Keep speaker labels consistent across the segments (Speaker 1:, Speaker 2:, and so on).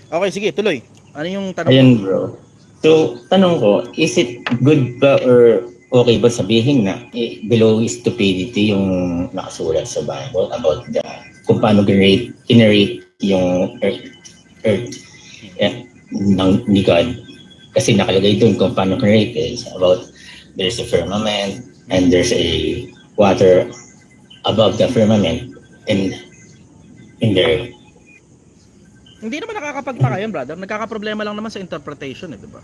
Speaker 1: Okay, sige, tuloy. Ano yung tanong?
Speaker 2: Ayun bro. So, tanong ko, is it good ba or okay ba sabihin na below stupidity yung nakasulat sa Bible about kung paano generate yung earth ni God? Kasi nakalagay doon kung paano generate is about there's a firmament and there's a water above the firmament and in there.
Speaker 1: Hindi naman nakakapagtaka yan, brother. Nagkakaproblema lang naman sa interpretation, di ba?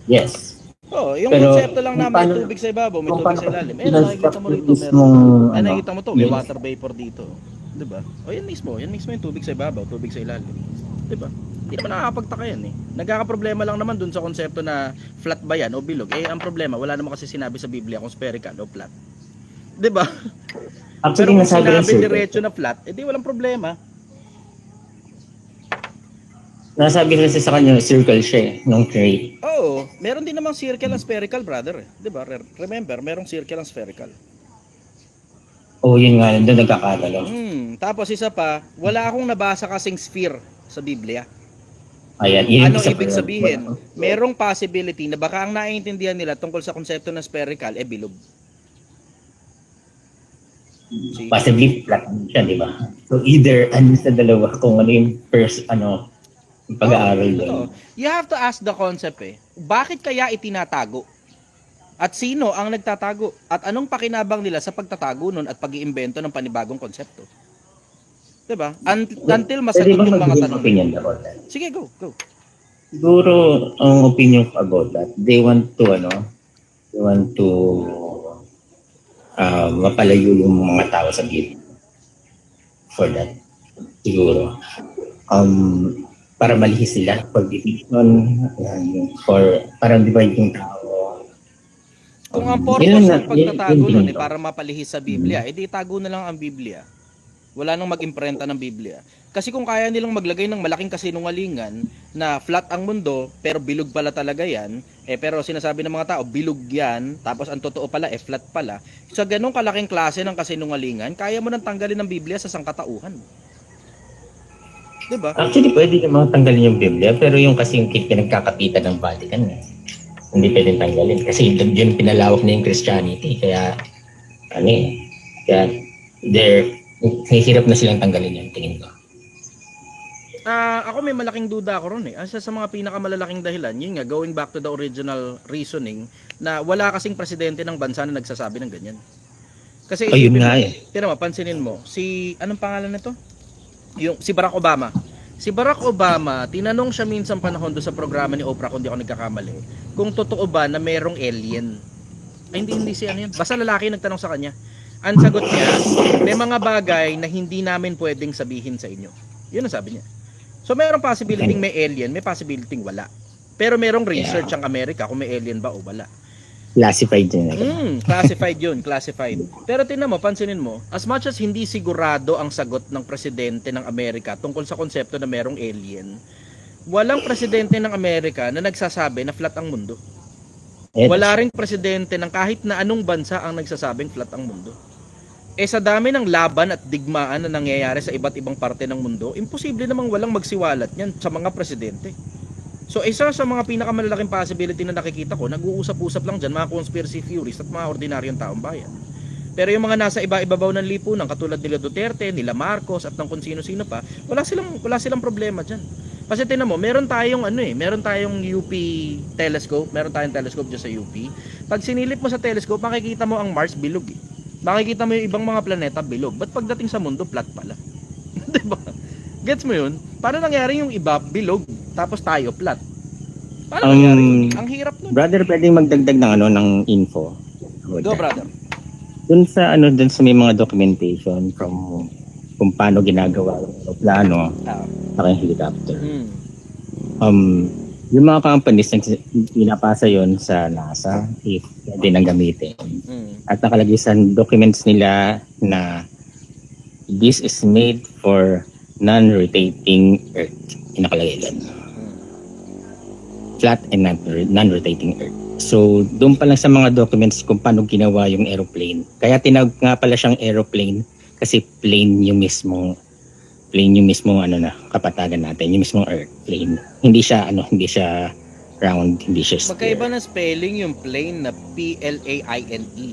Speaker 2: Yes.
Speaker 1: Yung
Speaker 2: Pero,
Speaker 1: konsepto lang na may tubig sa ibabaw, may tubig sa ilalim. Nakikita mo rito, nakikita mo to, may water vapor dito. Di ba? Yan mismo yung tubig sa ibabaw, tubig sa ilalim. Di ba? Hindi naman nakakapagtaka yan eh. Nagkakaproblema lang naman dun sa konsepto na flat ba yan o bilog. Ang problema, wala naman kasi sinabi sa Biblia kung spherical o flat. Di ba? Pero kung sinabi diretso na flat, edi walang problema.
Speaker 2: Nasabi kasi sa kanya, circle siya nung create.
Speaker 1: Oo, meron din namang circle and spherical, brother. Di ba? Remember, merong circle and spherical.
Speaker 2: Yun nga, doon nagkakatalo.
Speaker 1: Tapos isa pa, wala akong nabasa kasing sphere sa Biblia.
Speaker 2: Ayan,
Speaker 1: ano ibig sabihin? Merong possibility na baka ang naiintindihan nila tungkol sa konsepto ng spherical, bilog. See?
Speaker 2: Possibly flat siya, di ba? So either, sa dalawa, kung ano yung first, yung pag-aaral doon.
Speaker 1: You have to ask the concept bakit kaya itinatago? At sino ang nagtatago? At anong pakinabang nila sa pagtatago nun at pag-iimbento ng panibagong konsepto? Diba? Until masagot yung mga tanong. Sige, go.
Speaker 2: Siguro, ang opinion ko about that, they want to mapalayo yung mga tao sa Biblia. For that. Siguro. Para malihis sila for division, for parang divide yung tao.
Speaker 1: Kung ang purpose ng pagtatago nun para mapalihis sa Biblia, edi tago na lang ang Biblia. Wala nang mag-imprenta ng Biblia. Kasi kung kaya nilang maglagay ng malaking kasinungalingan na flat ang mundo, pero bilog pala talaga yan, pero sinasabi ng mga tao, bilog yan, tapos ang totoo pala, flat pala. Sa ganong kalaking klase ng kasinungalingan, kaya mo nang tanggalin ng Biblia sa sangkatauhan. Diba?
Speaker 2: Actually, pwede namang tanggalin yung Biblia, pero yung kasi yung pinagkakapitan ng Vatican, hindi pwedeng tanggalin. Kasi yun pinalawak na yung Christianity. Kaya, hirap na silang tanggalin yan, tingin ko.
Speaker 1: Ako may malaking duda ako ron Asa sa mga pinakamalalaking dahilan, yun nga, going back to the original reasoning, na wala kasing presidente ng bansa na nagsasabi ng ganyan. Kasi,
Speaker 2: yun nga
Speaker 1: tira mo, pansinin mo, anong pangalan nito? Si Barack Obama. Si Barack Obama, tinanong siya minsan panahon doon sa programa ni Oprah, kung di ako nagkakamali, kung totoo ba na merong alien. Hindi si ano yun. Basta lalaki nagtanong sa kanya. Ang sagot niya, may mga bagay na hindi namin pwedeng sabihin sa inyo. Yun ang sabi niya. So merong possibility may alien, may possibility wala. Pero merong research ang Amerika kung may alien ba o wala.
Speaker 2: Classified yun.
Speaker 1: Classified. Pero tingnan mo, pansinin mo, as much as hindi sigurado ang sagot ng presidente ng Amerika tungkol sa konsepto na merong alien, walang presidente ng Amerika na nagsasabi na flat ang mundo. Wala ring presidente ng kahit na anong bansa ang nagsasabing flat ang mundo. Sa dami ng laban at digmaan na nangyayari sa iba't ibang parte ng mundo, imposible namang walang magsiwalat niyan sa mga presidente. So isa sa mga pinakamalalaking possibility na nakikita ko, nag-uusap-usap lang dyan mga conspiracy theories at mga ordinaryong taong bayan. Pero yung mga nasa iba-ibabaw ng lipunan, katulad nila Duterte, nila Marcos at ng kung sino-sino pa, wala silang problema dyan. Kasi tingnan mo, meron tayong UP telescope, meron tayong telescope dyan sa UP. Pag sinilip mo sa telescope, makikita mo ang Mars bilog Makikita mo yung ibang mga planeta bilog. Ba't pagdating sa mundo, flat pala? Diba? Gets mo yun? Paano nangyari yung iba bilog, tapos tayo flat? Paano nangyari? Ang hirap nun.
Speaker 2: Brother, pwedeng magdagdag ng info.
Speaker 1: Go, brother.
Speaker 2: Dun sa may mga documentation from kung paano ginagawa yung plano sa helicopter. Yung mga companies pinapasa yon sa NASA if pwede nang gamitin. At nakalagay sa documents nila na this is made for non-rotating Earth. Nakalagay doon. Flat and non-rotating Earth. So, doon pa lang sa mga documents kung paano ginawa yung aeroplane. Kaya tinawag nga pala siyang aeroplane kasi plane yung mismong plane, yung mismong ano na kapatagan natin, yung mismong earth plane. Hindi siya round, hindi siya
Speaker 1: Magkaiba
Speaker 2: sphere.
Speaker 1: ng spelling yung plane na P-L-A-I-N-E.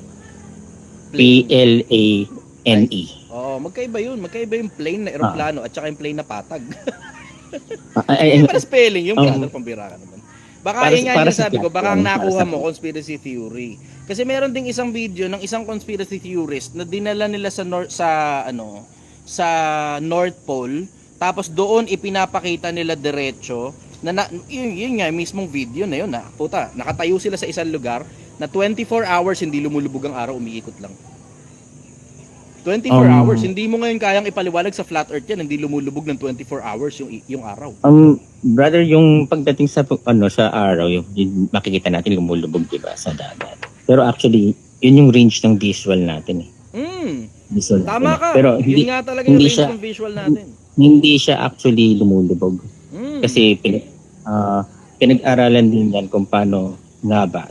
Speaker 2: Plane.
Speaker 1: Oo, magkaiba yun. Magkaiba yung plane na eroplano at saka yung plane na patag.
Speaker 2: Ay,
Speaker 1: Hindi pala spelling yung
Speaker 2: um,
Speaker 1: brother, pambira ka naman. Baka yun nga
Speaker 2: para
Speaker 1: yung
Speaker 2: sa
Speaker 1: sabi ko, baka ang
Speaker 2: platform,
Speaker 1: nakuha mo conspiracy theory. Kasi meron ding isang video ng isang conspiracy theorist na dinala nila sa sa North Pole, tapos doon ipinapakita nila diretso yun nga mismong video na yun, puta, nakatayo sila sa isang lugar na 24 hours hindi lumulubog ang araw, umiikot lang. 24 hours, hindi mo ngayon kayang ipaliwanag sa flat earth yan, hindi lumulubog ng 24 hours yung araw.
Speaker 2: Brother, yung pagdating sa sa araw, yung makikita natin lumulubog, diba, sa dagat. Pero actually, yun yung range ng visual natin eh. Visual
Speaker 1: Tama
Speaker 2: natin.
Speaker 1: ka.
Speaker 2: Pero
Speaker 1: Yun nga talaga yung range ng visual natin.
Speaker 2: Hindi siya actually lumulubog. Kasi pinag-aralan din yan kung paano nga ba.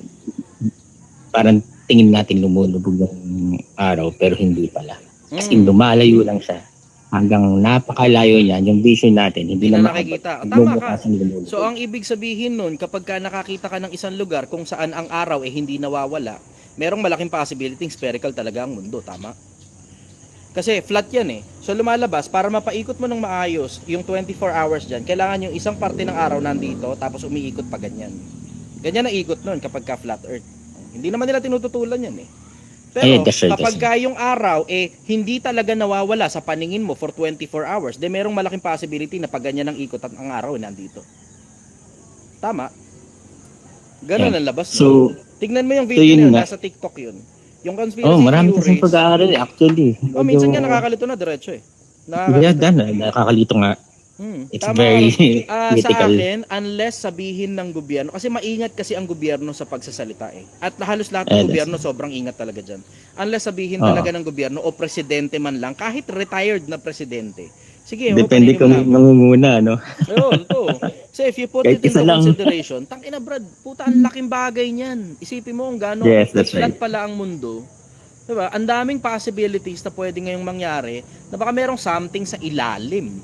Speaker 2: Parang tingin natin lumulubog ng araw pero hindi pala. Kasi lumalayo lang siya. Hanggang napakalayo niyan, yung vision natin, hindi na
Speaker 1: nakikita. Tama ka. So ang ibig sabihin nun, kapag ka nakakita ka ng isang lugar kung saan ang araw hindi nawawala, merong malaking possibility spherical talaga ang mundo. Tama? Kasi flat yan eh. So lumalabas, para mapaikot mo ng maayos yung 24 hours dyan, kailangan yung isang parte ng araw nandito, tapos umiikot pa ganyan. Ganyan na ikot nun kapag ka flat earth. Hindi naman nila tinututulan yan eh. Pero kapag ka yung araw hindi talaga nawawala sa paningin mo for 24 hours, then merong malaking possibility na pag ganyan ang ikot at ang araw nandito. Tama? Ganun ang labas.
Speaker 2: So,
Speaker 1: tignan mo yung video na nasa TikTok yun. Yung conspiracy theories.
Speaker 2: Marami kasing pag-aaral actually.
Speaker 1: Minsan nga nakakalito na diretso eh.
Speaker 2: Nakakalito nga. It's
Speaker 1: tama,
Speaker 2: very
Speaker 1: sa akin, unless sabihin ng gobyerno, kasi maingat kasi ang gobyerno sa pagsasalita eh. At halos lahat ng gobyerno sobrang ingat talaga dyan. Unless sabihin talaga ng gobyerno o presidente man lang, kahit retired na presidente. Sige,
Speaker 2: depende kung nangunguna, no?
Speaker 1: Oo, ito. So if you put it into consideration, tangina Brad, puta, ang laking bagay niyan. Isipin mo kung gaano flat pala ang mundo. Diba? Ang daming possibilities na pwede ngayong mangyari na baka merong something sa ilalim.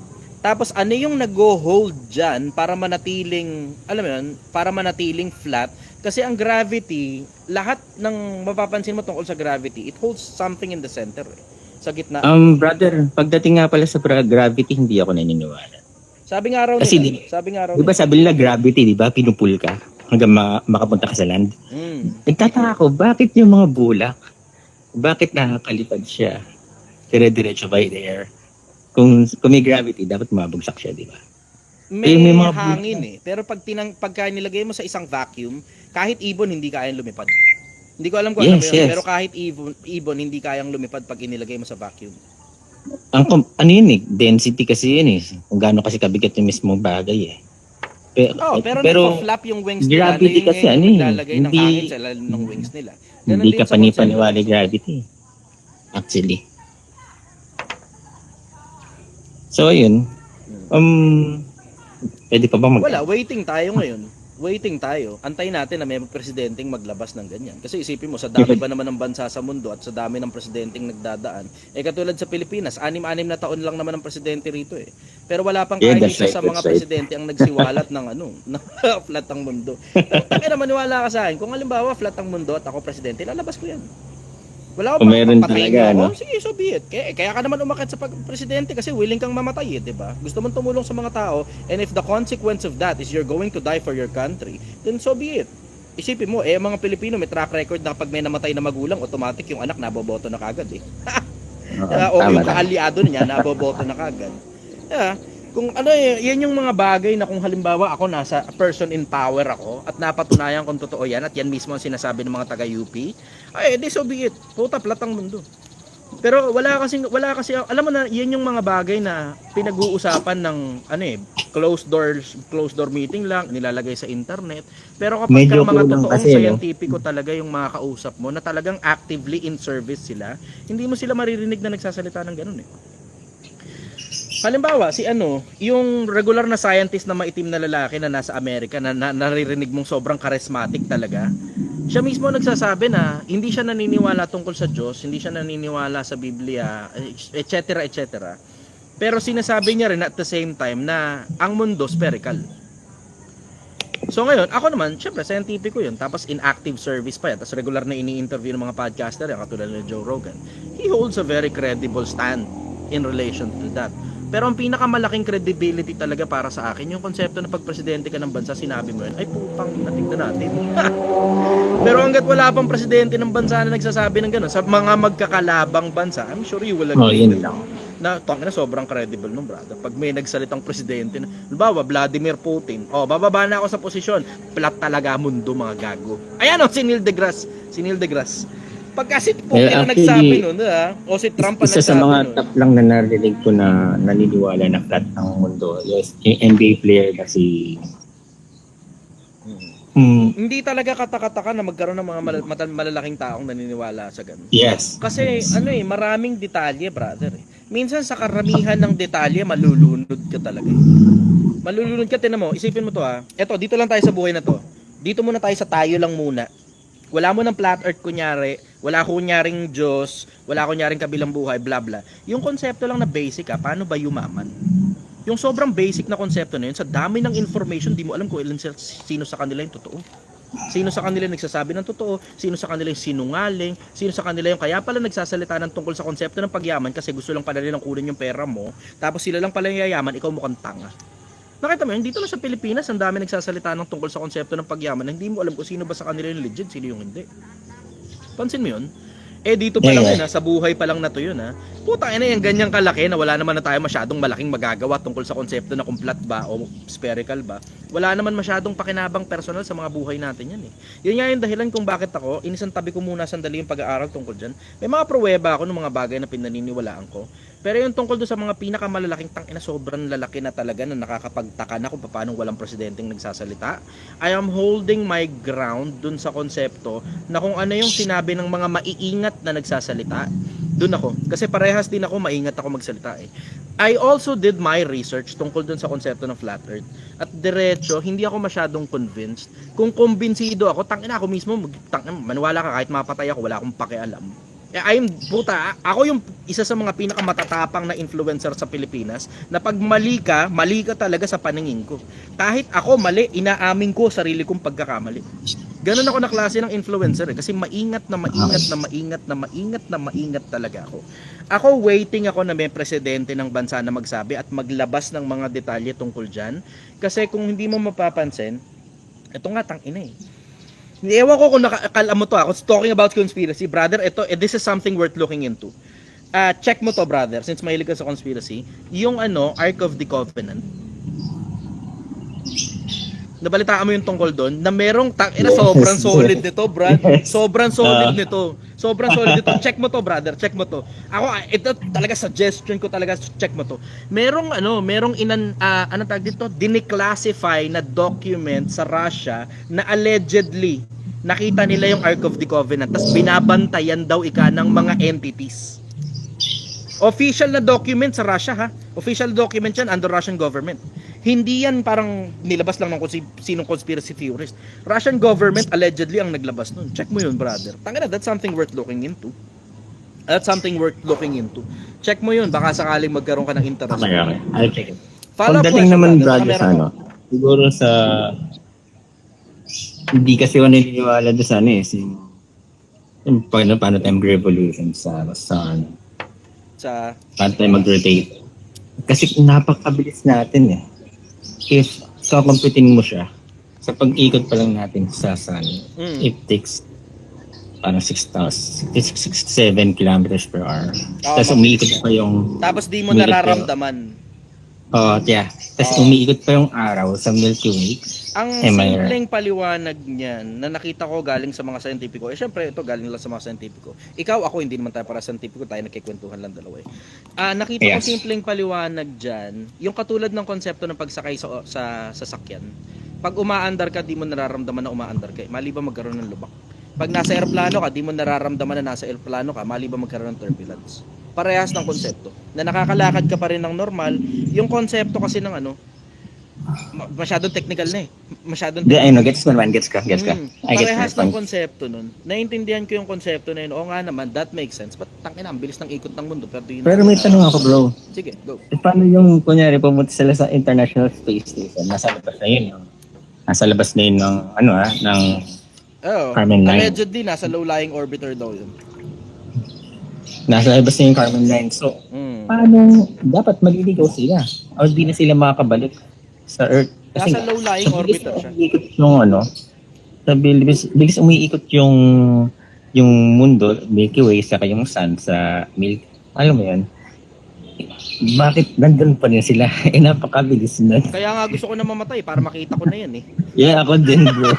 Speaker 1: Tapos ano yung nag-hold dyan para manatiling, alam mo yun, para manatiling flat? Kasi ang gravity, lahat ng mapapansin mo tungkol sa gravity, it holds something in the center eh, sa gitna.
Speaker 2: Brother, pagdating nga pala sa gravity, hindi ako naniniwala.
Speaker 1: Sabi nga raw nila,
Speaker 2: diba sabi nila gravity, diba, pinupul ka hanggang makapunta ka sa land. Nagtataka ako, bakit yung mga bulak, bakit nakakalipad siya dire-diretso by the air? Kung may gravity, dapat mabagsak siya, di ba?
Speaker 1: May mga hangin eh. Pero pagka nilagay mo sa isang vacuum, kahit ibon hindi kayang lumipad. Hindi ko alam kung ano yun, pero kahit ibon hindi kayang lumipad pag inilagay mo sa vacuum.
Speaker 2: Ano yun eh, density kasi yun eh. Kung gaano kasi kabigat yung mismong bagay eh.
Speaker 1: Pero nagpa-flap yung wings nila.
Speaker 2: Gravity kasi ano eh.
Speaker 1: Naglalagay ng hangin sa ilalim ng wings nila.
Speaker 2: Hindi ka panipaniwala gravity. Actually. So, ayun. Pwede pa ba
Speaker 1: Wala, waiting tayo ngayon. Waiting tayo. Antayin natin na may presidenteng maglabas ng ganyan. Kasi isipin mo, sa dami ba naman ng bansa sa mundo at sa dami ng presidenteng nagdadaan. Katulad sa Pilipinas, 6-6 na taon lang naman ang presidente rito eh. Pero wala pang kahit isa sa mga presidente ang nagsiwalat ng na flat ang mundo. Pero maniwala ka sa akin, kung halimbawa flat ang mundo at ako presidente, lalabas ko yan. Wala ko
Speaker 2: meron talaga, no?
Speaker 1: Sige, so be it. Kaya ka naman umakyat sa presidente kasi willing kang mamatay, di ba? Gusto mong tumulong sa mga tao, and if the consequence of that is you're going to die for your country, then so be it. Isipin mo, mga Pilipino may track record na kapag may namatay na magulang, automatic yung anak naboboto na kagad eh. O yung kaalyado niya naboboto na kagad. Kung ano yan yung mga bagay na kung halimbawa ako nasa person in power ako at napatunayan kung totoo yan at yan mismo ang sinasabi ng mga taga UP, di so be it. Puta, plat ang mundo. Pero wala kasi alam mo na yan yung mga bagay na pinag-uusapan ng closed door meeting lang, nilalagay sa internet. Pero kapag ka mga totoong scientifico talaga yung mga kausap mo na talagang actively in service sila, hindi mo sila maririnig na nagsasalita ng ganun eh. Halimbawa, yung regular na scientist na maitim na lalaki na nasa Amerika na naririnig mong sobrang charismatic talaga, siya mismo nagsasabi na hindi siya naniniwala tungkol sa Diyos, hindi siya naniniwala sa Biblia, etc. etc. Pero sinasabi niya rin at the same time na ang mundo spherical. So ngayon, ako naman, syempre, scientific ko yun. Tapos in active service pa yan. Tapos regular na ini-interview ng mga podcaster yan, katulad ng Joe Rogan. He holds a very credible stand in relation to that. Pero ang pinakamalaking credibility talaga para sa akin, yung konsepto na pag-presidente ka ng bansa, sinabi mo yun, ay putang, natignan natin. Pero hanggat wala pang presidente ng bansa na nagsasabi ng gano'n, sa mga magkakalabang bansa, I'm sure you will agree
Speaker 2: yun
Speaker 1: with
Speaker 2: lang.
Speaker 1: me na sobrang credible nung brother. Pag may nagsalitang presidente na, halimbawa, Vladimir Putin, bababa na ako sa posisyon, plat talaga mundo, mga gago. Ayan si Neil deGrasse. Pagka si Putin
Speaker 2: Well,
Speaker 1: na nagsabi nun, o si Trump na
Speaker 2: Isa
Speaker 1: nagsabi
Speaker 2: sa mga
Speaker 1: nun.
Speaker 2: top lang na narinig ko na naniniwala na flat ang mundo, yes, yung NBA player na si
Speaker 1: Hindi talaga katakataka na magkaroon ng mga malalaking taong naniniwala sa ganun.
Speaker 2: yes.
Speaker 1: Kasi maraming detalye, brother. Minsan sa karamihan ng detalye, malulunod ka talaga. Malulunod ka, tinan mo, isipin mo to Eto, dito lang tayo sa buhay na to. Dito muna tayo sa tayo lang muna. Wala mo ng flat earth kunyari, wala kunyaring Diyos, wala kunyaring kabilang buhay, bla bla. Yung konsepto lang na basic paano ba yumaman? Yung sobrang basic na konsepto na yun, sa dami ng information, di mo alam kung sino sa kanila yung totoo. Sino sa kanila yung nagsasabi ng totoo, sino sa kanila yung sinungaling, sino sa kanila yung kaya pala nagsasalita ng tungkol sa konsepto ng pagyaman kasi gusto lang pala nilang kunin yung pera mo, tapos sila lang pala yung yayaman, ikaw mukhang tanga. Nakita mo yun, dito lang sa Pilipinas, ang dami nagsasalita ng tungkol sa konsepto ng pagyaman, hindi mo alam kung sino ba sa kanila yung legit, sino yung hindi. Pansin mo yun? Dito pa lang yun sa buhay pa lang na to yun Puta ina yung ganyang kalaki na wala naman na tayo masyadong malaking magagawa tungkol sa konsepto na kung flat ba o spherical ba. Wala naman masyadong pakinabang personal sa mga buhay natin yan Yun nga yung dahilan kung bakit ako, inisan tabi ko muna sandali yung pag-aaral tungkol dyan. May mga pruweba ako ng mga bagay na pinaniniwalaan ko. Pero yung tungkol doon sa mga pinakamalalaking tangina, sobrang lalaki na talaga na nakakapagtaka na kung paano walang presidenteng nagsasalita. I am holding my ground doon sa konsepto na kung ano yung sinabi ng mga maiingat na nagsasalita. Doon ako. Kasi parehas din ako, maingat ako magsalita I also did my research tungkol doon sa konsepto ng flat earth. At diretso, hindi ako masyadong convinced. Kung kumbinsido ako, tangina ako mismo, maniwala ka kahit mapatay ako, wala akong pakialam. Ako yung isa sa mga pinakamatatapang na influencer sa Pilipinas na pag mali ka talaga sa paningin ko. Kahit ako mali, inaamin ko sarili kong pagkakamali. Ganun ako na klase ng influencer kasi maingat talaga ako. Ako waiting ako na may presidente ng bansa na magsabi at maglabas ng mga detalye tungkol dyan. Kasi kung hindi mo mapapansin, ito nga tangina Ewan ko kung nakakala mo to ako talking about conspiracy, brother, this is something worth looking into. Check mo to, brother, since mahilig ka sa conspiracy, yung Ark of the Covenant. Nabalitaan mo yung tungkol doon na merong sobrang solid nito, brad. Sobrang solid nito. Check mo to, brother. Check mo to. Ako ito talaga suggestion ko talaga, check mo to. Merong tawag dito, dineclassify na document sa Russia na allegedly nakita nila yung Ark of the Covenant tapos binabantayan daw ng mga entities. Official na document sa Russia Official document yan under Russian government. Hindi yan parang nilabas lang ng sinong conspiracy theorist. Russian government allegedly ang naglabas nun. Check mo yun, brother. Tangina, that's something worth looking into. Check mo yun, baka sakaling magkaroon ka ng interest.
Speaker 2: Okay. I'll check it.
Speaker 1: Follow-up
Speaker 2: Pagdating
Speaker 1: question,
Speaker 2: naman,
Speaker 1: brother.
Speaker 2: brother, siguro sa hindi kasi ako naniniwala doon sa paano tayo mag-revolution sa paano tayo mag-rotate. Kasi napakabilis natin If kakompitin mo siya, sa pag-ikot pa lang natin sa sun, it takes parang 6,7 kilometers per hour. Tapos umiikot pa yung...
Speaker 1: Tapos di mo nararamdaman.
Speaker 2: Tapos umiikot pa yung araw sa Milky Way.
Speaker 1: Ang simpleng paliwanag niyan na nakita ko galing sa mga scientifico. Syempre ito galing lang sa mga scientifico. Ikaw, ako, hindi naman tayo para scientifico, tayo nagkikwentuhan lang dalawa nakita ko simpleng paliwanag diyan, yung katulad ng konsepto ng pagsakay sa sasakyan. Pag umaandar ka, di mo nararamdaman na umaandar ka. Maliban magkaroon ng lubak. Pag nasa eroplano ka, di mo nararamdaman na nasa eroplano ka, maliban magkaroon ng turbulence. Parehas ng konsepto. Na nakakalakad ka pa rin ng normal. Yung konsepto kasi ng masyadong technical na eh. Masyadong
Speaker 2: Di, ayun, gets ko naman, gets ka. I get
Speaker 1: Parehas
Speaker 2: your
Speaker 1: ng
Speaker 2: point.
Speaker 1: konsepto nun. Naiintindihan ko yung konsepto na yun. Oo nga naman, that makes sense. But tangina, ang bilis ng ikot ng mundo.
Speaker 2: Pero may tanong ako, bro.
Speaker 1: Sige, go.
Speaker 2: Paano yung, kunyari, pumunta sila sa International Space Station, nasa labas na yun, nasa labas na yun ng, ng
Speaker 1: Oh,
Speaker 2: Carmen Line.
Speaker 1: allegedly, nasa low-lying orbiter daw yun.
Speaker 2: Nasa labas na yung Carmen Line. So, paano, dapat maliligaw sila? O hindi na sila makakabalik sa Earth?
Speaker 1: Nasa low-lying orbiter siya.
Speaker 2: Bilis umiikot yung mundo, Milky Way, saka yung sun sa alam mo yan, bakit nandun pa rin sila? Napakabilis na.
Speaker 1: Kaya nga gusto ko na mamatay para makita ko na yan eh.
Speaker 2: Yeah, ako din, bro.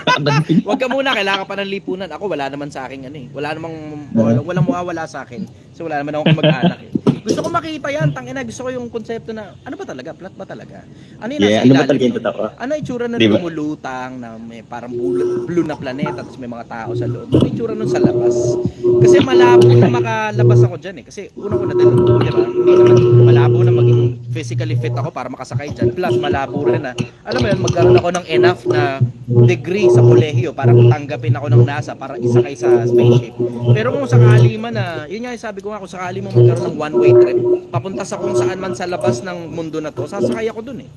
Speaker 1: Huwag ka muna, kailangan pa ng lipunan. Ako wala naman sa akin Wala namang walang mawawala sa akin. Kasi wala naman akong mag-anak eh. Gusto ko makita yan, tangina, gusto ko yung konsepto na ano ba talaga, flat ba talaga? Ano yung nasa
Speaker 2: ano ba talaga
Speaker 1: ilalim?
Speaker 2: yung totoo?
Speaker 1: Ano yung itsura na
Speaker 2: Diba?
Speaker 1: lumulutang na may parang blue na planeta tapos may mga tao sa loob? Ano yung itsura nun sa labas? Kasi malabo na makalabas ako dyan eh. Kasi unang-una din, di ba? Hindi naman malabo na maging physically fit ako para makasakay dyan. Plus malabo rin na, alam mo yun, magkaroon ako ng enough na degree sa kolehiyo para tanggapin ako ng NASA para isakay sa spaceship. Pero kung sakali man na, yun nga yung sabi ko nga, kung sakali mo magkaroon ng one-way trip, papunta sa kung saan man sa labas ng mundo na to, sasakay ako dun eh.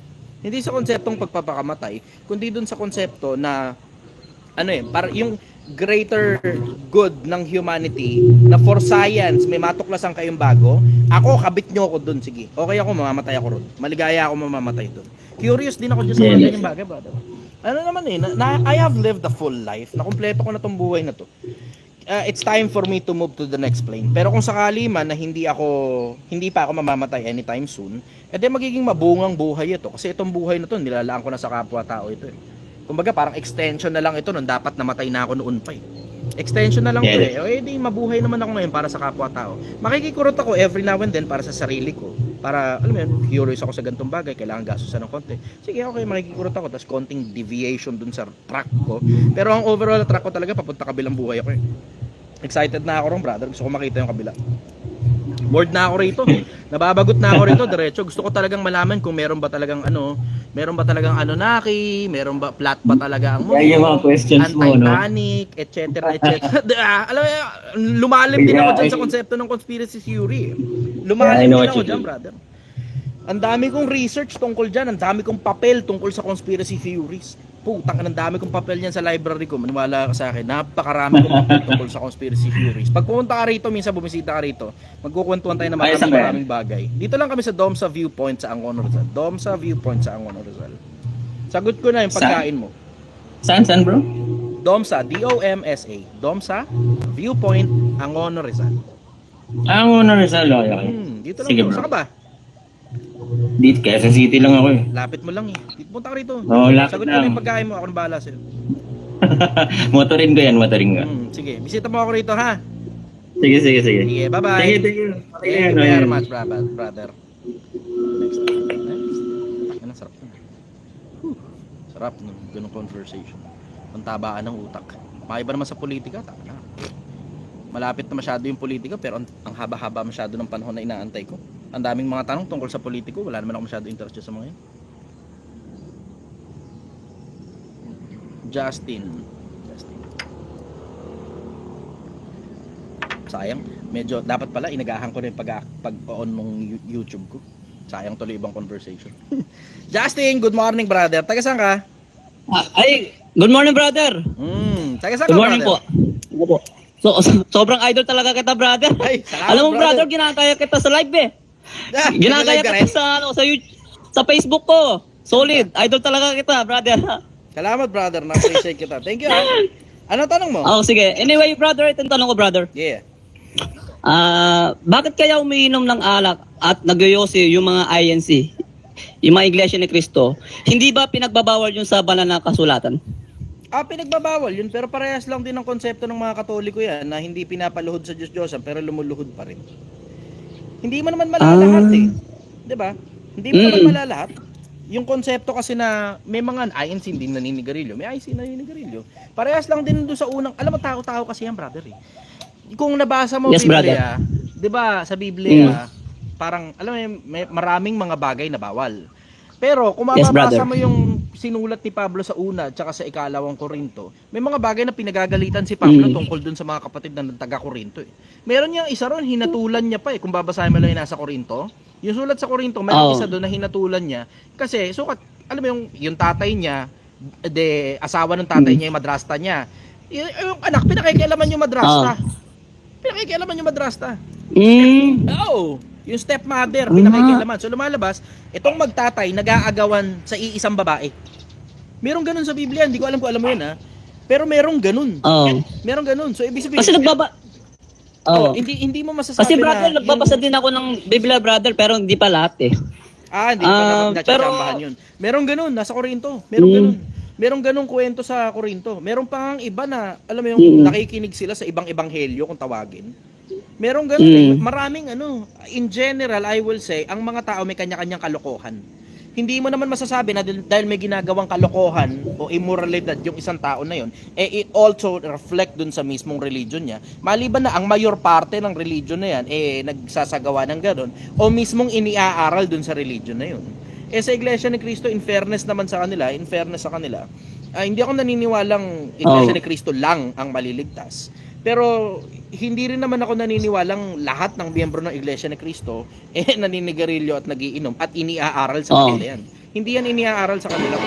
Speaker 1: Hindi sa konseptong pagpapakamatay, kundi dun sa konsepto na, para yung greater good ng humanity na for science, may matuklasan kayong bago, ako, kabit nyo ako dun, sige. Okay ako, mamamatay ako ron. Maligaya ako mamamatay dun. Curious din ako dyan sa mga ganyang bagay, brother. Ano naman I have lived a full life, na kumpleto ko na tong buhay na to. It's time for me to move to the next plane. Pero kung sakali man na hindi pa ako mamamatay anytime soon, edi magiging mabungang buhay ito. Kasi itong buhay na to, nilalaan ko na sa kapwa-tao ito eh. Kumbaga parang extension na lang ito nung dapat namatay na ako noon pa eh. Extension na lang ito eh. O edi mabuhay naman ako ngayon para sa kapwa-tao. Makikikurot ako every now and then para sa sarili ko. Para, alam mo yun, curious ako sa ganitong bagay, kailangan gastusan ng konti. Sige, okay, makikikurot ako, tapos konting deviation dun sa track ko. Pero ang overall track ko talaga, papunta kabilang buhay ako eh. Excited na ako ron, brother. Gusto ko makita yung kabila. Bored na ako rito. Nababagot na ako rito, diretso. Gusto ko talagang malaman kung meron ba talagang Anunnaki, meron ba flat ba talaga ang mundo,
Speaker 2: yung mga questions mo, no?
Speaker 1: Titanic, etc. Alam mo, lumalim din ako dyan sa konsepto ng conspiracy theory. Lumalim din ako dyan, brother. Ang dami kong research tungkol dyan, ang dami kong papel tungkol sa conspiracy theories. Putang, ang dami kong papel yan sa library ko. Maniwala ka sa akin, napakarami kong papel tungkol sa conspiracy theories. Pag pumunta ka rito, minsan bumisita ka rito, magkukwentuhan tayo ng maraming bagay. Dito lang kami sa Domsa Viewpoint sa Angono Rizal. Domsa Viewpoint sa Angono Rizal. Sagot ko na yung pagkain mo.
Speaker 2: Saan, bro?
Speaker 1: Domsa, D-O-M-S-A. Domsa Viewpoint, Angono Rizal.
Speaker 2: Angono Rizal, okay.
Speaker 1: Dito lang.
Speaker 2: Sige, bro.
Speaker 1: Saan ka ba?
Speaker 2: Dito, Quezon City lang ako eh.
Speaker 1: Lapit mo lang eh. Punta ka rito.
Speaker 2: Lapit
Speaker 1: Sagot ko
Speaker 2: lang.
Speaker 1: na yung pagkain mo. Ako nang bahala sa'yo.
Speaker 2: Motorin ko yan.
Speaker 1: Sige, bisita mo ako rito ha.
Speaker 2: Sige.
Speaker 1: Sige, bye-bye.
Speaker 2: Thank you.
Speaker 1: Thank you very much, brother. Next. Ang sarap nun. Sarap nun, ganung conversation. Ang tabaan ng utak. Makaiba naman sa politika, taka na. Malapit na masyado yung politika, pero ang haba-haba masyado ng panahon na inaantay ko. Ang daming mga tanong tungkol sa politiko, wala naman ako masyado interest sa mga yun. Justin. Sayang, medyo dapat pala inagahan ko rin pag-on ng YouTube ko. Sayang tuloy ibang conversation. Justin, good morning brother. Taga saan ka?
Speaker 3: Good morning brother.
Speaker 1: Taga saan ka?
Speaker 3: Good morning po. So, sobrang idol talaga kita brother.
Speaker 1: Ay, salamat,
Speaker 3: alam mo brother, ginagaya kita sa live eh. Ginagaya kita sa Facebook ko. Solid. Idol talaga kita brother.
Speaker 1: Salamat brother, na-appreciate kita. Thank you ha. Ano tanong mo?
Speaker 3: Sige. Anyway brother, ito ang tanong ko brother.
Speaker 1: Yeah.
Speaker 3: Bakit kaya umiinom ng alak at nagyoyosi yung mga INC, yung mga Iglesia ni Cristo, hindi ba pinagbabawal yun sa banal na kasulatan?
Speaker 1: Pinagbabawal yun, pero parehas lang din ang konsepto ng mga Katoliko yan na hindi pinapaluhod sa Diyos-Diyosan pero lumuluhod pa rin. Hindi mo naman malalahat eh. 'Di ba? Hindi mo naman malalahat. Yung konsepto kasi na may mga INC hindi naninigarilyo, may IC naninigarilyo. Parehas lang din doon sa unang, alam mo tao-tao kasi yan brother eh. Kung nabasa mo
Speaker 3: Yes,
Speaker 1: Biblia, 'di ba sa Biblia, parang alam mo may maraming mga bagay na bawal. Pero kung
Speaker 3: Yes,
Speaker 1: mababasa
Speaker 3: brother.
Speaker 1: mo yung sinulat ni Pablo sa una at saka sa ikalawang Korinto, may mga bagay na pinagagalitan si Pablo tungkol dun sa mga kapatid na taga Korinto. Meron niyang isa ron, hinatulan niya pa kung babasahin mo lang yung nasa Korinto. Yung sulat sa Korinto, meron isa doon na hinatulan niya. Kasi, sukat, alam mo yung tatay niya, asawa ng tatay niya, yung madrasta niya. Yung anak, pinakikialaman yung madrasta. Pinakikialaman yung madrasta. Oo. Yung stepmother, pinakikialaman. So lumalabas, itong magtatay, nag-aagawan sa iisang babae. Merong ganun sa Biblia, hindi ko alam kung alam mo yun ha. Pero merong ganun. Merong ganun. So ibig sabihin,
Speaker 3: Kasi
Speaker 1: hindi mo masasabi
Speaker 3: Kasi brother,
Speaker 1: na
Speaker 3: nagbabasa din ako ng Biblia, brother, pero hindi pa lahat eh.
Speaker 1: hindi pa natsambahan yun. Merong ganun, nasa Korinto. Merong ganun. Merong ganung kwento sa Korinto. Merong pang iba na, alam mo yung nakikinig sila sa ibang ebanghelyo kung tawagin. Merong ganun maraming in general, I will say, ang mga tao may kanya-kanyang kalokohan. Hindi mo naman masasabi na dahil may ginagawang kalokohan o immoralidad yung isang tao na yun, it also reflect dun sa mismong religion niya. Maliban na ang mayor parte ng religion na yan, nagsasagawa ng ganun, o mismong iniaaral dun sa religion na yun. Sa Iglesia ni Cristo, in fairness sa kanila, hindi ako naniniwalang Iglesia ni Cristo lang ang maliligtas. Pero hindi rin naman ako naniniwalang lahat ng miyembro ng Iglesia ni Cristo naninigarilyo at nagiinom at iniaaral sa kanila yan. Hindi yan iniaaral sa kanila.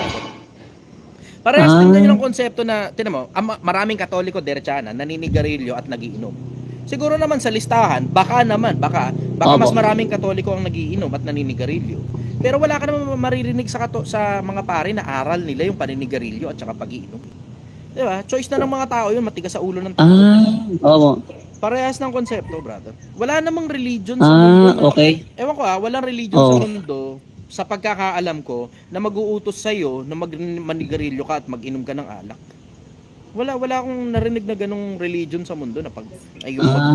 Speaker 1: Parehas din ganyan ang konsepto na, tinan mo, maraming Katoliko derechana naninigarilyo at nagiinom. Siguro naman sa listahan, baka mas maraming Katoliko ang nagiinom at naninigarilyo. Pero wala ka naman maririnig sa mga pare na aral nila yung paninigarilyo at saka pag-iinom. Diba? Choice na ng mga tao yun, matigas sa ulo ng tao. Parehas ng konsepto, brother. Wala namang religion sa mundo. Ewan ko walang religion sa mundo, sa pagkakaalam ko, na mag-uutos sa'yo na manigarilyo ka at mag-inom ka ng alak. Wala akong narinig na ganong religion sa mundo na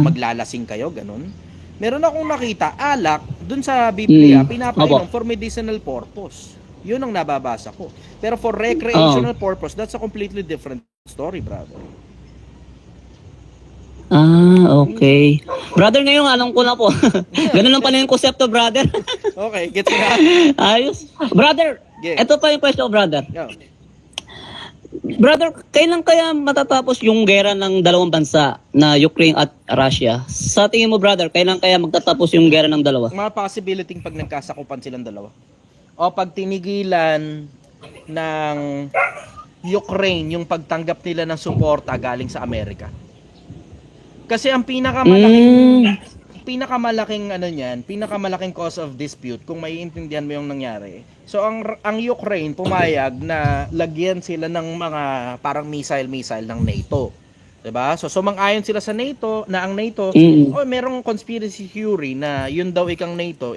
Speaker 1: maglalasing kayo, ganon. Meron akong nakita, alak, dun sa Biblia, pinapainom for medicinal purpose. Yun ang nababasa ko. Pero for recreational purpose, that's a completely different story, brother.
Speaker 3: Okay. Brother, ngayon alam ko na po. Ganun lang pala yung konsepto, brother.
Speaker 1: Okay, gets na.
Speaker 3: Ayos. Brother, ito pa yung question, brother.
Speaker 1: Yeah.
Speaker 3: Brother, kailan kaya matatapos yung gera ng dalawang bansa na Ukraine at Russia? Sa tingin mo, brother, kailan kaya magtatapos yung gera ng dalawa?
Speaker 1: Mga possibility pag nagkasakupan silang dalawa. O pag tinigilan ng Ukraine yung pagtanggap nila ng suporta galing sa Amerika. Kasi ang pinakamalaking cause of dispute kung maiintindihan mo yung nangyari. So ang Ukraine pumayag na lagyan sila ng mga parang missile ng NATO. 'Di ba? So sumang-ayon sila sa NATO na ang NATO merong conspiracy theory na yun daw ikang NATO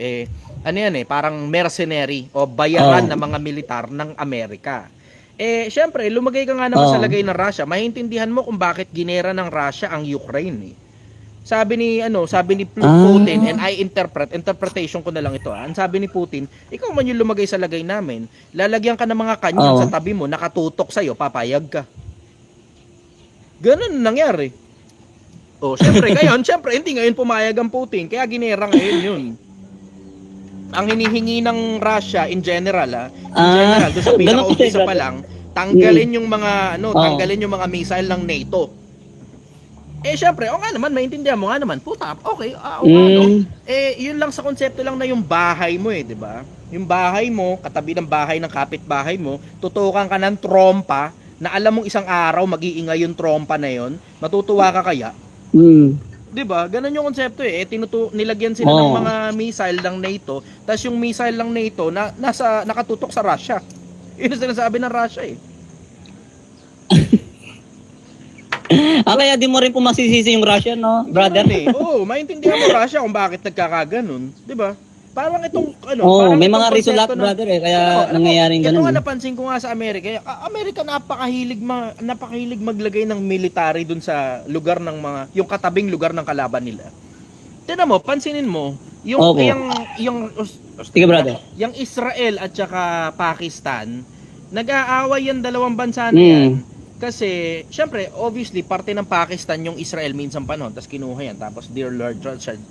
Speaker 1: parang mercenary o bayaran ng mga militar ng Amerika. Syempre, lumagay ka nga naman sa lagay ng Russia. Maiintindihan mo kung bakit ginera ng Russia ang Ukraine. Sabi ni Putin, and I interpretation ko na lang ito. Ang sabi ni Putin, ikaw man yung lumagay sa lagay namin, lalagyan ka ng mga kanyon sa tabi mo, nakatutok sa'yo, papayag ka. Ganun nangyari. Syempre hindi ngayon pumayag ang Putin, kaya ginera ngayon yun. Ang hinihingi ng Russia in general doon sa pinaka-umpisa pa lang, tanggalin yung mga missile ng NATO. Syempre, naman, maintindihan mo nga naman, puta, okay, yun lang sa konsepto lang na yung bahay mo di ba? Yung bahay mo, katabi ng bahay ng kapitbahay mo, tutukan ka ng trompa, na alam mong isang araw mag-iingay yung trompa na yun, matutuwa ka kaya? 'Di ba? Ganun yung konsepto nilagyan sila ng mga missile ng NATO, tapos yung missile ng NATO nakatutok sa Russia. Yun ang sinasabi ng Russia
Speaker 3: Kaya di mo rin po masisisi yung Russia, no, brother?
Speaker 1: Maintindihan mo Russia kung bakit nagkakaganon, 'di ba? Parang itong
Speaker 3: may mga reason lahat, brother, kaya nangyayaring ganun.
Speaker 1: Ito nga napansin ko nga sa Amerika. Amerika napakahilig maglagay ng military dun sa lugar ng yung katabing lugar ng kalaban nila. Tingnan mo, pansinin mo,
Speaker 3: Sige, brother.
Speaker 1: Yung Israel at saka Pakistan, nag-aaway yung dalawang bansa na yan. Kasi, syempre, obviously, parte ng Pakistan yung Israel minsan panahon, tapos kinuha yan, tapos Dear Lord,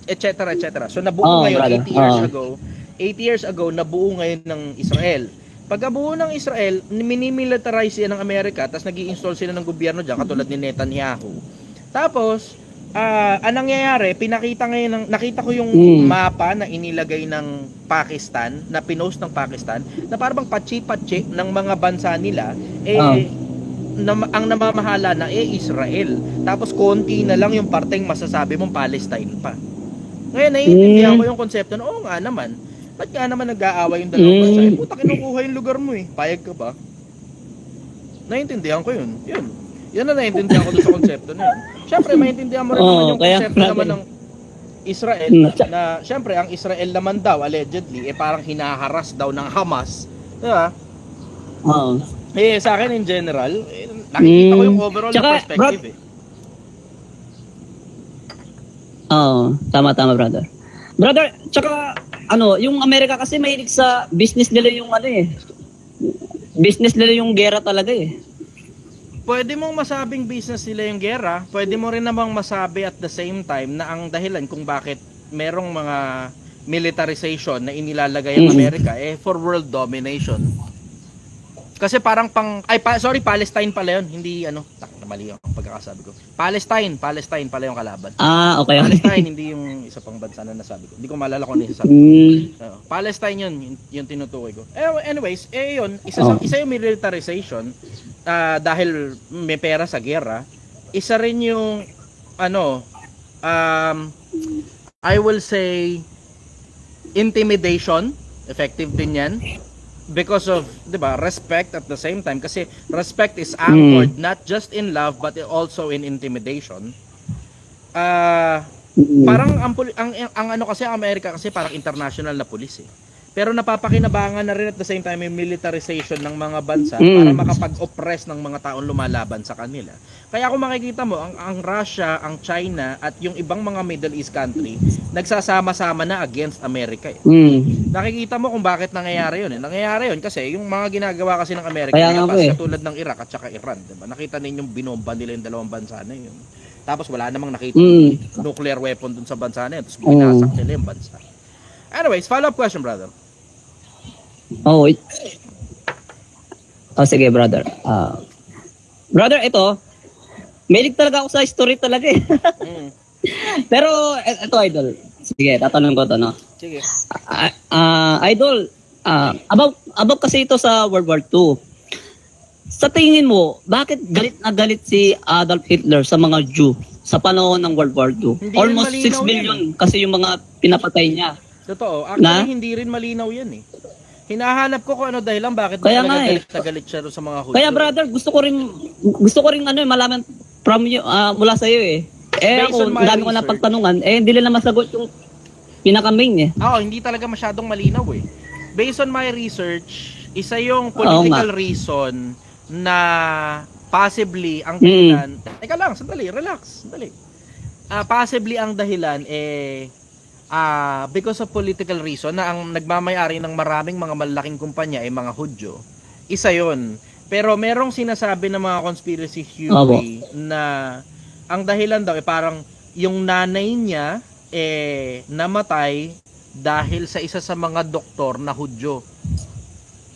Speaker 1: etc. So, nabuo ngayon, 80 years ago, 80 years ago, nabuo ngayon ng Israel. Pagkabuo ng Israel, minimilitarize yan ng Amerika, tapos nag-i-install sila ng gobyerno dyan, katulad ni Netanyahu. Tapos, anong nangyayari, nakita ko yung mapa na inilagay ng Pakistan, na pinost ng Pakistan, na parang patsi-patsi ng mga bansa nila, ang namamahala na Israel. Tapos konti na lang yung parteng masasabi mong Palestine pa. Ngayon, naiintindihan ko yung konsepto na, oo nga naman, ba't nga naman nag-aaway yung dalawang bansa? Puta, kinukuha yung lugar mo eh. Payag ka ba? Naiintindihan ko yun. Yun na naiintindihan ko doon sa konsepto na yun. Siyempre, maintindihan mo rin naman yung konsepto naman ng Israel na, siyempre, ang Israel naman daw, allegedly, parang hinaharas daw ng Hamas. Diba? Sa akin in general, nakikita ko yung overall na perspective
Speaker 3: Tama, brother. Brother, tsaka, yung Amerika kasi mahilig sa business nila yung business nila yung gera talaga eh.
Speaker 1: Pwede mong masabing business nila yung gera, pwede mo rin namang masabi at the same time na ang dahilan kung bakit merong mga militarization na inilalagay ang Amerika for world domination. Kasi parang Palestine pala yun, hindi mali yung pagkakasabi ko. Palestine pala yung kalaban.
Speaker 3: Okay.
Speaker 1: Palestine, hindi yung isa pang bansa na nasabi ko. Hindi ko maalala kung ano yung sasabi ko. Palestine yun, yung tinutukoy ko. Anyways, yun, isa yung militarization, dahil may pera sa gera. Isa rin yung, I will say, intimidation. Effective din yan. Because of, di ba, respect at the same time. Kasi respect is anchored not just in love but also in intimidation. Parang ang kasi ang Amerika kasi parang international na pulis eh. Pero napapakinabangan na rin at the same time yung militarization ng mga bansa para makapag-oppress ng mga taong lumalaban sa kanila. Kaya kung makikita mo, ang Russia, ang China, at yung ibang mga Middle East country, nagsasama-sama na against America. Nakikita mo kung bakit nangyayari yun. Nangyayari yun kasi yung mga ginagawa kasi ng Amerika, katulad ng Iraq at saka Iran. Diba? Nakita ninyong binomba nila yung dalawang bansa na yun. Tapos wala namang nakita nuclear weapon dun sa bansa na yun. Tapos binasak nila yung bansa. Anyways, follow-up question, brother.
Speaker 3: Sige, brother. Brother, ito, mahilig talaga ako sa story talaga eh. Pero, ito, idol. Sige, tatanong ko to, no?
Speaker 1: Sige.
Speaker 3: Idol, about kasi ito sa World War II. Sa tingin mo, bakit galit na galit si Adolf Hitler sa mga Jew sa panahon ng World War II?
Speaker 1: Hindi
Speaker 3: Almost 6 billion kasi yung mga pinapatay niya.
Speaker 1: Totoo. Actually, hindi rin malinaw yan eh. Hinahanap ko kung ano dahilan bakit
Speaker 3: kaya
Speaker 1: galit na galit siya sa mga Hudyo.
Speaker 3: Kaya brother, gusto ko rin malaman from you, mula sa iyo eh. Ako, dami ko na pagtanungan, hindi nila masagot yung pinaka-main eh.
Speaker 1: Hindi talaga masyadong malinaw eh. Based on my research, isa yung political reason na possibly ang dahilan. Teka lang, sandali, relax, sandali. Possibly ang dahilan because of political reason na ang nagmamayari ng maraming mga malalaking kumpanya ay mga Hudyo. Isa yon. Pero merong sinasabi ng mga conspiracy theory na ang dahilan daw parang yung nanay niya namatay dahil sa isa sa mga doktor na Hudyo.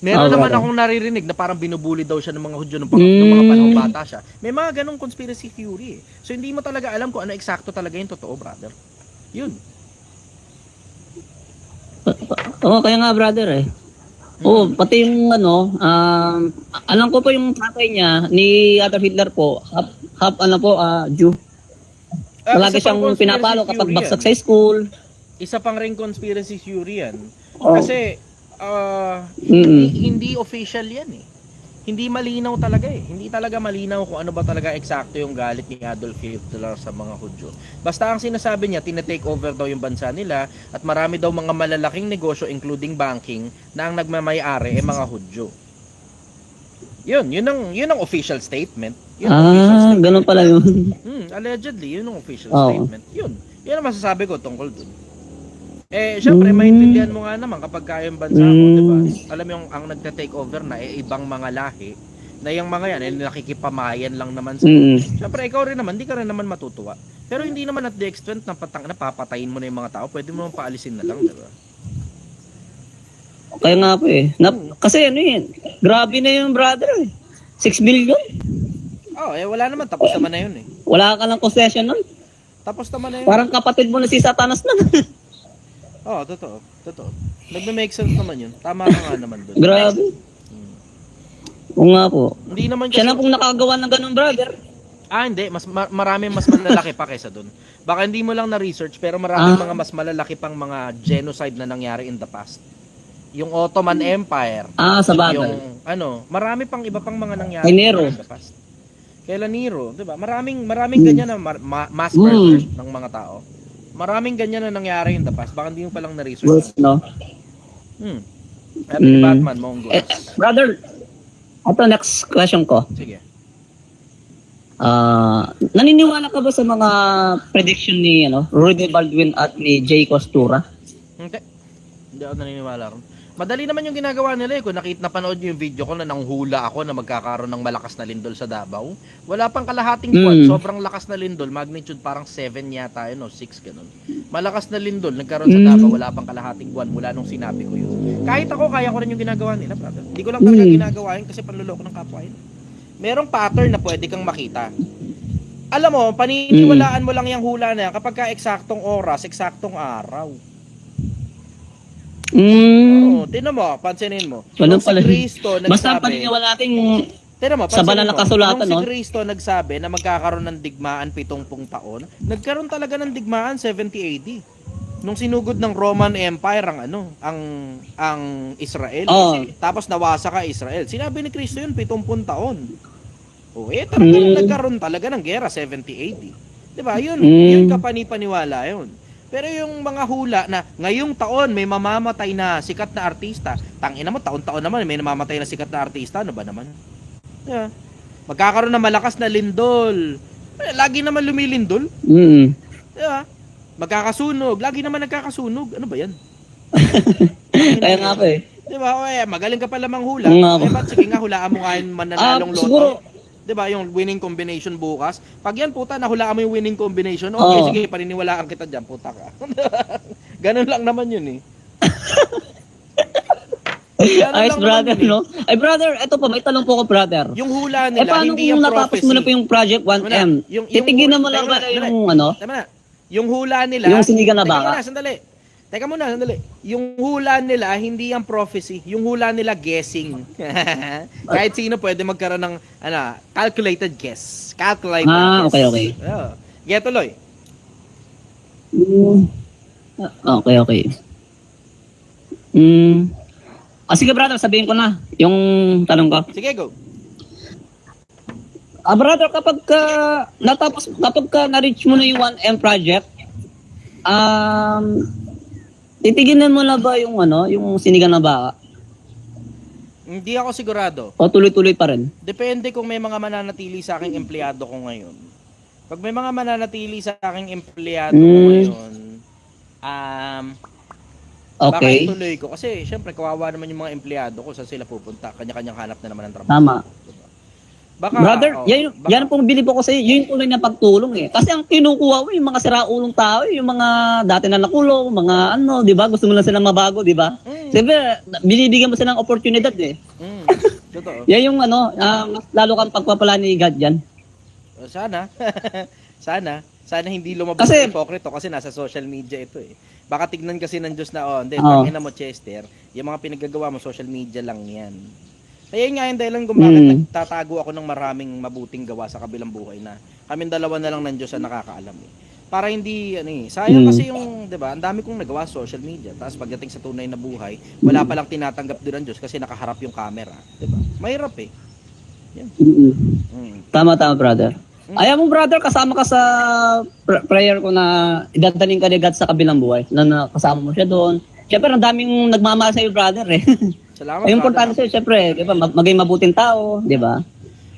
Speaker 1: Meron naman akong naririnig na parang binubuli daw siya ng mga Hudyo ng mga panahong bata siya. May mga ganong conspiracy theory. So hindi mo talaga alam kung ano eksakto talaga yung totoo, brother. Yun.
Speaker 3: Kaya nga brother eh. Pati yung alam ko po yung tatay niya ni Adolf Hitler po, half Jew. Palagi siyang pinapalo kapag bagsak sa school.
Speaker 1: Isa pang ring conspiracy theory yan. Kasi hindi official yan eh. Hindi malinaw talaga eh. Hindi talaga malinaw kung ano ba talaga eksakto yung galit ni Adolf Hitler sa mga Hudyo. Basta ang sinasabi niya, tinetake over daw yung bansa nila at marami daw mga malalaking negosyo including banking na ang nagmamayari ay mga Hudyo. Yun ang official statement.
Speaker 3: Ganun pala yun.
Speaker 1: Allegedly, yun ang official statement. Yun ang masasabi ko tungkol dun. Syempre, maintindihan mo nga naman kapag kaya yung bansa mo, diba? Alam mo yung ang nagte-take over na ibang mga lahi na yung mga yan, nakikipamayan lang naman sa. Syempre, ikaw rin naman, di ka rin naman matutuwa. Pero hindi naman at the extent na papatayin mo na yung mga tao, pwede mo naman paalisin na lang, diba?
Speaker 3: Kaya nga po eh. Kasi ano eh, grabe na yung brother eh. 6 million?
Speaker 1: Oh, wala naman. Tapos naman na yun eh.
Speaker 3: Wala ka ng concession nun.
Speaker 1: Tapos naman na yun.
Speaker 3: Parang kapatid mo na si Satanas na.
Speaker 1: Oo, totoo. Totoo. Nagme-make sense naman yun. Tama ka nga naman doon.
Speaker 3: Grabe. Oo nga po.
Speaker 1: Hindi naman
Speaker 3: Siya na pong nakagawa ng ganun, brother.
Speaker 1: Hindi. Marami mas malalaki pa kaysa doon. Baka hindi mo lang na-research, pero maraming mga mas malalaki pang mga genocide na nangyari in the past. Yung Ottoman Empire.
Speaker 3: Sa bagay.
Speaker 1: Yung, marami pang iba pang mga nangyari
Speaker 3: Kay Nero.
Speaker 1: in the past. Kailan Nero, 'di ba? Maraming ganyan na mass murder ng mga tao. Maraming ganyan na nangyari in the past. Baka hindi mo pa lang na-research.
Speaker 3: Worse, no?
Speaker 1: Happy Batman, Mongols.
Speaker 3: Brother, ito next question ko.
Speaker 1: Sige.
Speaker 3: Naniniwala ka ba sa mga prediction ni Rudy Baldwin at ni Jay Costura?
Speaker 1: Hindi ako naniniwala ron. Madali naman yung ginagawa nila eh. Kung napanood nyo yung video ko na nanghula ako na magkakaroon ng malakas na lindol sa Davao. Wala pang kalahating buwan. Sobrang lakas na lindol. Magnitude parang 7 yata yun o 6 ganun. Malakas na lindol nagkaroon sa Davao. Wala pang kalahating buwan mula nung sinabi ko yun. Kahit ako, kaya ko rin yung ginagawa nila, brother. Hindi ko lang talaga ginagawa yun kasi panluloko ng kapwa yun. Merong pattern na pwede kang makita. Alam mo, paniniwalaan mo lang yung hula na yan kapag ka eksaktong oras, eksaktong araw. Tinan mo, pansinin mo.
Speaker 3: Nung
Speaker 1: si Cristo nagsabi,
Speaker 3: basta paniniwala natin
Speaker 1: sa
Speaker 3: banal na kasulatan,
Speaker 1: nung si Cristo nagsabi na magkakaroon ng digmaan 70 taon, nagkaroon talaga ng digmaan 70 AD. Nung sinugod ng Roman Empire ang Israel, tapos nawasa ka Israel. Sinabi ni Cristo yun 70 taon. Nagkaroon talaga ng gera 70 AD. 'Di ba? Yun kapani-paniwala yun. Pero yung mga hula na ngayong taon may mamamatay na sikat na artista, tangina mo, taon-taon naman may namamatay na sikat na artista, ano ba naman? Yeah. Magkakaroon na malakas na lindol. Lagi naman lumilindol. Yeah. Magkakasunog, lagi naman nagkakasunog. Ano ba yan?
Speaker 3: Kaya nga pa eh.
Speaker 1: Diba? Magaling ka pala manghula. Ba't sige nga, hulaan mo nga yung mananalong loto.
Speaker 3: Siguro,
Speaker 1: diba, yung winning combination bukas. Pag yan, puta, nahulaan mo yung winning combination, okay, sige, paniniwalaan kita dyan, puta ka. Ganun lang naman yun eh.
Speaker 3: Ayos, brother, no? Ay, brother, eto pa, may tanong po ko, brother.
Speaker 1: Yung hula nila,
Speaker 3: paano
Speaker 1: hindi
Speaker 3: kung
Speaker 1: yung
Speaker 3: natapos
Speaker 1: prophecy.
Speaker 3: mo na po yung Project 1M? Titignan mo lang ba yung
Speaker 1: Tama na. Yung hula nila,
Speaker 3: yung sinigang na baka?
Speaker 1: Teka muna, sandali. Yung hula nila, hindi yung prophecy. Yung hula nila, guessing. Kahit sino pwede magkaroon ng, calculated guess. Calculated guess.
Speaker 3: Okay.
Speaker 1: Get tuloy.
Speaker 3: Okay. Sige, brother, sabihin ko na yung tanong ko.
Speaker 1: Sige, go.
Speaker 3: Brother, kapag na-reach mo na yung 1M project, titignan mo na ba yung yung sinigang na baka?
Speaker 1: Hindi ako sigurado.
Speaker 3: O tuloy-tuloy pa rin?
Speaker 1: Depende kung may mga mananatili sa aking empleyado ko ngayon. Pag may mga mananatili sa aking empleyado ko ngayon, baka ituloy ko. Kasi syempre kawawa naman yung mga empleyado ko, saan sila pupunta? Kanya-kanyang hanap na naman ng trabaho.
Speaker 3: Tama.
Speaker 1: Baka,
Speaker 3: brother, yan pong bilib ko sa'yo, yun tuloy na pagtulong eh. Kasi ang kinukuha mo, yung mga siraulong tao, yung mga dati na nakulong, mga di ba? Gusto mo lang silang mabago, di ba? Siyempre, binibigyan mo sila ng oportunidad eh.
Speaker 1: Totoo.
Speaker 3: Yan yung mas lalo kang pagpapala ni God dyan.
Speaker 1: Sana. Sana hindi lumabas
Speaker 3: kasi,
Speaker 1: ng hipokrito kasi nasa social media ito eh. Baka tignan kasi ng Diyos na, tangina mo Chester, yung mga pinaggagawa mo, social media lang yan. Kaya nga yung dahilan kung bakit nagtatago ako ng maraming mabuting gawa sa kabilang buhay na kaming dalawa na lang ng Diyos ang nakakaalam eh. Para hindi, sayang kasi yung, di ba, ang dami kong nagawa sa social media. Tapos pagdating sa tunay na buhay, wala palang tinatanggap din ng Diyos kasi nakaharap yung camera. Di ba? Mahirap eh. Yan.
Speaker 3: Tama, brother. Ayaw mo, brother, kasama ka sa prayer ko na idadaling ka ni God sa kabilang buhay. Na kasama mo siya doon. Siyempre, ang daming nagmamahal sa'yo, brother eh.
Speaker 1: Salamat,
Speaker 3: ay, importante sa'yo, siyempre, di ba, maging mabuting tao, di ba?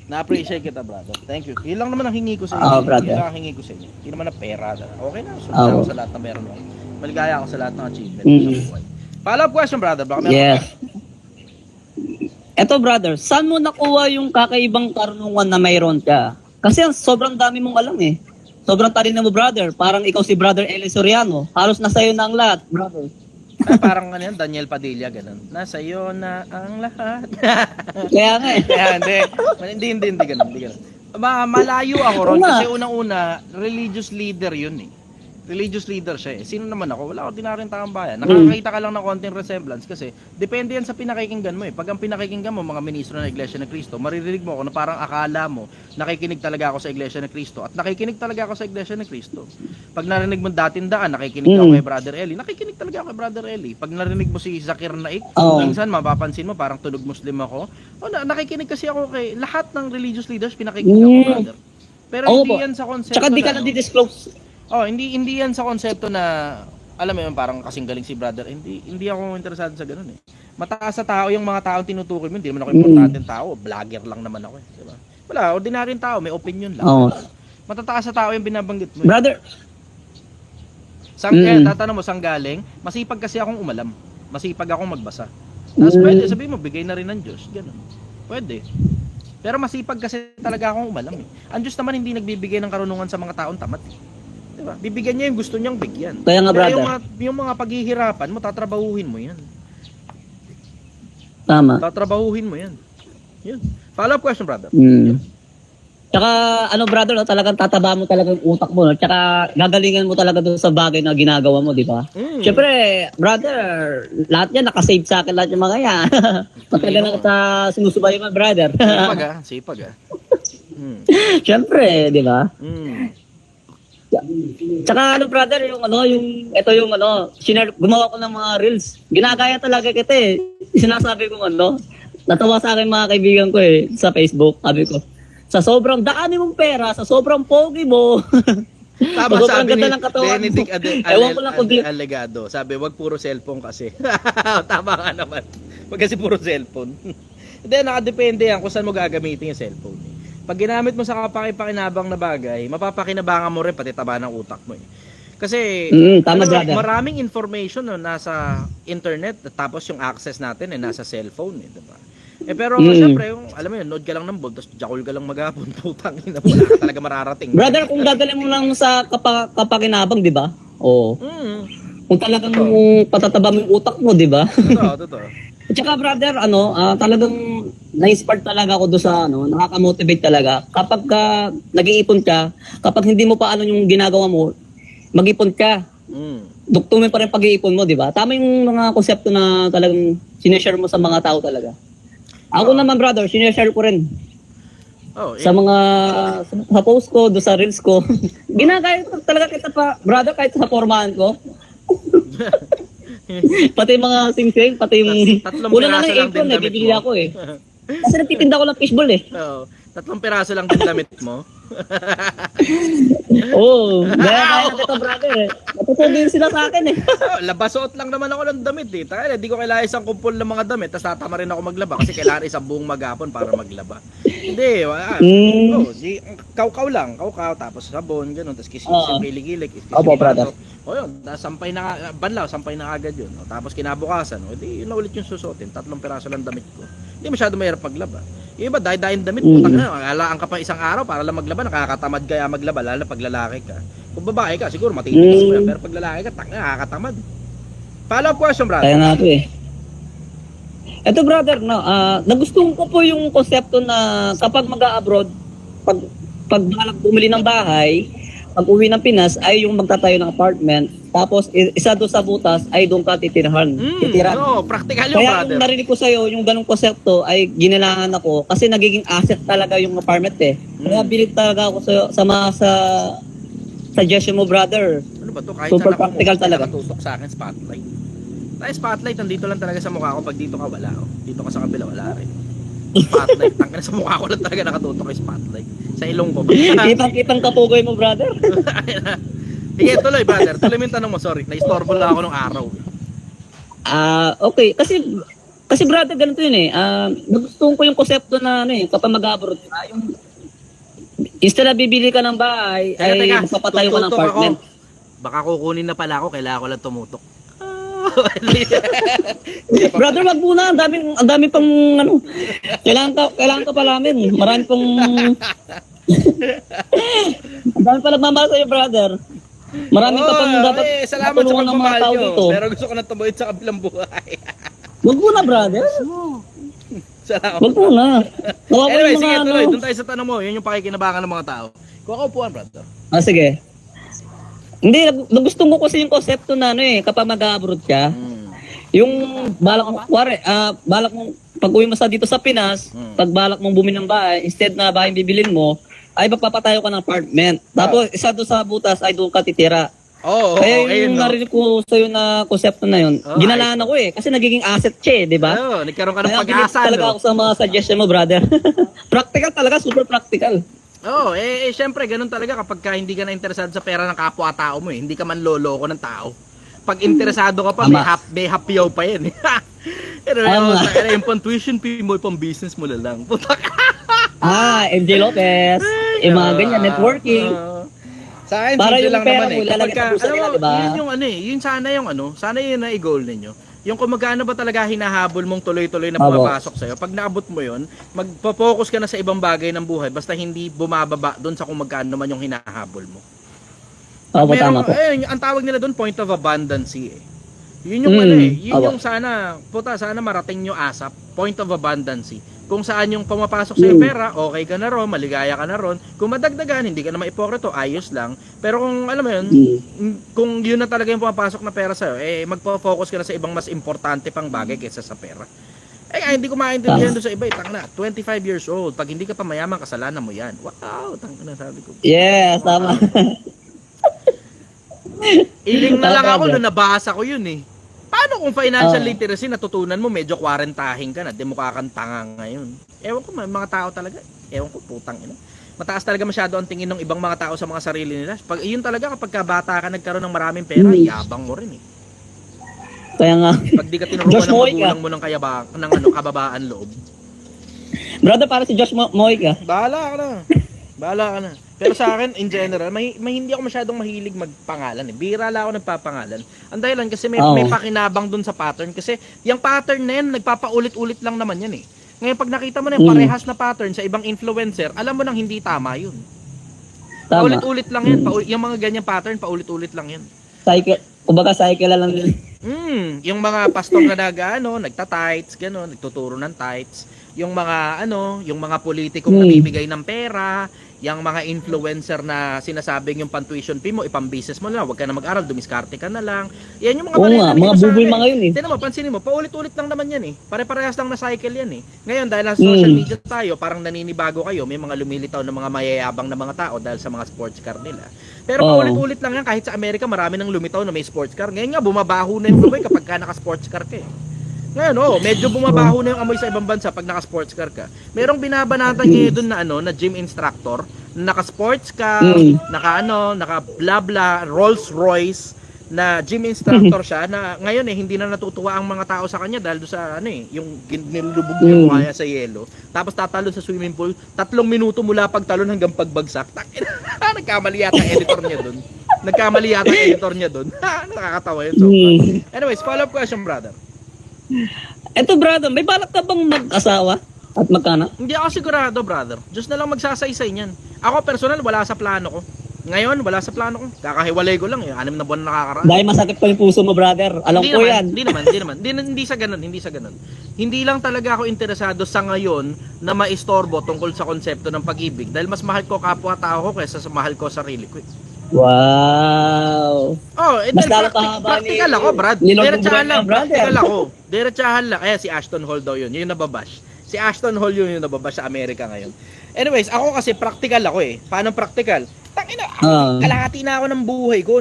Speaker 1: Na-appreciate kita, brother. Thank you. Yun lang naman ang hingi ko sa inyo.
Speaker 3: Brother.
Speaker 1: Yun lang ang hingi ko sa inyo. Hindi naman na pera. Okay na. Sunod ako sa lahat na meron ako. Maligaya ako sa lahat ng achievement sa buhay. Follow-up question, brother. Baka meron
Speaker 3: yes. Eto, brother, saan mo nakuha yung kakaibang karunungan na mayroon ka? Kasi sobrang dami mong alam eh. Sobrang talino mo, brother. Parang ikaw si Brother Eli Soriano. Halos na sa'yo na ang lahat, brother.
Speaker 1: Parang ano yan, Daniel Padilla, ganun. Nasa iyo na ang lahat.
Speaker 3: Kaya nga eh.
Speaker 1: Kaya hindi ganun. Malayo ako ron
Speaker 3: Una.
Speaker 1: kasi unang-una, religious leader yun eh. Religious leader siya eh. Sino naman ako? Wala ako ordinaryong taong bayan. Nakakita ka lang ng konting resemblance kasi depende yan sa pinakikinggan mo eh. Pag ang pinakikinggan mo, mga ministro ng Iglesia ni Cristo, maririnig mo ako na parang akala mo, nakikinig talaga ako sa Iglesia ni Cristo. At nakikinig talaga ako sa Iglesia ni Cristo. Pag narinig mo datindaan, nakikinig ako kay Brother Eli. Nakikinig talaga ako kay Brother Eli. Pag narinig mo si Zakir Naik, minsan mapapansin mo, parang tunog Muslim ako. Nakikinig kasi ako kay lahat ng religious leaders, pinakikinggan ko, brother. Pero hindi yan sa konsepto
Speaker 3: Tsaka di ka
Speaker 1: na,
Speaker 3: na di-disclose.
Speaker 1: hindi yan sa konsepto na alam mo yun, parang kasing galing si brother. Hindi ako interesado sa ganun eh. Mataas sa tao yung mga taong tinutukoy mo, hindi naman ako importanteng tao, vlogger lang naman ako eh, di ba? Wala, ordinaryong tao, may opinion lang. Matataas sa tao yung binabanggit mo.
Speaker 3: Brother.
Speaker 1: Tatanong mo saan galing? Masipag kasi akong umalam. Masipag akong magbasa. Tapos pwede sabihin mo, bigay na rin ng Diyos, ganun. Pwede. Pero masipag kasi talaga akong umalam eh. Ang Diyos naman hindi nagbibigay ng karunungan sa mga taong tamad eh. Diba? Bibigyan niya yung gusto niyang bigyan.
Speaker 3: Kaya nga,
Speaker 1: Pero
Speaker 3: brother.
Speaker 1: yung mga paghihirapan mo, tatrabahuhin mo yan.
Speaker 3: Tama.
Speaker 1: Tatrabahuhin mo yan. Yun. Follow-up question, brother.
Speaker 3: Tsaka brother, no, talagang tataba mo talaga yung utak mo, no? Tsaka gagalingan mo talaga doon sa bagay na ginagawa mo, di ba? Siyempre, brother, lahat yan nakasave sa akin, lahat yung mga yan. Matagal na kita sinusubayan, brother.
Speaker 1: Sipag ah.
Speaker 3: Siyempre, di ba? Tsaka brother, gumawa ko ng mga reels. Ginagaya talaga kita eh. Sinasabi ko natawa sa akin mga kaibigan ko eh, sa Facebook, sabi ko, sa sobrang dami mong pera, sa sobrang pogi mo.
Speaker 1: Tama, sabi ni
Speaker 3: Benedict
Speaker 1: Allegado. Sabi, wag puro cellphone kasi. Tama nga naman. Wag kasi puro cellphone. Hindi, nakadepende yan kung saan mo gagamitin yung cellphone. Pag ginamit mo sa kapakipakinabang na bagay, mapapakinabangan mo rin pati taba ng utak mo eh. Kasi maraming information nasa internet tapos yung access natin nasa cellphone eh, diba? Pero syempre, alam mo yun, nood ka lang ng bold, tapos jakol ka lang maghapon, putang ina, wala ka talaga mararating.
Speaker 3: Brother, kung dadalhin mo lang sa kapakinabang, di ba? Oo. Kung talagang patataba mo yung utak mo, di ba?
Speaker 1: Totoo.
Speaker 3: At saka brother, talagang na-inspired talaga ako doon sa nakaka-motivate talaga. Kapag nag-iipon ka, kapag hindi mo pa yung ginagawa mo, mag-ipon ka. Duktumin pa rin pag-iipon mo, di ba? Tama yung mga konsepto na talagang sineshare mo sa mga tao talaga. Ako naman brother, sineshare ko rin. Sa mga sa post ko, doon sa reels ko. Ginagaya ko talaga kita pa, brother, kahit sa formahan ko. Pati mga sing-sing, pati yung wala na ng apron bibili ako eh. Kasi nagtitinda ko ng fishball eh.
Speaker 1: 3 piraso lang din damit mo.
Speaker 3: Gaya na ito brother eh. Natutugin sila sa akin eh.
Speaker 1: Labasuot lang naman ako ng damit eh. Hindi ko kailangan isang kumpol ng mga damit, tapos tatama rin ako maglaba kasi kailangan isang buong maghapon para maglaba. Hindi, wala. Kaw lang, tapos sabon, ganun, tapos kilig-gilig.
Speaker 3: Opo, brother.
Speaker 1: Yun, sampay na sampay na agad yun. Tapos kinabukasan, yun na ulit yung susuotin. 3 piraso lang damit ko. Hindi masyado mahirap paglaba. Yung iba, dahil damit, putang na, alaan ka pa isang araw para lang maglaba, nakakatamad kaya maglaba, lalo pag lalaki ka. Kung babae ka, siguro matitigas mo yan, pero pag lalaki ka, nakakatamad. Follow-up question, brother.
Speaker 3: Kaya nga ito eh. Ito brother, nagustuhan ko po yung konsepto na kapag mag-a-abroad, pag balak bumili ng bahay, pag uwi ng Pinas ay yung magtatayo ng apartment, tapos isa doon sa butas ay doon ka titirahan.
Speaker 1: Practical yung
Speaker 3: kaya
Speaker 1: brother.
Speaker 3: Yung narinig ko sa'yo, yung ganong konsepto ay ginilangan ako kasi nagiging asset talaga yung apartment eh. Kaya bilid talaga ako sa suggestion mo brother.
Speaker 1: Ano ba to? Kahit
Speaker 3: super
Speaker 1: saan
Speaker 3: practical talaga.
Speaker 1: Nakatutok sa akin spotlight. Spotlight, nandito lang talaga sa mukha ko. Pag dito ka, wala. Dito ka sa kabila, wala rin. Spotlight, tangka sa mukha ko lang talaga nakatutok yung spotlight. Sa ilong ko.
Speaker 3: Kitang kapugoy mo brother.
Speaker 1: Sige, tuloy brother. Tuloy mo yung tanong mo. Sorry, na-istorbo lang ako nung araw.
Speaker 3: Okay. Kasi brother, ganito yun eh. Nagustuhan ko yung konsepto na kapag mag-abroad ka, yung instead na bibili ka ng bahay, ay magpapatayo ka ng apartment.
Speaker 1: Baka kukunin na pala ako, kailangan ko lang tumutok.
Speaker 3: Brother, wag muna. Ang dami pang kailangan ka pa namin. Marami pang ang dami pa nagmamahal sa'yo, brother. Maraming ka pang dapat
Speaker 1: salamat sa
Speaker 3: matulungan ng mga
Speaker 1: pagmamahal
Speaker 3: tao
Speaker 1: nyo.
Speaker 3: dito.
Speaker 1: Pero gusto ko na tumuhin sa kabilang buhay.
Speaker 3: Wag mo na, brother.
Speaker 1: Salamat.
Speaker 3: Wag mo na. Kawawa
Speaker 1: Anyway,
Speaker 3: yung
Speaker 1: sige,
Speaker 3: mga
Speaker 1: tuloy. Doon tayo sa tanong mo. Yun yung pakikinabangan ng mga tao. Kuha ka upuan, brother.
Speaker 3: Sige. Hindi, nagustuhan ko kasi yung konsepto na kapag mag-abroad ka, yung balak mo, balak mo, pag uwi mo sa dito sa Pinas, pag balak mong bumili ng bahay, instead na bahay bibilin mo, ay magpapatayo ka ng apartment. Tapos, isa doon sa butas ay doon ka titira. Kaya yung narinig ko sa'yo na konsepto na yun, ginalaan ako kasi nagiging asset siya di ba?
Speaker 1: Nagkaroon ka ng
Speaker 3: Kaya
Speaker 1: pag-asa,
Speaker 3: bilis talaga ako sa mga suggestion mo, brother. Practical talaga, super practical.
Speaker 1: Syempre, ganun talaga kapag hindi ka na interesado sa pera ng kapwa-tao mo Hindi ka man loloko ng tao. Pag interesado ka pa, may hapyaw pa yan Pero yung pang tuition fee mo, pang business mo lang. Puta ka.
Speaker 3: MJ Lopez. Yung mga ganyan, networking.
Speaker 1: Sa akin,
Speaker 3: Para
Speaker 1: simple
Speaker 3: yung
Speaker 1: lang
Speaker 3: pera
Speaker 1: naman
Speaker 3: mo, ilalagay sa bulsa nila, diba?
Speaker 1: Yun yung yun sana yun na i-goal ninyo. Yung kung magkano ba talaga hinahabol mong tuloy-tuloy na pumapasok sa'yo, pag naabot mo yun, magpo-focus ka na sa ibang bagay ng buhay, basta hindi bumababa doon sa kung magkano naman yung hinahabol mo.
Speaker 3: Tama po.
Speaker 1: Ang tawag nila doon, point of abundance Yun yung yun yung sana marating nyo ASAP, point of abundance Kung saan yung pumapasok sa pera, okay ka na ron, maligaya ka na ron. Kung madagdagan, hindi ka na maipokrito, ayos lang. Pero kung alam mo yun, kung yun na talaga yung pumapasok na pera sa'yo, magpo-focus ka na sa ibang mas importante pang bagay kaysa sa pera. Hindi ko maintindihan doon sa iba, tangna, 25 years old, pag hindi ka pa mayaman, kasalanan mo yan. Wow, tangna, sabi ko.
Speaker 3: Yes, tama.
Speaker 1: Iling na lang ako nung nabasa ko yun Paano kung financial literacy natutunan mo, medyo kwarentahin ka na, di mo kakantanga ngayon? Ewan ko, mga tao talaga. Ewan ko, putang ina. Mataas talaga masyado ang tingin ng ibang mga tao sa mga sarili nila. Pag yun talaga, kapag bata ka nagkaroon ng maraming pera, yabang mo rin
Speaker 3: Kaya nga.
Speaker 1: Pag di ka tinuruan ng magulang mo ng kababaan loob.
Speaker 3: Brother, para si Josh Moy ka.
Speaker 1: Bahala ka na. Pero sa akin, in general, may hindi ako masyadong mahilig magpangalan Bira lang ako nagpapangalan. Ang dahilan kasi may pakinabang dun sa pattern. Kasi yung pattern na yan, nagpapaulit-ulit lang naman yan Ngayon, pag nakita mo na yung parehas na pattern sa ibang influencer, alam mo nang hindi tama yun.
Speaker 3: Tama.
Speaker 1: Paulit-ulit lang yan. Yung mga ganyang pattern, paulit-ulit lang yan.
Speaker 3: Kumbaga cycle lang din.
Speaker 1: Yung mga pastor na nagta-tights, gano'n, nagtuturo ng tights. Yung mga yung mga politikong namimigay ng pera, yung mga influencer na sinasabing yung pan-tuition fee mo, ipang-business mo lang, wag ka na mag-aral, dumiskarte ka na lang. Yan yung mga
Speaker 3: mga buboy mga yun
Speaker 1: Tignan mo, pansinin mo, paulit-ulit lang naman yan Pare-parehas lang na cycle yan Ngayon, dahil sa social media tayo, parang naninibago kayo, may mga lumilitaw na mga mayayabang na mga tao dahil sa mga sports car nila. Pero paulit-ulit lang yan, kahit sa Amerika, marami nang lumitaw na may sports car. Ngayon nga, bumabaho na yung amoy kapag ka naka-sports car ka Ngayon, medyo bumabaho na yung amoy sa ibang bansa pag naka-sports car ka. Merong binabanatan ngayon doon na gym instructor, naka-sports car, naka blah blah, Rolls Royce, na gym instructor siya, na ngayon hindi na natutuwa ang mga tao sa kanya dahil doon sa yung nilulubog yung kaya sa yelo. Tapos tatalon sa swimming pool, 3 minuto mula pagtalon hanggang pagbagsak. Nagkamali yata editor niya doon. Nakakatawa yun. So, anyways, follow-up question, brother.
Speaker 3: Eto, brother, may balak ka bang mag-asawa at magkana?
Speaker 1: Hindi ako sigurado, brother. Diyos na lang magsasaysay niyan. Ako, personal, wala sa plano ko. Ngayon, wala sa plano ko. Kakahiwalay ko lang 6 na buwan na nakakaraan.
Speaker 3: Dahil masakit pa yung puso mo, brother. Alam ko yan.
Speaker 1: Hindi naman. Hindi sa ganun. Hindi lang talaga ako interesado sa ngayon na maistorbo tungkol sa konsepto ng pag-ibig. Dahil mas mahal ko kapwa-tao ko kaysa sa mahal ko sarili ko
Speaker 3: Wow.
Speaker 1: Mas practical ako, Brad. Diretsahan lang. Si Ashton Hall daw yun. Yung nababash. Si Ashton Hall yung nababash sa Amerika ngayon. Anyways, ako kasi practical ako Paano practical? Kalahati na ako ng buhay ko,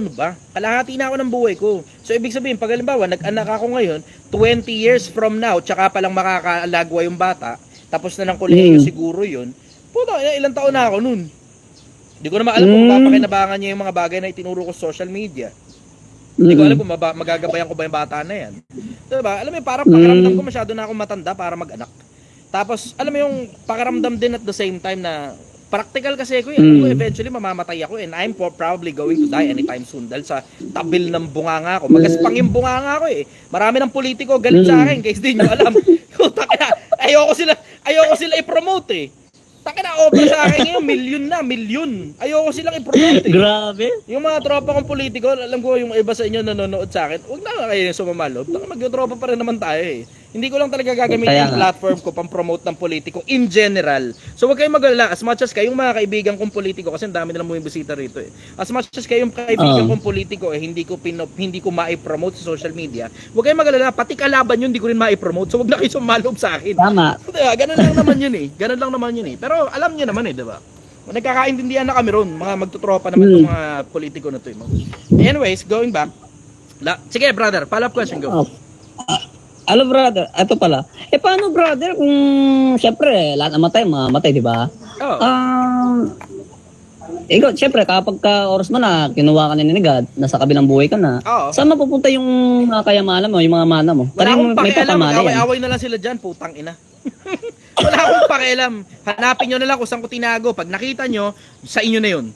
Speaker 1: Kalahati na ako ng buhay ko. So, ibig sabihin, pag halimbawa, nag-anak ako ngayon, 20 years from now, tsaka palang makakalagwa yung bata, tapos na ng kolehiyo siguro yun, puta, ilang taon na ako nun. Hindi ko naman alam kung papakinabangan niya yung mga bagay na itinuro ko sa social media. Hindi ko alam kung magagabayan ko ba yung bata na yan. Diba? Alam mo yung parang pakiramdam ko masyado na akong matanda para mag-anak. Tapos, alam mo yung pakiramdam din at the same time na practical kasi ko eventually mamamatay ako and I'm probably going to die anytime soon dahil sa tabil ng bunganga ko. Magaspang yung bunganga ko Marami ng politiko galit sa akin, case di nyo alam. Ayoko sila i-promote Taka na, obra sa akin ngayon, milyon. Ayoko silang i-promote eh.
Speaker 3: Grabe.
Speaker 1: Yung mga tropa kong politiko, alam ko yung iba sa inyo nanonood sa akin, huwag na kayo sumamalo. Mag-tropa pa rin naman tayo eh. Hindi ko lang talaga gagamitin
Speaker 3: Kaya
Speaker 1: yung
Speaker 3: nga.
Speaker 1: platform ko pang promote ng politiko in general. So huwag kayong mag-alala, as much as kayong mga kaibigan kong politiko, kasi ang dami nilang bumibisita rito eh. As much as kayong kaibigan kong politiko eh, hindi ko ma-promote sa social media, huwag kayong mag-alala, pati kalaban yun, hindi ko rin ma-promote. So huwag na kayo sumalob sa akin.
Speaker 3: Tama.
Speaker 1: Diba? Ganun lang naman yun eh. Ganun lang naman yun eh. Pero alam niyo naman eh, diba? Nagkakaintindihan na kami ron, mga magtutropa naman ng mga politiko na to. Anyways, going back. Sige brother, follow-up question go.
Speaker 3: Alo brother, ito pala. Paano brother kung syempre lahat mamatay, di ba?
Speaker 1: Oh.
Speaker 3: Ikaw, syempre kapag ka oras mo na kinuha ka na ni God, nasa kabilang buhay ka na.
Speaker 1: Oo.
Speaker 3: Saan mapupunta yung mga kayamanan mo, yung mga mana mo?
Speaker 1: Wala akong
Speaker 3: May
Speaker 1: pakialam,
Speaker 3: pakamana yan.
Speaker 1: away-away na lang sila dyan, putang ina. Wala akong pakialam. Hanapin nyo na lang kung saan ko tinago. Pag nakita nyo, sa inyo na yun.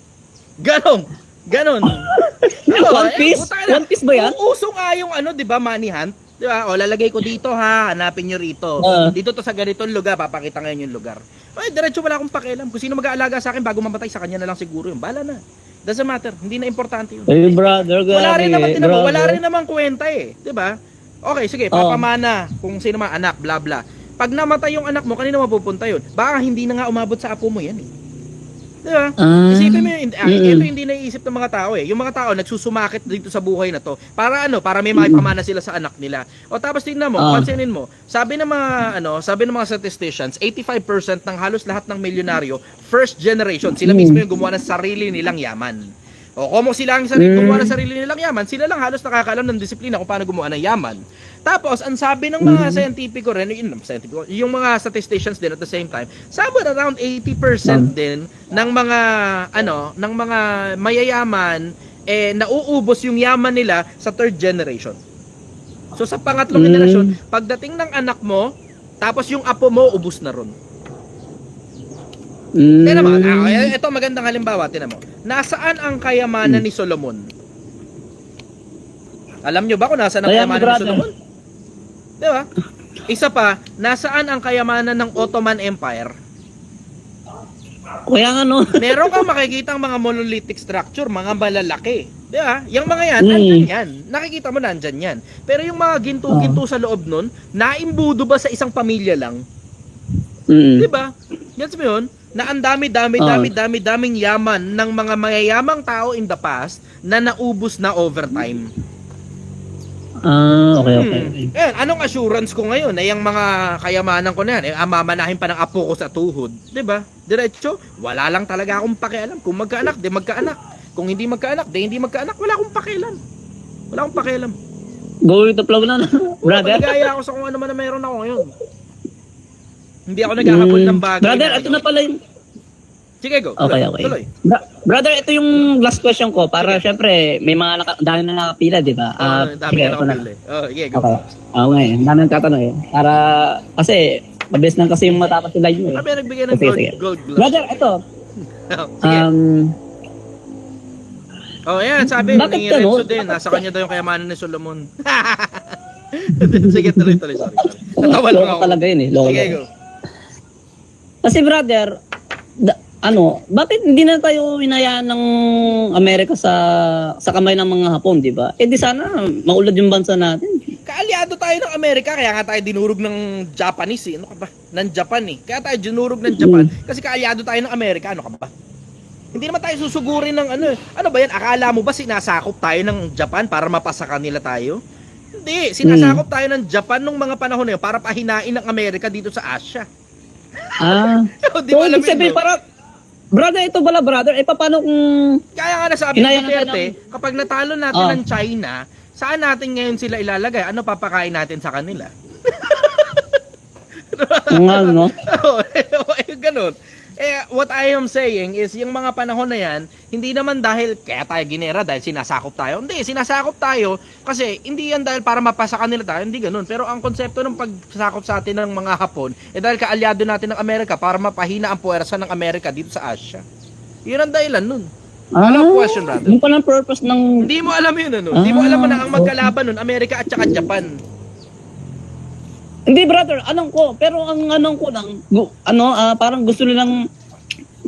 Speaker 1: Ganon.
Speaker 3: One Piece?
Speaker 1: Putang ina.
Speaker 3: One Piece ba yan?
Speaker 1: Uso nga yung ano, di ba, money hunt? Di ba? O, lalagay ko dito ha, hanapin nyo rito. Dito to sa ganitong lugar, papakita ngayon yung lugar. Ay, diretso wala akong pakialam. Kung sino mag-aalaga sa akin bago mamatay, sa kanya na lang siguro yun. Bala na. Doesn't matter. Hindi na importante yun.
Speaker 3: Hey brother,
Speaker 1: Wala rin naman,
Speaker 3: grabe.
Speaker 1: wala rin naman kwenta eh. Di ba? Okay, sige, papamana kung sino man anak, bla bla. Pag namatay yung anak mo, kanino mapupunta yun? Baka hindi na nga umabot sa apo mo yan eh. Di ba? Isipin mo yun, ito hindi naiisip ng mga tao eh. Yung mga tao nagsusumakit dito sa buhay na to. Para ano? Para may makipamana sila sa anak nila. O tapos tingnan mo, pansinin mo, sabi ng mga statisticians, 85% ng halos lahat ng milyonaryo, first generation, sila mismo yung gumawa ng sarili nilang yaman. O kung sila ang gumawa ng sarili nilang yaman, sila lang halos nakakaalam ng disiplina kung paano gumawa ng yaman. Tapos, ang sabi ng mga scientifico rin, yung mga statisticians din at the same time, somewhere around 80% din ng mga mayayaman nauubos yung yaman nila sa third generation. So sa pangatlong generation, pagdating ng anak mo, tapos yung apo mo ubos na ron. Tingnan mo, ito magandang halimbawa, tingnan mo. Nasaan ang kayamanan ni Solomon? Alam nyo ba kung nasaan ang kayamanan ni Solomon? Di ba? Isa pa, nasaan ang kayamanan ng Ottoman Empire?
Speaker 3: Kaya nga no.
Speaker 1: Meron kang makikitang mga monolithic structure, mga malalaki. Di ba? Yung mga yan, nandyan yan. Nakikita mo nandyan yan. Pero yung mga ginto-ginto sa loob nun, naimbudo ba sa isang pamilya lang? Di ba? Gets mo yun? Na ang daming yaman ng mga mayayamang tao in the past na naubos na over time.
Speaker 3: Okay.
Speaker 1: Anong assurance ko ngayon na yung mga kayamanan ko na yan, mamanahin pa ng apo ko sa tuhod, 'di ba? Diretso, wala lang talaga akong pakialam. Kung magkaanak, di magkaanak. Kung hindi magkaanak, di hindi magkaanak, wala akong pakialam.
Speaker 3: Go with the flow na, brother.
Speaker 1: Nagaya ako sa kung ano man na meron ako ngayon. Hindi ako naghahabol ng bagay.
Speaker 3: Brother, ito na pala yung...
Speaker 1: Sige, go.
Speaker 3: Okay.
Speaker 1: Tuloy.
Speaker 3: Brother, ito yung last question ko para syempre may mga dami na nakapila, di ba?
Speaker 1: Dami na nakapila. Sige, go.
Speaker 3: Okay. Okay, dami nang tatanong eh. Para, kasi, mabilis lang kasi yung matapos yung live mo eh.
Speaker 1: Kami nagbigay ng gold glove.
Speaker 3: Brother, ito.
Speaker 1: Sige. Yan, sabi,
Speaker 3: Bakit
Speaker 1: ni Renzo din, nasa kanya daw yung kayamanan ni Solomon. Sige, tuloy, sorry. Natawa lang ako.
Speaker 3: Loko talaga yun eh.
Speaker 1: Sige, go.
Speaker 3: Kasi brother, bakit hindi na tayo hinayaan ng Amerika sa kamay ng mga Hapon, di ba? Di sana maulad yung bansa natin.
Speaker 1: Kaalyado tayo ng Amerika, kaya nga tayo dinurog ng Japanese eh. Ano ka ba? Ng Japan eh. Kaya tayo dinurog ng Japan kasi kaalyado tayo ng Amerika. Ano ka ba? Hindi naman tayo susugurin ng ano ba yan? Akala mo ba sinasakop tayo ng Japan para mapasa kanila tayo? Hindi. Sinasakop tayo ng Japan nung mga panahon na yun para pahinain ng Amerika dito sa Asia. Di ba alam yun?
Speaker 3: Brother, ito pala brother, paano kung...
Speaker 1: Kaya nga nasabi ni Duterte, kapag natalo natin ng China, saan natin ngayon sila ilalagay? Ano papakain natin sa kanila?
Speaker 3: no?
Speaker 1: Ganun. What I am saying is, yung mga panahon na yan, hindi naman dahil, kaya tayo ginera, dahil sinasakop tayo. Hindi, sinasakop tayo, kasi hindi yan dahil para mapasa kanila tayo, hindi ganun. Pero ang konsepto ng pagsakop sa atin ng mga Hapon, dahil kaalyado natin ng Amerika para mapahina ang puwersa ng Amerika dito sa Asia. Yun ang dahilan nun. Ano question, brother?
Speaker 3: Yung palang purpose ng...
Speaker 1: Hindi mo alam yun, ano? Hindi mo alam na ang magkalaban nun, Amerika at saka Japan.
Speaker 3: Hindi brother, anong ko, pero ang anong ko lang, parang gusto nilang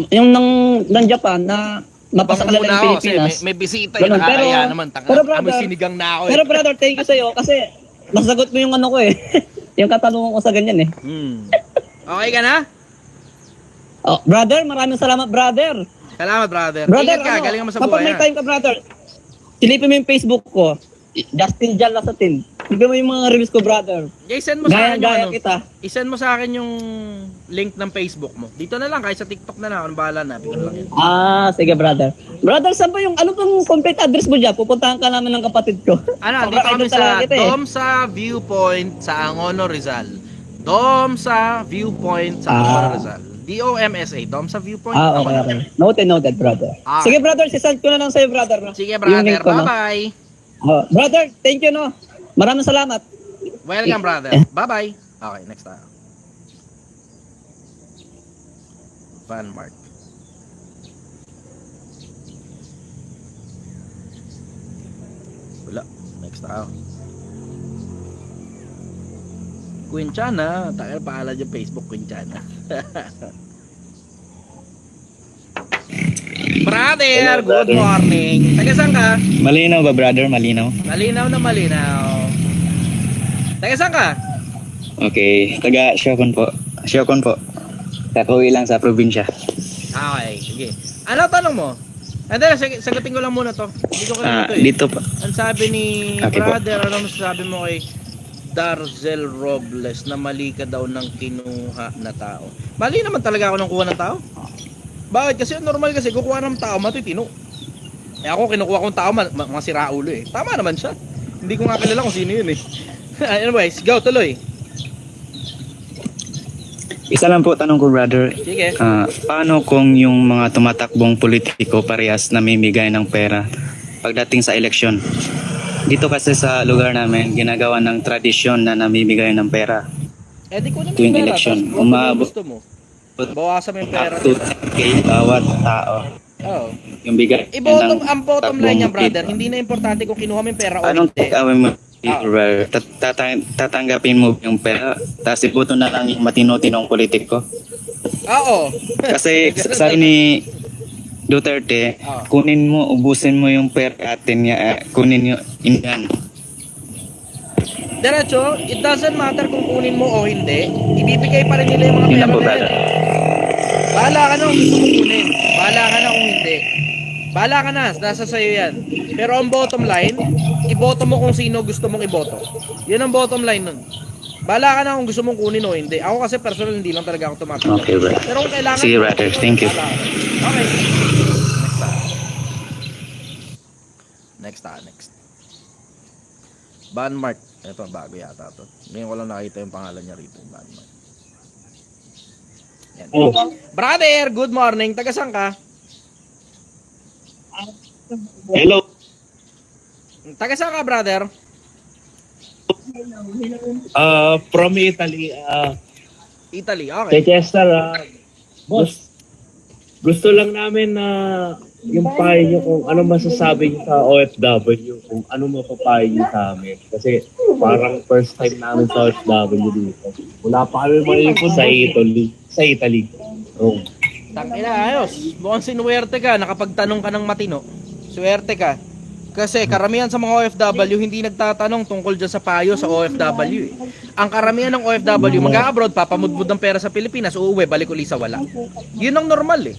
Speaker 3: yung ng Japan na napasakalala
Speaker 1: Muna
Speaker 3: ng
Speaker 1: ako kasi
Speaker 3: Pilipinas.
Speaker 1: may bisita
Speaker 3: Ganun,
Speaker 1: nakakaya naman.
Speaker 3: pero brother,
Speaker 1: Amoy sinigang na ako eh.
Speaker 3: Pero brother, thank you sa'yo kasi nasagot mo yung ano ko eh. yung katanungan ko sa ganyan eh.
Speaker 1: Okay ka na?
Speaker 3: Oh, brother, maraming salamat brother.
Speaker 1: Salamat, brother.
Speaker 3: Brother,
Speaker 1: Ingat ka, galing ka mo sa
Speaker 3: kapag
Speaker 1: buhay.
Speaker 3: may time ka brother, silipin mo yung Facebook ko. Justin Jan Lasatin. Silipin mo yung mga reviews ko brother.
Speaker 1: I-send mo sa akin yung
Speaker 3: Gaya
Speaker 1: ano.
Speaker 3: kita.
Speaker 1: I-send mo sa akin yung link ng Facebook mo. Dito na lang, kahit sa TikTok na lang. Ano bahala na, bigyan lang yun.
Speaker 3: Sige brother. Brother, saan ba yung ano bang complete address mo dyan? Pupuntahan ka namin ng kapatid ko.
Speaker 1: Ano,
Speaker 3: Sobrang
Speaker 1: dito kami
Speaker 3: idol talaga
Speaker 1: sa
Speaker 3: kita eh.
Speaker 1: Domsa Viewpoint sa Angono, Rizal. Domsa Viewpoint sa Angono, Rizal. DOMSA, Domsa Viewpoint.
Speaker 3: Okay,
Speaker 1: Angono.
Speaker 3: okay. Noted, brother.
Speaker 1: Ah.
Speaker 3: Sige, brother, sisend ko na lang sa'yo, brother. No?
Speaker 1: Sige,
Speaker 3: Yung link
Speaker 1: brother.
Speaker 3: ko, no?
Speaker 1: Bye-bye.
Speaker 3: Brother, thank you, no? Maraming salamat.
Speaker 1: Welcome, brother. Bye-bye. Okay, next tayo. Van Mark. Wala. Next tayo. Quinchana. Takil paalam yung Facebook, Quinchana. Brother, good morning. Taga saan ka?
Speaker 4: Malinaw ba, brother? Malinaw?
Speaker 1: Malinaw na malinaw. Taga saan ka?
Speaker 4: Okay, taga Siokon po. Siokon po. Kakuwi lang sa probinsya.
Speaker 1: Okay, sige. Ano tanong mo? Hindi, sagutin ko lang muna to. Hindi ko kilala to eh.
Speaker 4: Dito po.
Speaker 1: Ang sabi ni
Speaker 4: Okay po.
Speaker 1: brother, ano masasabi mo kay Darzel Robles na mali ka daw ng kinuha na tao? Mali naman talaga ako ng kuha ng tao. Bakit? Kasi normal kasi kukuha ng tao matitino. Eh ako kinukuha kong tao mga siraulo eh. Tama naman siya. Hindi ko nga kilala kung sino yun eh. Anyways, go tuloy.
Speaker 4: Isa lang po tanong ko, brother.
Speaker 1: Sige.
Speaker 4: Paano kung yung mga tumatakbong politiko parehas namimigay ng pera pagdating sa eleksyon? Dito kasi sa lugar namin, ginagawa ng tradisyon na namimigay ng pera.
Speaker 1: Eh di ko naman
Speaker 4: Tuwing
Speaker 1: pera.
Speaker 4: election,
Speaker 1: Tapos, kung
Speaker 4: umabot-
Speaker 1: gusto mo. Bawasan mo yung pera
Speaker 4: Up to
Speaker 1: nila.
Speaker 4: 10K bawat tao.
Speaker 1: Oo.
Speaker 4: Yung bigay
Speaker 1: I-bottom, ang bottom line niya,
Speaker 4: takbong
Speaker 1: brother,
Speaker 4: politiko.
Speaker 1: hindi na importante kung kinuha mo yung pera o
Speaker 4: Anong
Speaker 1: hindi.
Speaker 4: take-away mo? Brother? Tatanggapin mo yung pera, tapos iputo na lang yung matino-tinong politiko.
Speaker 1: Oo.
Speaker 4: Kasi sabi ni Duterte,
Speaker 1: Ah.
Speaker 4: kunin mo, ubusin mo yung pera atin niya, kunin yung Indian.
Speaker 1: Diretso, it doesn't matter kung kunin mo o hindi, ibibigay pa rin nila yung mga
Speaker 4: Yun
Speaker 1: pera
Speaker 4: lang po,
Speaker 1: na yan.
Speaker 4: brother.
Speaker 1: Bahala ka na kung gusto mo kunin. Bahala ka na kung hindi. Bahala ka na, nasa sayo yan. Pero ang bottom line, iboto mo kung sino gusto mong iboto. Yun ang bottom line nun. Bahala ka na kung gusto mong kunin o hindi. Ako kasi personal hindi lang talaga ako tumatanggap.
Speaker 4: Okay, brother.
Speaker 1: Pero kung kailangan
Speaker 4: Sige,
Speaker 1: mo,
Speaker 4: brother. Thank you.
Speaker 1: bahala ka na. Okay. Next tayo. Next tayo, next. Banmark. Ito, bago yata to. Ngayon ko lang nakita yung pangalan niya rito. Banmark. Yan. Brother, good morning. Taga saan ka?
Speaker 5: Hello.
Speaker 1: Taga saan ka, brother?
Speaker 5: From Italy.
Speaker 1: Italy. Okay.
Speaker 5: Kay Chester, boss, gusto lang namin na yung payo nyo kung ano masasabi nyo sa OFW, kung ano mapapayo nyo sa amin. Kasi parang first time namin sa OFW dito. Wala pa kami maipon sa Italy. Sa Italy. Oh.
Speaker 1: Tangina, ayos. Mukhang sinuwerte ka. Nakapagtanong ka ng matino. Suwerte ka. Kasi karamihan sa mga OFW hindi nagtatanong tungkol dyan sa payo sa OFW eh. Ang karamihan ng OFW mag-abroad, papamudmud ng pera sa Pilipinas, uuwi, balik uli sa wala. Yun ang normal eh.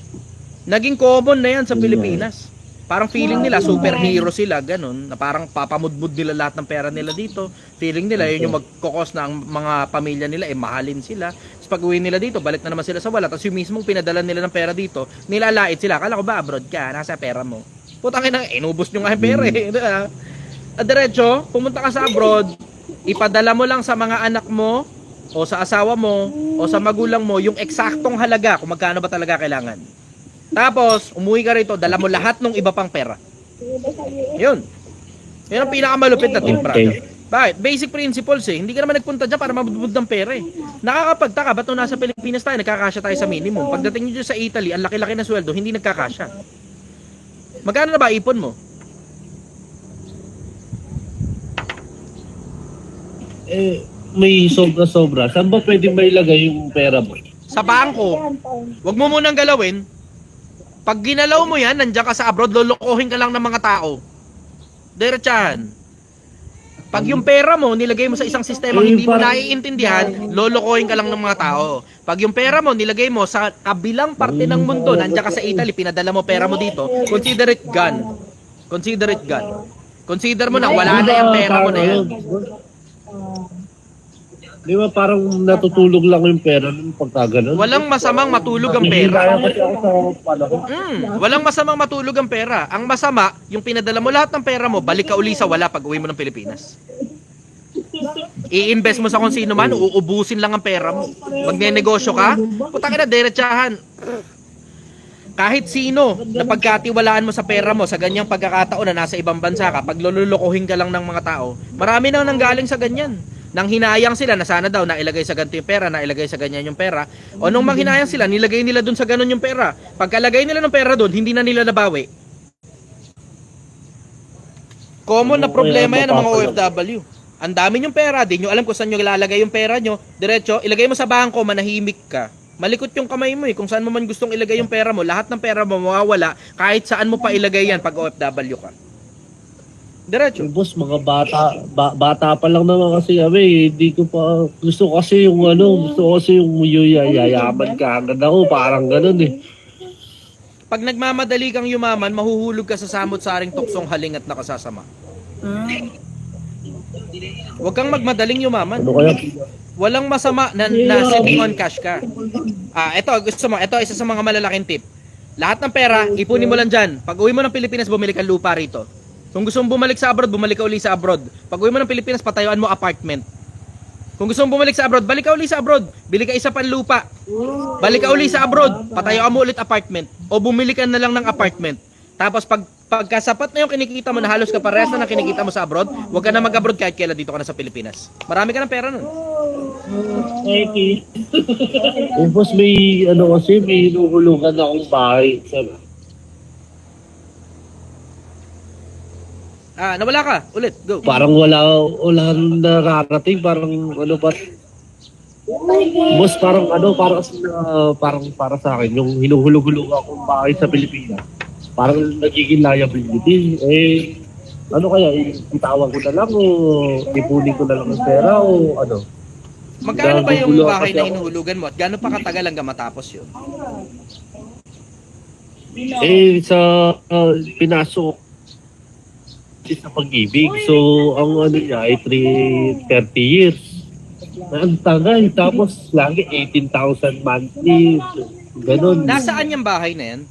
Speaker 1: Naging common na yan sa Pilipinas. Parang feeling nila superhero sila, ganun, na parang papamudmud nila lahat ng pera nila dito. Feeling nila yun yung magkokos na ang mga pamilya nila, mahalin sila. Tapos pag uwi nila dito, balik na naman sila sa wala. Tapos yung mismong pinadala nila ng pera dito, nilalait sila. Kala ko ba abroad ka, nasa pera mo. Putang ina, inubos nyo nga yung pera eh. At diretso, pumunta ka sa abroad, ipadala mo lang sa mga anak mo, o sa asawa mo, o sa magulang mo, yung eksaktong halaga kung magkano ba talaga kailangan. Tapos, umuwi ka rito, dala mo lahat ng iba pang pera. Yun. Yun ang pinakamalupit na tip, brother. Bakit? Basic principles eh. Hindi ka naman nagpunta dyan para mabudbud ng pera eh. Nakakapagtaka, ba't nung nasa Pilipinas tayo, nagkakasya tayo sa minimum. Pagdating nyo dyan sa Italy, ang laki-laki na sweldo, hindi nagkakasya. Magkano na ba ipon mo?
Speaker 5: May sobra-sobra. Saan ba pwede mailagay yung pera mo?
Speaker 1: Sa bangko. Huwag mo munang galawin. Pag ginalaw mo yan, nandiyan ka sa abroad, lolokohin ka lang ng mga tao. Diretsahan. Pag yung pera mo, nilagay mo sa isang sistema hindi mo naiintindihan, lolokohin ka lang ng mga tao. Pag yung pera mo, nilagay mo sa kabilang parte ng mundo, nandiyan ka sa Italy, pinadala mo pera mo dito, consider it gone. Consider it gone. Consider mo na wala na yung pera mo na yan.
Speaker 5: Di ba parang natutulog lang yung pera nung pagkaganon?
Speaker 1: Walang masamang matulog ang pera.
Speaker 5: Kasi ako sa panahon.
Speaker 1: Walang masamang matulog ang pera. Ang masama, yung pinadala mo lahat ng pera mo, balik ka uli sa wala pag uwi mo ng Pilipinas. I-invest mo sa kung sino man, uubusin lang ang pera mo. Magne-negosyo ka, putang ina, diretsahan. Kahit sino na pagkatiwalaan mo sa pera mo sa ganyang pagkakataon na nasa ibang bansa ka, pag lululokohin ka lang ng mga tao, marami nang nanggaling sa ganyan. Nang hinayang sila na sana daw nailagay sa ganito yung pera, nailagay sa ganyan yung pera, o nung manghinayang sila, nilagay nila dun sa ganun yung pera. Pagkalagay nila ng pera dun, hindi na nila nabawi. Common na problema yan ng mga OFW. Ang dami yung pera, di nyo alam kung saan nyo ilalagay yung pera nyo. Diretso, ilagay mo sa bangko, manahimik ka. Malikot yung kamay mo eh. Kung saan mo man gustong ilagay yung pera mo, lahat ng pera mo mawawala kahit saan mo pa ilagay yan pag OFW ka. Diretso.
Speaker 5: Boss, mga bata pa lang naman kasi kami, hindi ko pa, gusto kasi yung yayaman ka agad ako, parang ganun eh.
Speaker 1: Pag nagmamadali kang yumaman, mahuhulog ka sa samot-saring tuksong haling at nakasasama. Huwag kang magmadaling yumaman.
Speaker 5: Ano kaya?
Speaker 1: Walang masama na sitting on cash ka. Ito, gusto mo, ito isa sa mga malalaking tip. Lahat ng pera, ipunin mo lang dyan. Pag uwi mo ng Pilipinas, bumili kang lupa rito. Kung gusto mong bumalik sa abroad, bumalik ka uli sa abroad. Pag uwi mo ng Pilipinas, patayuan mo apartment. Kung gusto mong bumalik sa abroad, balik ka uli sa abroad. Bili ka isa pang lupa. Balik ka uli sa abroad, patayuan mo ulit apartment. O bumili ka na lang ng apartment. Tapos pagkasapat na yung kinikita mo na halos kaparehas na ng kinikita mo sa abroad, huwag ka na mag-abroad kahit kailan dito ka na sa Pilipinas. Marami ka ng pera nun.
Speaker 5: Okay. Boss, may hinuhulugan akong bahay.
Speaker 1: Nawala ka. Ulit, go.
Speaker 5: Parang wala nararating, parang ano ba? Boss, parang para sa akin, yung hinuhulog-hulog akong bahay sa Pilipinas. Parang nagiging liability. Ano kaya, itawag ko na lang o ipunin ko na lang ang pera o ano?
Speaker 1: Magkano ba yung bahay na hinuhulugan mo at gaano pa katagal hanggang matapos yun?
Speaker 5: Sa pinasok sa pag-ibig. So, ang ano niya ay 30 years. Ang tagal. Tapos, lagi 18,000 monthly. Ganon.
Speaker 1: Nasaan yung bahay na yan?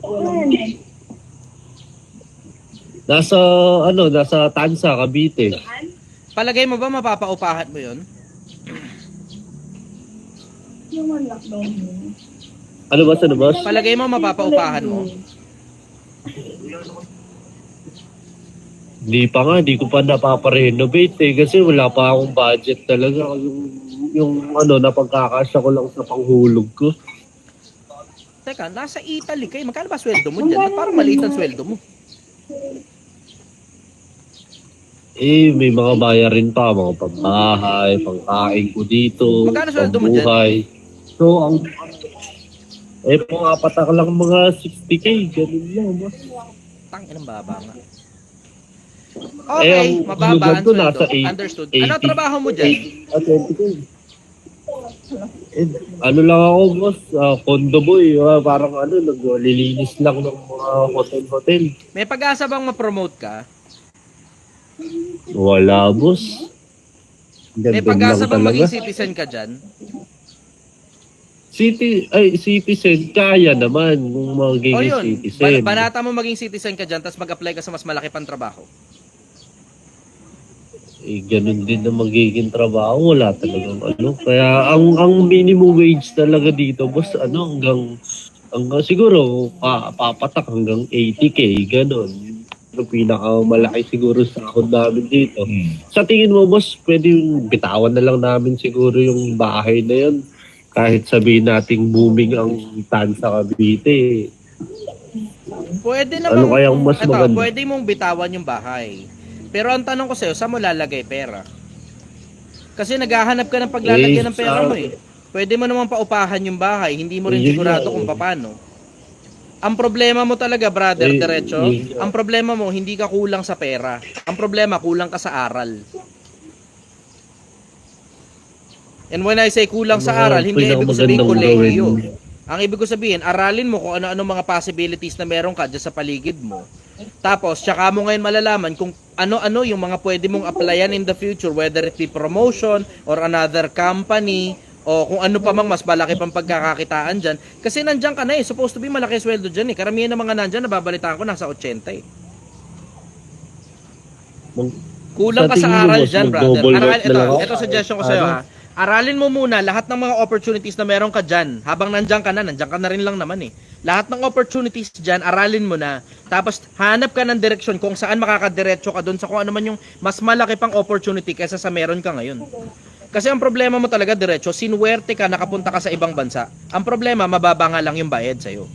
Speaker 5: Nasa Tansa, Cavite.
Speaker 1: Palagay mo ba mapapaupahan mo yun?
Speaker 5: Ano ba?
Speaker 1: Palagay mo mapapaupahan mo?
Speaker 5: Hindi ko pa napaparenovate kasi wala pa akong budget talaga. Yung napagkakasya ko lang sa panghulog ko.
Speaker 1: Teka, nasa Italy kayo. Magkano ba sweldo mo dyan? Ba't parang maliit ang sweldo mo?
Speaker 5: May mga bayarin pa, mga pambahay, pangkain ko dito,
Speaker 1: Magkano sweldo mo dyan?
Speaker 5: pambuhay. So, pangapatak lang mga 60K, ganun lang, boss.
Speaker 1: Tangin ang baba nga. Okay,
Speaker 5: ang
Speaker 1: mababa
Speaker 5: lugar
Speaker 1: ang
Speaker 5: ko
Speaker 1: sweldo.
Speaker 5: nasa
Speaker 1: Understood.
Speaker 5: 80.
Speaker 1: Ano trabaho mo dyan?
Speaker 5: 20K. Ano lang ako, boss, condo boy, parang naglilinis lang ng mga hotel.
Speaker 1: May pag-asa bang ma-promote ka?
Speaker 5: Wala, boss.
Speaker 1: May
Speaker 5: Ganun
Speaker 1: pag-asa
Speaker 5: lang
Speaker 1: bang maging
Speaker 5: talaga.
Speaker 1: citizen ka dyan?
Speaker 5: Citizen, kaya naman kung magiging
Speaker 1: O yun,
Speaker 5: citizen.
Speaker 1: banata mo maging citizen ka dyan tapos mag-apply ka sa mas malaki pang trabaho.
Speaker 5: Ganun din na magiging trabaho, wala talagang Kaya ang minimum wage talaga dito, boss, hanggang siguro papatak hanggang 80K, ganun. Yung pinakamalaki siguro sa sahod namin dito. Sa tingin mo, boss, pwede bitawan na lang namin siguro yung bahay na yun. Kahit sabihin nating booming ang Tansa Cavite.
Speaker 1: Pwede naman.
Speaker 5: Ano kayang mas maganda?
Speaker 1: Pwede mong bitawan yung bahay. Pero ang tanong ko sa'yo, saan mo lalagay pera? Kasi naghahanap ka ng paglalagyan ng pera mo eh. Pwede mo naman paupahan yung bahay, hindi mo rin
Speaker 5: Yun
Speaker 1: sigurado
Speaker 5: nga,
Speaker 1: kung paano. Ang problema mo talaga, brother,
Speaker 5: Eh,
Speaker 1: diretso.
Speaker 5: eh,
Speaker 1: Ang problema mo, hindi ka kulang sa pera. Ang problema, kulang ka sa aral. And when I say kulang sa aral, hindi ibig ko sabihin kolehiyo. Ang ibig ko sabihin, aralin mo kung ano-ano mga possibilities na meron ka dyan sa paligid mo. Tapos, tsaka mo ngayon malalaman kung ano-ano yung mga pwede mong applyan in the future, whether it be promotion or another company, o kung ano pa mang mas malaki pang pagkakakitaan dyan. Kasi nandyan ka na eh. Supposed to be malaki sweldo dyan eh. Karamihan ng mga nandyan, nababalitaan ko, nasa 80 eh. Kulang ka
Speaker 5: Sa
Speaker 1: sa
Speaker 5: tingin mo,
Speaker 1: aral
Speaker 5: boss,
Speaker 1: dyan, brother.
Speaker 5: mag-double work na lang ako.
Speaker 1: Ito suggestion ko sa'yo ha. Aralin mo muna lahat ng mga opportunities na meron ka dyan. Habang nandyan ka na rin lang naman eh. Lahat ng opportunities dyan, aralin mo na. Tapos hanap ka ng direksyon kung saan makakadiretso ka doon sa kung ano man yung mas malaki pang opportunity kaysa sa meron ka ngayon. Kasi ang problema mo talaga diretso, sinuwerte ka, nakapunta ka sa ibang bansa. Ang problema, mababa nga lang yung bayad sa'yo.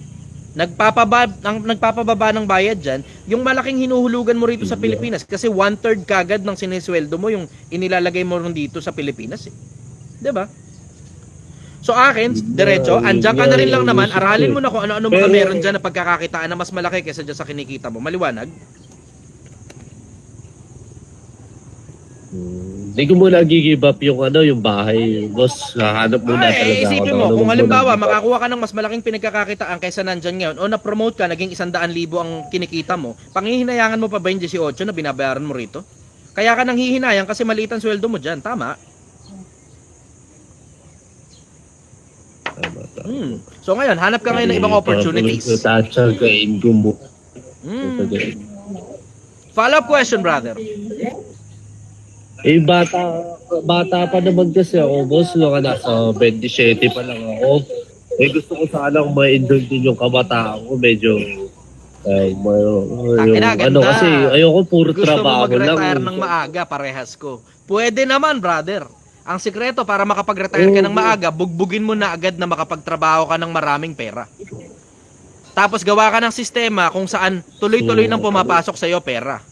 Speaker 1: Nagpapababa ng bayad dyan, yung malaking hinuhulugan mo rito sa Pilipinas. Kasi 1/3 kagad ng sinisweldo mo yung inilalagay mo rin dito sa Pilipinas eh. 'Di ba? So akin, diretso, andyan ka na rin lang naman, aralin mo na kung ano-ano mga meron dyan na pagkakakitaan na mas malaki kaysa dyan sa kinikita mo. Maliwanag?
Speaker 5: Hindi ko muna give up yung yung bahay. Boss, hahanap muna talaga ako.
Speaker 1: Isipin
Speaker 5: ng
Speaker 1: mo, kung
Speaker 5: muna
Speaker 1: halimbawa,
Speaker 5: give up.
Speaker 1: makakuha ka ng mas malaking pinagkakakitaan kaysa nandyan ngayon, o na-promote ka, naging 100,000 ang kinikita mo, panghihinayangan mo pa ba yung 18 na binabayaran mo rito? Kaya ka nang hihinayang kasi maliit ang sweldo mo dyan, tama?
Speaker 5: Tama.
Speaker 1: So ngayon, hanap ka ngayon ng ibang opportunities.
Speaker 5: Tatagain ko mo.
Speaker 1: Follow-up question, brother.
Speaker 5: Bata pa naman kasi ako, boss. Nung nasa 27 pa lang ako. Gusto ko sanang ma-enjoy din yung kabataan ko. Medyo,
Speaker 1: Ganda.
Speaker 5: kasi ayoko puro
Speaker 1: Gusto mo
Speaker 5: trabaho lang.
Speaker 1: mag-retire ng maaga, parehas ko. Pwede naman, brother. Ang sikreto para makapag-retire ka ng maaga, bugbugin mo na agad na makapagtrabaho ka ng maraming pera. Tapos gawa ka ng sistema kung saan tuloy-tuloy nang pumapasok sa'yo pera.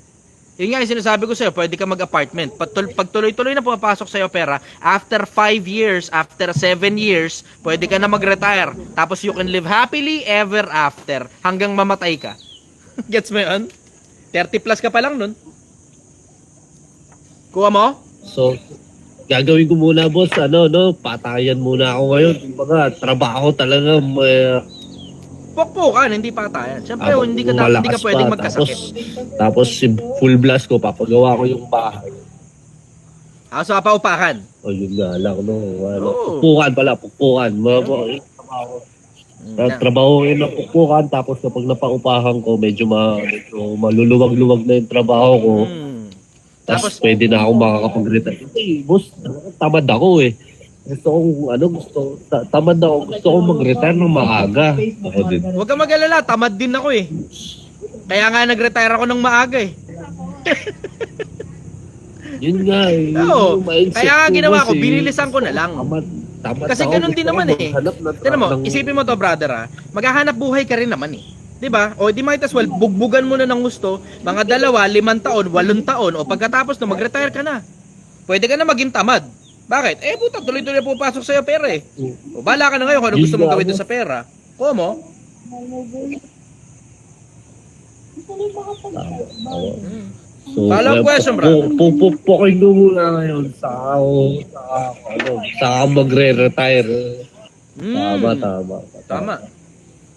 Speaker 1: Yun nga yung sinasabi ko sa'yo, pwede ka mag-apartment. Pag tuloy-tuloy na pumapasok sa'yo pera, after 5 years, after 7 years, pwede ka na mag-retire. Tapos you can live happily ever after hanggang mamatay ka. Gets mo yun? 30 plus ka pa lang nun. Kuha mo?
Speaker 5: So, gagawin ko muna, boss, patayan muna ako ngayon. Kumbaga, trabaho talaga,
Speaker 1: Pukpukan, hindi patayan. Siyempre, hindi ka
Speaker 5: malakas
Speaker 1: pwedeng
Speaker 5: pa.
Speaker 1: magkasakit.
Speaker 5: Tapos full blast ko, papagawa ko yung bahay.
Speaker 1: So, paupakan.
Speaker 5: O yun nga lang, no?
Speaker 1: Oo.
Speaker 5: Pukpukan. Trabaho yun na pukpukan, tapos kapag napaupahan ko, medyo maluluwag-luwag na yung trabaho ko. Tapos pwede na ako makakapag-retire. Kasi, boss, tamad ako eh. Tamad ako. Gusto ko mag-retire ng maaga. Ako din.
Speaker 1: Huwag kang mag-alala, tamad din ako eh. Kaya nga nag-retire ako ng maaga eh.
Speaker 5: Yun nga eh.
Speaker 1: Oo.
Speaker 5: Yung mindset
Speaker 1: Kaya nga ginawa ko,
Speaker 5: boss,
Speaker 1: binilisan ko na lang.
Speaker 5: Tamad
Speaker 1: Kasi
Speaker 5: ako.
Speaker 1: ganun din
Speaker 5: Gusto ko
Speaker 1: naman eh.
Speaker 5: maghanap
Speaker 1: Tignan mo,
Speaker 5: ng-
Speaker 1: isipin mo to brother ha. Maghahanap buhay ka rin naman eh. 'Di ba? O di might as well bugbugan mo na ng gusto, mga 2, 5 taon, 8 taon o pagkatapos na mag-retire ka na. Pwede ka na maging tamad. Bakit? Puta, tuloy-tuloy pupasok sa'yo pera eh. O bala ka na ngayon kung ano gusto mong gawin doon sa pera. Kuha mo.
Speaker 5: So,
Speaker 1: Follow-up question, brother.
Speaker 5: Pupukin ko muna ngayon sa magre-retire. Tama.
Speaker 1: Tama.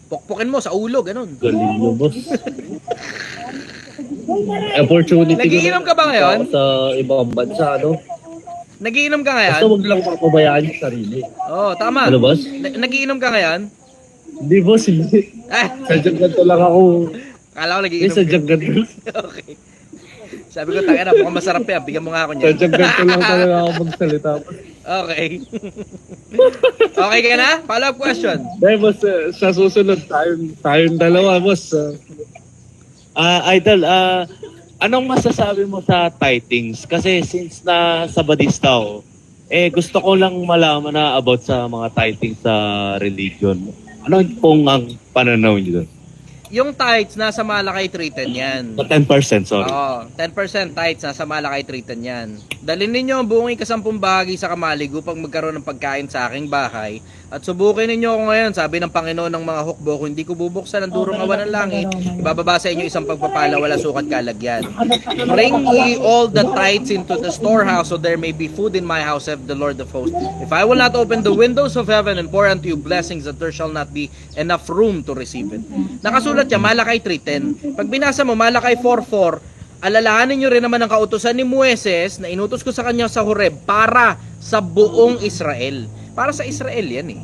Speaker 1: Pukpukin mo sa ulo, ganun.
Speaker 5: Galing nyo, boss. Opportunity
Speaker 1: Nagiinom ka ba ngayon?
Speaker 5: Sa ibang bansa,
Speaker 1: Nagiinom ka
Speaker 5: Basta
Speaker 1: ngayon?
Speaker 5: wag lang papabayaan yung sarili.
Speaker 1: Oo, tama.
Speaker 5: Ano, boss?
Speaker 1: Nagiinom ka ngayon?
Speaker 5: Hindi, boss. Hindi. Sadyang ganito lang ako.
Speaker 1: Kala ko nagiinom ka.
Speaker 5: Sadyang ganito.
Speaker 1: Okay. Sabi ko, tangina, mukhang masarap yan. Bigyan mo nga ako niyan.
Speaker 5: Sadyang ganito lang talaga ako magsalita.
Speaker 1: Okay. Okay ka na? Follow-up question.
Speaker 5: Dahil, boss, sa susunod, tayong dalawa, boss.
Speaker 6: Idol, anong masasabi mo sa tithings? Kasi since na Sabadista ako, gusto ko lang malaman na about sa mga tithings sa religion. Ano pong ang pananaw niyo doon?
Speaker 1: Yung tithes, nasa Malakay 3:10 yan.
Speaker 6: Sa 10%, sorry.
Speaker 1: Oo, 10% tithes, nasa Malakay 3:10 yan. Dalhin ninyo ang buong ikasampung bahagi sa kamaligo pag magkaroon ng pagkain sa aking bahay. At subukin ninyo ako ngayon, sabi ng Panginoon ng mga hukbo, kung hindi ko bubuksan ang durong awan ng langit, ibababa sa inyo isang pagpapala, wala sukat kalagyan. Bring ye all the tithes into the storehouse, so there may be food in my house, saith the Lord of hosts. If I will not open the windows of heaven and pour unto you blessings, that there shall not be enough room to receive it. Nakasulat yan, Malakay 3:10. Pag binasa mo, Malakay 4:4, alalahanin nyo rin naman ang kautusan ni Moises na inutos ko sa kanya sa Horeb para sa buong Israel. Para sa Israel yan eh.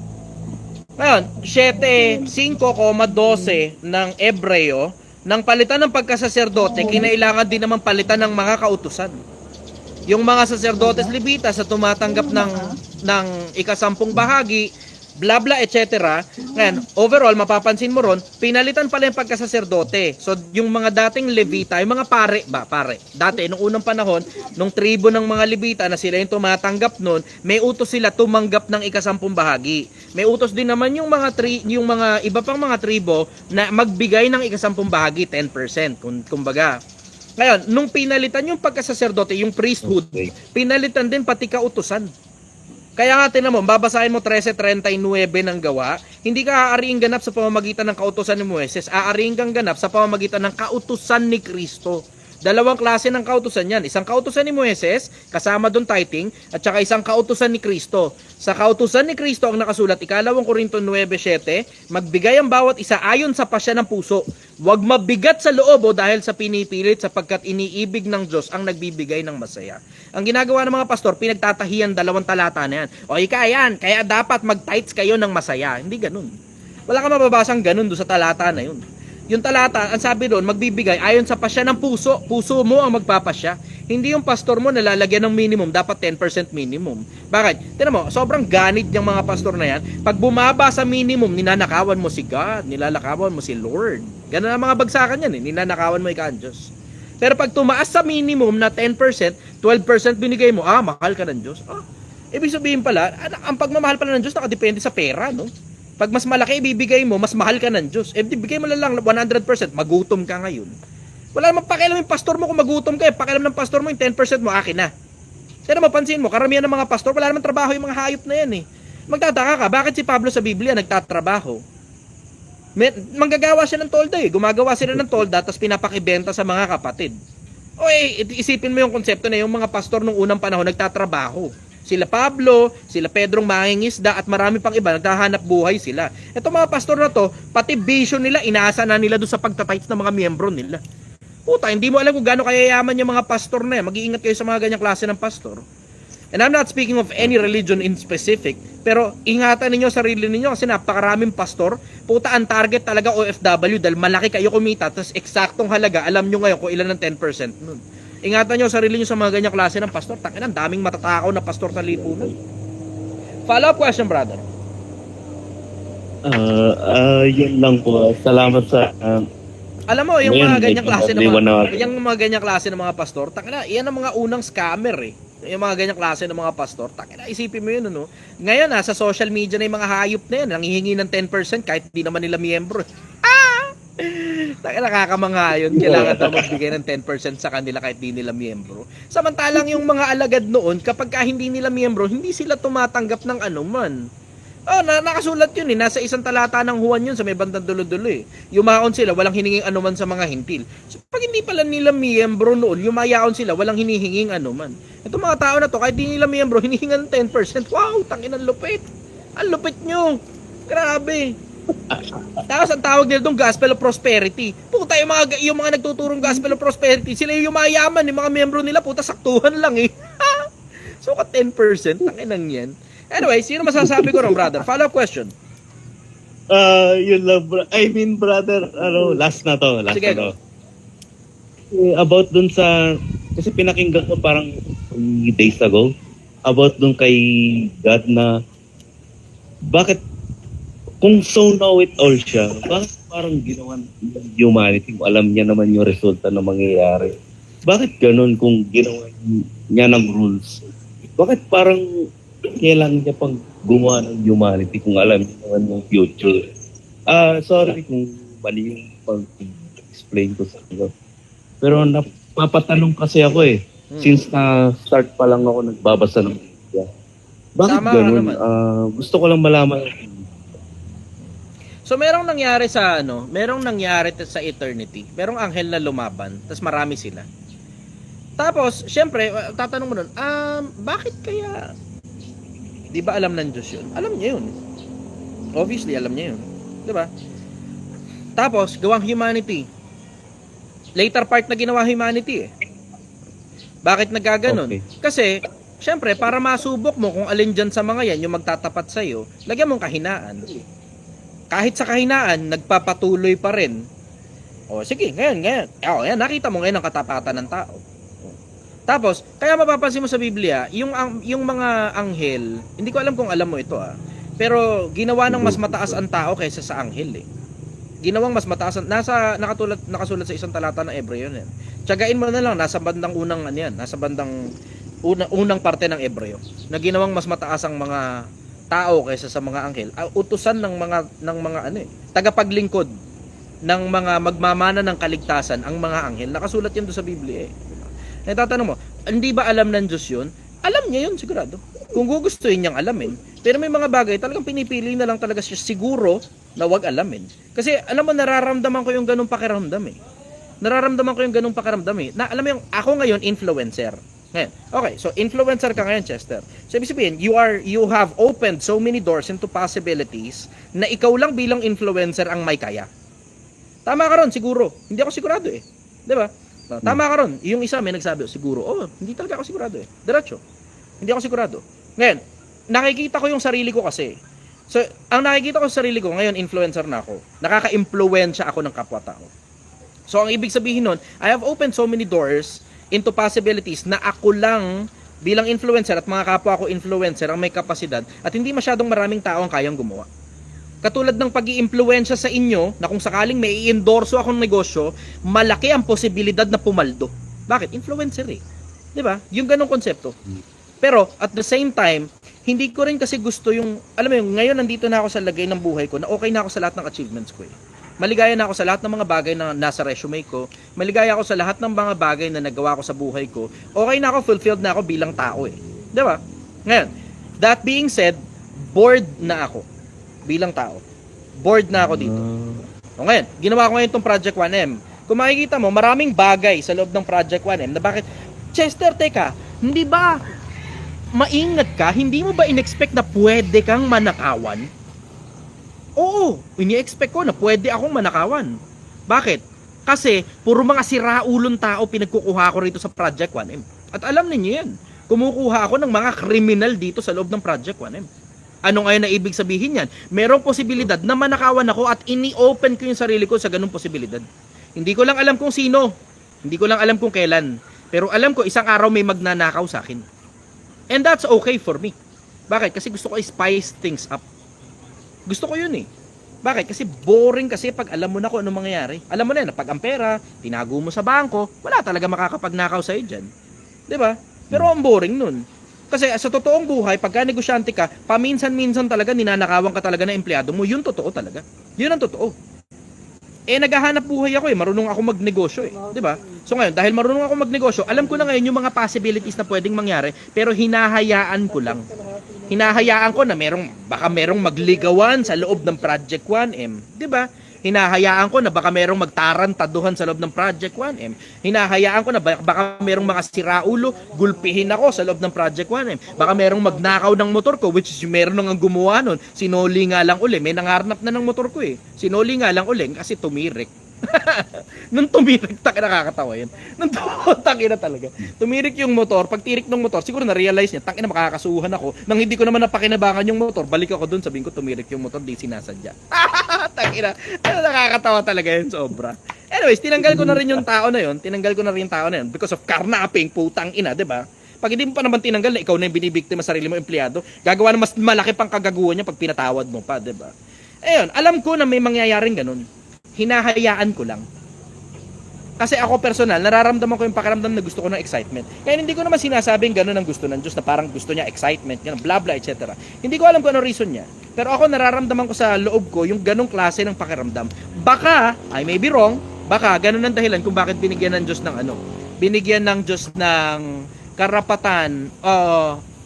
Speaker 1: Ngayon, 7:5,12 ng Ebreo, nang palitan ng pagkasaserdote, kinailangan din naman palitan ng mga kautusan. Yung mga saserdotes Levitas sa tumatanggap ng ikasampung bahagi, bla bla etc. Ngayon, overall mapapansin mo ron, pinalitan pala yung pagkasaserdote. So yung mga dating Levita, yung mga pare. Dati nung unang panahon, nung tribo ng mga Levita na sila yung tumatanggap nun, may utos sila tumanggap ng ikasampung bahagi. May utos din naman yung mga iba pang mga tribo na magbigay ng ikasampung bahagi, 10%. Kumbaga. Ngayon, nung pinalitan yung pagkasaserdote, yung priesthood, pinalitan din pati kautusan. Kaya nga tinan mo, babasahin mo 13:39 ng gawa, hindi ka aariing ganap sa pamamagitan ng kautusan ni Moises, aariing kang ganap sa pamamagitan ng kautusan ni Kristo. Dalawang klase ng kautusan yan. Isang kautusan ni Moises, kasama doon tithing, at saka isang kautusan ni Kristo. Sa kautusan ni Kristo ang nakasulat, 2 Korinto 9:7, magbigay ang bawat isa ayon sa pasya ng puso. Huwag mabigat sa loob o dahil sa pinipilit sapagkat iniibig ng Diyos ang nagbibigay ng masaya. Ang ginagawa ng mga pastor, pinagtatahiyan 2 talata na yan. O yan, kaya dapat mag-tithes kayo ng masaya. Hindi ganun. Wala kang mababasang ganun doon sa talata na yun. Yung talata, ang sabi doon, magbibigay ayon sa pasya ng puso. Puso mo ang magpapasya. Hindi yung pastor mo nalalagyan ng minimum, dapat 10% minimum. Bakit? Tignan mo, sobrang ganit yung mga pastor na yan. Pag bumaba sa minimum, ninanakawan mo si God, nilalakawan mo si Lord. Ganun ang mga bagsakan yan eh, ninanakawan mo ikaw ang Diyos. Pero pag tumaas sa minimum na 10%, 12% binigay mo, mahal ka ng Diyos. Ibig sabihin pala, ang pagmamahal pala ng Diyos nakadepende sa pera, no? Pag mas malaki ibibigay mo, mas mahal ka ng Diyos. Bigay mo lang 100%, magutom ka ngayon. Wala namang pakialam yung pastor mo kung magutom ka. Pakialam ng pastor mo yung 10% mo, akin na. Pero mapansin mo, karamihan ng mga pastor, wala namang trabaho yung mga hayop na yan eh. Magtataka ka, bakit si Pablo sa Biblia nagtatrabaho? Manggagawa siya ng tolda eh. Gumagawa sila ng tolda, tapos pinapakibenta sa mga kapatid. Isipin mo yung konsepto na yung mga pastor nung unang panahon nagtatrabaho. Sila Pablo, sila Pedrong mangingisda at marami pang iba, naghahanap buhay sila. Ito mga pastor na to, pati vision nila, inaasa na nila doon sa pagtatights ng mga miyembro nila. Puta, hindi mo alam kung gaano kayayaman yung mga pastor na yan. Mag-iingat kayo sa mga ganyang klase ng pastor. And I'm not speaking of any religion in specific, pero ingatan ninyo sarili ninyo kasi napakaraming pastor. Puta, ang target talaga OFW dahil malaki kayo kumita, tapos eksaktong halaga, alam nyo ngayon kung ilan ng 10% nun. Ingatan nyo sarili nyo sa mga ganyang klase ng pastor. Takinan, daming matatakaw na pastor sa lipunan. Follow-up question, brother.
Speaker 5: Yun lang po. Salamat sa...
Speaker 1: Alam mo, yung mga ganyang klase ng mga pastor, takina, iyan ang mga unang scammer eh. Yung mga ganyang klase ng mga pastor, takina, isipin mo yun, ano? Ngayon, sa social media na yung mga hayop na yan, nanghihingi ng 10% kahit di naman nila miyembro. Nakakamanga yun. Kailangan daw magbigay ng 10% sa kanila kahit di nila miyembro. Samantalang yung mga alagad noon, kapag hindi nila miyembro, hindi sila tumatanggap ng anuman. Nakasulat yun eh. Nasa isang talata ng Juan yun sa may bandang dulo-dulo eh. Yumaon sila, walang hininging anuman sa mga hintil. So, pag hindi pala nila miyembro noon, yumayaon sila, walang hinihinging anuman. Itong mga tao na to, kahit di nila miyembro, hinihingan 10%. Wow, tangin ang lupit. Ang lupit nyo. Grabe. Tapos ang tawag nila doon, Gospel of Prosperity. Puta, yung mga nagtuturong Gospel of Prosperity, sila yung mayaman, yung mga miyembro nila, puta, saktuhan lang eh. So, 10%, tanginang yan. Anyway, sino masasabi ko ron, brother? Follow-up question.
Speaker 5: Yun lang, brother, last na to.
Speaker 1: Sige,
Speaker 5: About dun sa, kasi pinakinggan ko parang days ago, about dun kay God na, bakit, kung so know it all siya, bakit parang ginawa ng humanity kung alam niya naman yung resulta na mangyayari? Bakit ganun kung ginawa niya ng rules? Bakit parang kailangan niya pang gumawa ng humanity kung alam niya naman yung future? Sorry kung
Speaker 6: mali yung pag-explain ko sa iyo. Pero napapatanong kasi ako eh. Since na start pa lang ako nagbabasa ng media. Bakit
Speaker 1: Tama ka
Speaker 6: ganun?
Speaker 1: naman.
Speaker 6: Gusto ko lang malaman.
Speaker 1: So merong nangyari sa merong nangyari sa eternity. Merong anghel na lumaban, tapos marami sila. Tapos, syempre, tatanong mo nun, bakit kaya, di ba alam ng Diyos yun? Alam niya yun. Obviously, alam niya yun. Di ba? Tapos, gawang humanity. Later part na ginawa humanity eh. Bakit nagaganon?
Speaker 6: Okay.
Speaker 1: Kasi, syempre, para masubok mo kung alin dyan sa mga yan, yung magtatapat sa'yo, lagyan mong kahinaan. Kahit sa kahinaan, nagpapatuloy pa rin. O, sige, ngayon. O, yan, nakita mo ngayon ang katapatan ng tao. Tapos, kaya mapapansin mo sa Biblia, yung mga anghel, hindi ko alam kung alam mo ito pero ginawa ng mas mataas ang tao kaysa sa anghel eh. Ginawang mas mataas, nakasulat sa isang talata ng Hebreo yan. Tiyagain mo na lang, nasa bandang unang parte ng Hebreo, na ginawang mas mataas ang mga tao kaysa sa mga anghel. Utusan ng mga tagapaglingkod ng mga magmamana ng kaligtasan ang mga anghel. Nakasulat yan doon sa Biblia eh. Natatanong mo, hindi ba alam ng Diyos yun? Alam niya yun, sigurado. Kung gugustuhin niyang alamin. Pero may mga bagay, talagang pinipili na lang talaga siya siguro na wag alamin. Kasi, alam mo, nararamdaman ko yung ganung pakiramdam eh. Na, alam mo yung, ako ngayon, influencer. Ngayon, okay, so influencer ka ngayon, Chester. So, ibig sabihin, you have opened so many doors into possibilities na ikaw lang bilang influencer ang may kaya. Tama ka ron, siguro. Hindi ako sigurado eh. Di ba? Tama ka ron. Yung isa may nagsabi, siguro. Hindi talaga ako sigurado eh. Diretso. Hindi ako sigurado. Ngayon, nakikita ko yung sarili ko kasi. So, ang nakikita ko sa sarili ko, ngayon influencer na ako. Nakaka-impluwensya ako ng kapwa-tao. So, ang ibig sabihin nun, I have opened so many doors into possibilities na ako lang bilang influencer at mga kapwa ko influencer ang may kapasidad at hindi masyadong maraming tao ang kayang gumawa. Katulad ng pag-iimpluwensya sa inyo na kung sakaling may i-endorso akong negosyo, malaki ang posibilidad na pumaldo. Bakit? Influencer eh. Di ba? Yung ganong konsepto. Pero at the same time, hindi ko rin kasi gusto yung, alam mo yung, ngayon nandito na ako sa lagay ng buhay ko na okay na ako sa lahat ng achievements ko eh. Maligaya na ako sa lahat ng mga bagay na nasa resume ko. Maligaya ako sa lahat ng mga bagay na nagawa ko sa buhay ko. Okay na ako, fulfilled na ako bilang tao eh. Di ba? Ngayon, that being said, bored na ako bilang tao. Bored na ako dito. O ngayon, ginawa ko ngayon itong Project 1M. Kung makikita mo, maraming bagay sa loob ng Project 1M na bakit, Chester, teka, hindi ba maingat ka? Hindi mo ba in-expect na pwede kang manakawan? Oo, ini-expect ko na pwede akong manakawan. Bakit? Kasi, puro mga siraulong tao pinagkukuha ko rito sa Project 1M. At alam niyo yan, kumukuha ako ng mga kriminal dito sa loob ng Project 1M. Ano ngayon na ibig sabihin yan? Merong posibilidad na manakawan ako at ini-open ko yung sarili ko sa ganung posibilidad. Hindi ko lang alam kung sino. Hindi ko lang alam kung kailan. Pero alam ko isang araw may magnanakaw sa akin. And that's okay for me. Bakit? Kasi gusto ko i-spice things up. Gusto ko yun eh. Bakit? Kasi boring kasi pag alam mo na kung anong mangyayari. Alam mo na pag ang pera, tinago mo sa bangko, wala talaga makakapagnakaw sa'yo dyan. Diba? Pero ang boring nun. Kasi sa totoong buhay, pagka negosyante ka, paminsan-minsan talaga ninanakawan ka talaga ng empleyado mo. Yun totoo talaga. Yun ang totoo. Naghahanap buhay ako eh. Marunong ako magnegosyo eh. Diba? So ngayon, dahil marunong ako magnegosyo, alam ko na ngayon yung mga possibilities na pwedeng mangyari, pero hinahayaan ko lang. Hinahayaan ko na baka merong magligawan sa loob ng Project 1M. Diba? Hinahayaan ko na baka merong magtarantaduhan sa loob ng Project 1M. Hinahayaan ko na baka merong mga siraulo, gulpihin ako sa loob ng Project 1M. Baka merong magnakaw ng motor ko, which is meron nang gumawa nun. Sinoli nga lang uli. May nangarnap na ng motor ko eh. Sinoli nga lang uli kasi tumirik. Nung tumirik, nakakatawa yun. Nung takina talaga. Tumirik yung motor, pag tirik ng motor, siguro na-realize niya, takina makakasuhan ako. Nang hindi ko naman napakinabangan yung motor, balik ako dun, sabihin ko tumirik yung motor, di sinasadya. Takina, nakakatawa talaga yun, sobra. Anyways, tinanggal ko na rin yung tao na yun, because of carnapping, putang ina, diba? Pag hindi mo pa naman tinanggal na ikaw na yung binibiktima sa sarili mo empleyado, gagawa na mas malaki pang kagaguhan niya pag pinatawad mo pa, diba? Ayun, alam ko na may mangyayaring ganun. Hinahayaan ko lang. Kasi ako personal, nararamdaman ko yung pakiramdam na gusto ko ng excitement. Kaya hindi ko naman sinasabing gano'n ang gusto ng Diyos na parang gusto niya excitement, ganun, blah blah, etc. Hindi ko alam kung ano reason niya. Pero ako nararamdaman ko sa loob ko yung ganong klase ng pakiramdam. Baka, I may be wrong, baka ganun ang dahilan kung bakit binigyan ng Diyos ng ano. Binigyan ng Diyos ng karapatan,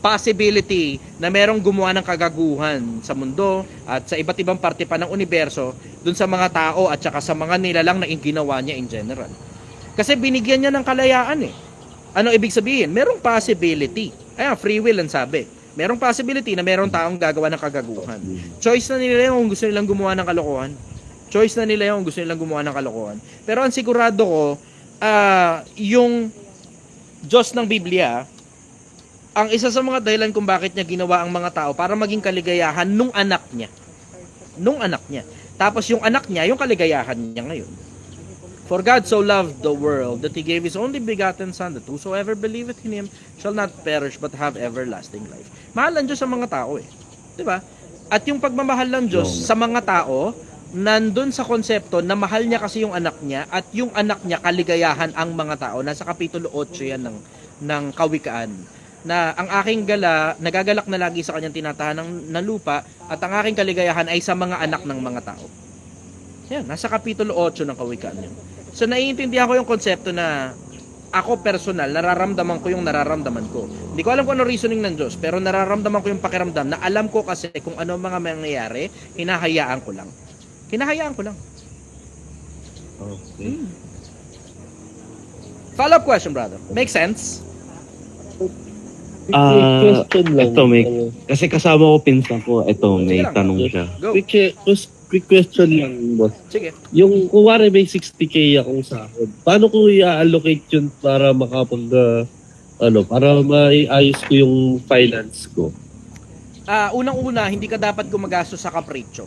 Speaker 1: possibility na merong gumawa ng kagaguhan sa mundo at sa iba't ibang parte pa ng universo dun sa mga tao at saka sa mga nilalang na ginawa niya in general. Kasi binigyan niya ng kalayaan eh. Ano ibig sabihin? Merong possibility. Ayan, free will ang sabi. Merong possibility na merong taong gagawa ng kagaguhan. Choice na nila yung kung gusto nilang gumawa ng kalokohan. Choice na nila yung kung gusto nilang gumawa ng kalokohan. Pero ang sigurado ko, yung Diyos ng Biblia, ang isa sa mga dahilan kung bakit niya ginawa ang mga tao para maging kaligayahan nung anak niya. Nung anak niya. Tapos yung anak niya, yung kaligayahan niya ngayon. For God so loved the world that He gave His only begotten Son, that whosoever believeth in Him shall not perish but have everlasting life. Mahal ang Diyos sa mga tao eh. Diba? At yung pagmamahal ng Diyos sa mga tao, nandun sa konsepto na mahal niya kasi yung anak niya at yung anak niya kaligayahan ang mga tao. Nasa Kapitulo 8 yan ng Kawikaan. Na ang aking nagagalak na lagi sa kanyang tinatahan ng lupa at ang aking kaligayahan ay sa mga anak ng mga tao. Yan, nasa Kapitulo 8 ng Kawikaan yun. So naiintindihan ko yung konsepto na ako personal, nararamdaman ko yung nararamdaman ko. Hindi ko alam kung ano reasoning ng Diyos, pero nararamdaman ko yung pakiramdam na alam ko kasi kung ano mga mangyayari, hinahayaan ko lang. Hinahayaan ko lang.
Speaker 6: Okay.
Speaker 1: Follow-up question, brother. Make sense?
Speaker 5: Question lang.
Speaker 6: Ito kasi kasama ko pinsan ko, may
Speaker 1: Sige lang.
Speaker 6: tanong siya.
Speaker 1: Go.
Speaker 5: Quick question lang, boss.
Speaker 1: Sige.
Speaker 5: Yung kuwari may 60K akong sahod, paano ko i-allocate yun para para maiayos ko yung finance ko?
Speaker 1: Unang-una, hindi ka dapat gumagastos sa kapritsyo.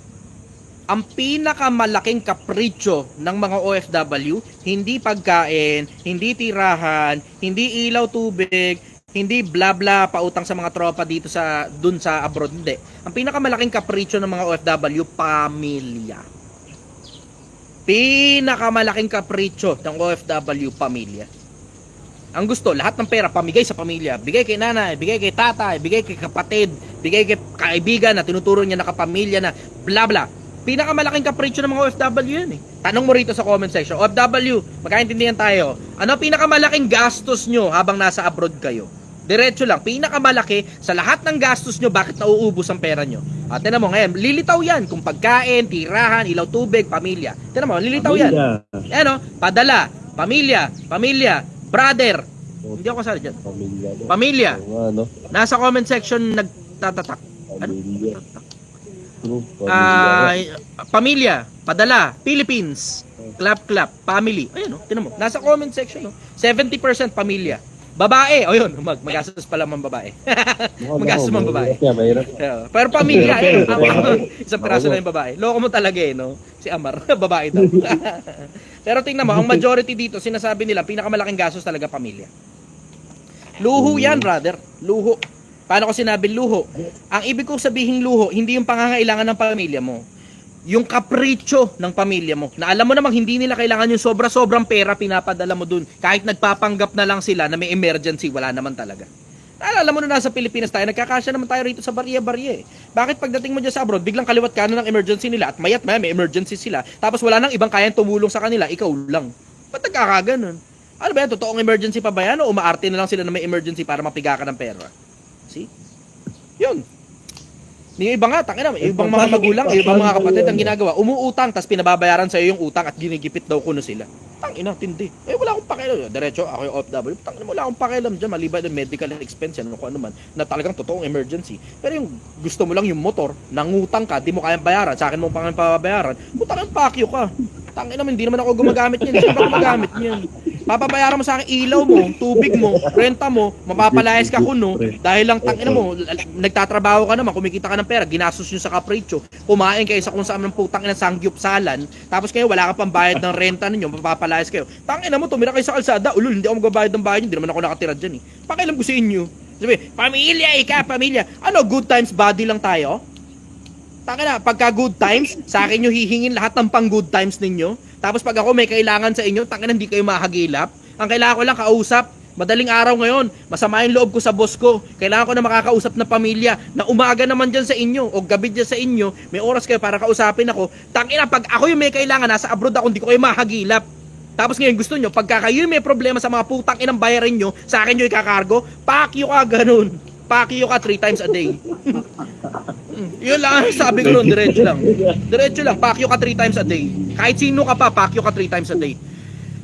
Speaker 1: Ang pinakamalaking kapritsyo ng mga OFW, hindi pagkain, hindi tirahan, hindi ilaw tubig, hindi bla bla pautang sa mga tropa dito dun sa abroad, hindi. Ang pinakamalaking kapritsyo ng mga OFW, pamilya. Pinakamalaking kapritsyo ng OFW, pamilya. Ang gusto, lahat ng pera pamigay sa pamilya. Bigay kay nanay, bigay kay tatay, bigay kay kapatid, bigay kay kaibigan na tinuturo niya na kapamilya na bla bla. Pinakamalaking kapritsyo ng mga OFW yan eh. Tanong mo rito sa comment section, OFW, magkaintindihan tayo. Ano pinakamalaking gastos nyo habang nasa abroad kayo? Diretso lang, pinakamalaki sa lahat ng gastos nyo, bakit nauubos ang pera nyo? Tinan mo ngayon, lilitaw yan kung pagkain, tirahan, ilaw tubig, pamilya. Tinan mo, lilitaw yan. Ano? Padala, pamilya, brother. Hindi ako kasali dyan. Pamilya. Nasa comment section nagtatatak. Ano? Pamilya, padala, Philippines, clap, family. Ayun, tinan mo. Nasa comment section, 70% pamilya. Babae, yun, magastos pala mang babae. Magastos mang babae. Pero pamilya, isang piraso lang yung babae. Loko mo talaga no? Si Amar, babae daw. Pero tingnan mo, ang majority dito, sinasabi nila, pinakamalaking gastos talaga pamilya. Luho yan, brother. Luho. Paano ko sinabi luho? Ang ibig kong sabihin luho, hindi yung pangangailangan ng pamilya mo. Yung kapritsyo ng pamilya mo. Na alam mo namang hindi nila kailangan yung sobra-sobrang pera pinapadala mo dun. Kahit nagpapanggap na lang sila na may emergency, wala naman talaga. Alam mo na nasa Pilipinas tayo, nagkakasya naman tayo rito sa barya-barya eh. Bakit pagdating mo dyan sa abroad, biglang kaliwat kanan ng emergency nila at mayat maya may emergency sila, tapos wala nang ibang kayang tumulong sa kanila, ikaw lang. Ba't nagkakaganon? Ano ba yan? Totoong emergency pa ba yan? O umaarte na lang sila na may emergency para mapiga ka ng pera? See? Yun. Yung iba nga, tangina, ibang mga magulang, ibang mga kapatid ang ginagawa, umuutang, tapos pinababayaran sa iyo yung utang at ginigipit daw kuno sila. Tangina, tindi. Wala akong pakialam. Diretso, ako yung OFW. Tangina, wala akong pakialam dyan, maliban ng medical expense yan, kung ano man, na talagang totoong emergency. Pero yung gusto mo lang yung motor, nangutang ka, di mo kayang bayaran, sa akin mo pang pababayaran, utang ang pakyo ka. Tangina, hindi naman ako gumagamit niyan. Saan ba gumagamit niyan? Papabayaran mo sa akin ilaw mo, tubig mo, renta mo, mapapalayas ka kuno dahil lang tangina mo, nagtatrabaho ka naman, kumikita ka ng pera, ginastos nyo sa kapritsyo, kumain kayo sa kung saan ng putang ina sangyupsalan, tapos kayo wala ka pang bayad ng renta ninyo, mapapalayas kayo. Tangina mo, tumira kayo sa kalsada, ulul, hindi ako magbabayad ng bahay niyo, hindi naman ako nakatira diyan eh. Pakialam ko sa inyo. Sabi, pamilya, pamilya. Ano, good times body lang tayo? Taka na, pagka good times, sa akin nyo hihingin lahat ng pang good times ninyo. Tapos pag ako may kailangan sa inyo, taka na, hindi kayo mahagilap. Ang kailangan ko lang kausap. Madaling araw ngayon, masama yung loob ko sa boss ko. Kailangan ko na makakausap na pamilya na umaga naman dyan sa inyo o gabi dyan sa inyo. May oras kayo para kausapin ako. Tangina, pag ako yung may kailangan, nasa abroad ako, hindi ko kayo mahagilap. Tapos ngayon gusto nyo, pagka kayo may problema sa mga putang inang bayarin nyo, sa akin nyo ikakargo, pakyo ka ganun. Pakyo ka 3 times a day. Yun lang ang sabi ko nun, diretso lang. Diretso lang, pakyo ka 3 times a day. Kahit sino ka pa, pakyo ka 3 times a day.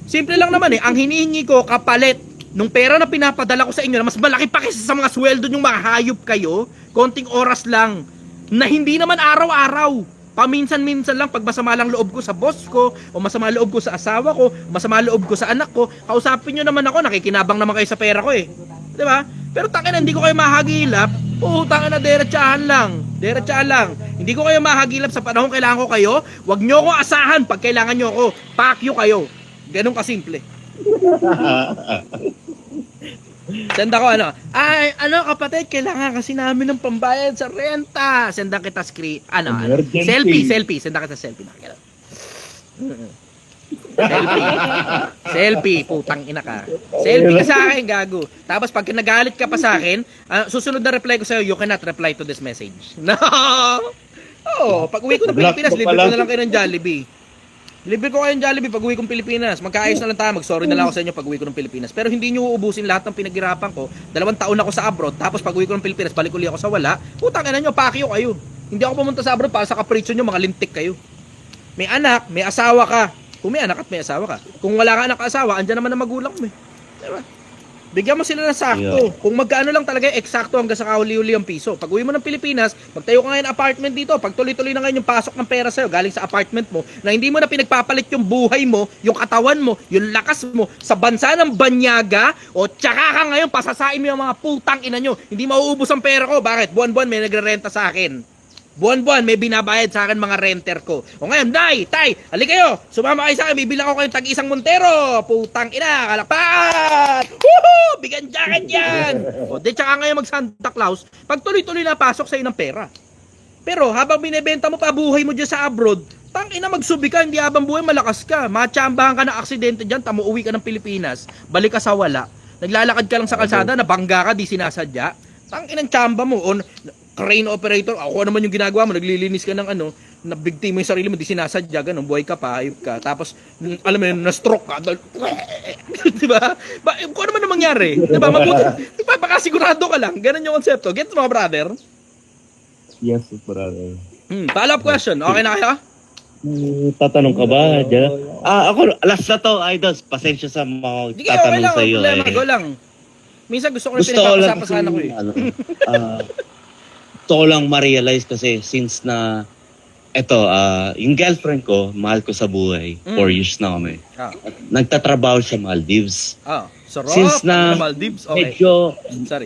Speaker 1: Simple lang naman ang hinihingi ko kapalit nung pera na pinapadala ko sa inyo na mas malaki pa kaysa sa mga sweldo nyong mga hayop kayo, konting oras lang, na hindi naman araw-araw. Paminsan-minsan lang pag masama lang loob ko sa boss ko, o masama loob ko sa asawa ko, o masama loob ko sa anak ko, kausapin nyo naman ako, nakikinabang naman kayo sa pera ko eh. Diba? Pero tangin, hindi ko kayo mahagilap. Tangin na, derechahan lang. Derechahan lang. Hindi ko kayo mahagilap sa panahon kailangan ko kayo. Huwag nyo akong asahan pag kailangan nyo ako. Pakyo kayo. Ganun kasimple. Send ako kapatid, kailangan kasi namin ng pambayad sa renta. Sendan kita selfie. Sendan kita selfie. Selfie, putang ina ka. Selfie ka sa akin, gago. Tapos pag nagalit ka pa sa akin, susunod na reply ko sa'yo, you cannot reply to this message. No! Pag uwi ko ng Pilipinas, libre ko na lang kayo ng Jollibee. Libre ko kayo ng Jollibee pag uwi kong Pilipinas. Magkaayos na lang tayo, mag-sorry na lang ako sa inyo pag uwi ko ng Pilipinas. Pero hindi nyo uubusin lahat ng pinaghirapan ko. 2 taon ako sa abroad, tapos pag uwi ko ng Pilipinas, balik uli ako sa wala. Putang ina nyo, pakyo kayo. Hindi ako pumunta sa abroad para sa kapritsyo nyo, mga lintik kayo. May anak, may asawa ka. Kung may anak at may asawa ka. Kung wala ka anak at asawa, andyan naman ang magulang mo eh. Diba? Bigyan mo sila ng sakto.
Speaker 6: Yeah.
Speaker 1: Kung magkaano lang talaga eksakto hanggang sa kahuli-huli ang piso. Pag uwi mo ng Pilipinas, magtayo ka ngayon ng apartment dito. Pag tuloy-tuloy na ngayon yung pasok ng pera sa'yo galing sa apartment mo, na hindi mo na pinagpapalit yung buhay mo, yung katawan mo, yung lakas mo sa bansa ng banyaga, o tsaka ka ngayon pasasain mo yung mga putang ina nyo. Hindi mauubos ang pera ko. Bakit? Buwan-buwan may nagre-renta sa akin. Buwan-buwan may binabayad sa akin mga renter ko. O ngayon, tay, halika kayo. Sumama kayo sa akin, bibilang ko kayong tag-isang Montero. Putang ina, kalakpan! Woohoo! Bigan jacket yan! O, di tsaka ngayon mag-Santa Claus, pag tuloy-tuloy na pasok sa'yo ng pera. Pero habang binibenta mo pa buhay mo dyan sa abroad, tangina magsubi ka, hindi habang buhay malakas ka. Matsambahan ka ng aksidente dyan, tamo uwi ka ng Pilipinas, balik ka sa wala. Naglalakad ka lang sa kalsada, nabangga ka, di sinasadya. Tanginang tsamba mo. O, crane operator, ako naman yung ginagawa mo, naglilinis ka ng nabigti mo yung sarili mo, di sinasadya, ganun, buhay ka pa, hayop ka, tapos, alam mo yun, na-stroke ka, diba? Kung ano man ang mangyari, diba? Mabuti, baka sigurado ka lang, ganun yung konsepto. Get mo, brother?
Speaker 6: Yes, brother.
Speaker 1: Follow-up question, okay na kayo?
Speaker 6: Tatanong ka ba? Ako, last na to, idols. Pasensya sa mga
Speaker 1: Di kayo, okay
Speaker 6: tatanong
Speaker 1: lang,
Speaker 6: sa iyo.
Speaker 1: problema, go lang. Minsan gusto ko rin
Speaker 6: Gusto ko lang
Speaker 1: pinagpapasapasahan ako eh.
Speaker 6: Gusto ko lang ma-realize kasi since na yung girlfriend ko, mahal ko sa buhay. 4 years na kami. Nagtatrabaho siya Maldives.
Speaker 1: Sarap.
Speaker 6: Since na
Speaker 1: Maldives, okay. Sorry.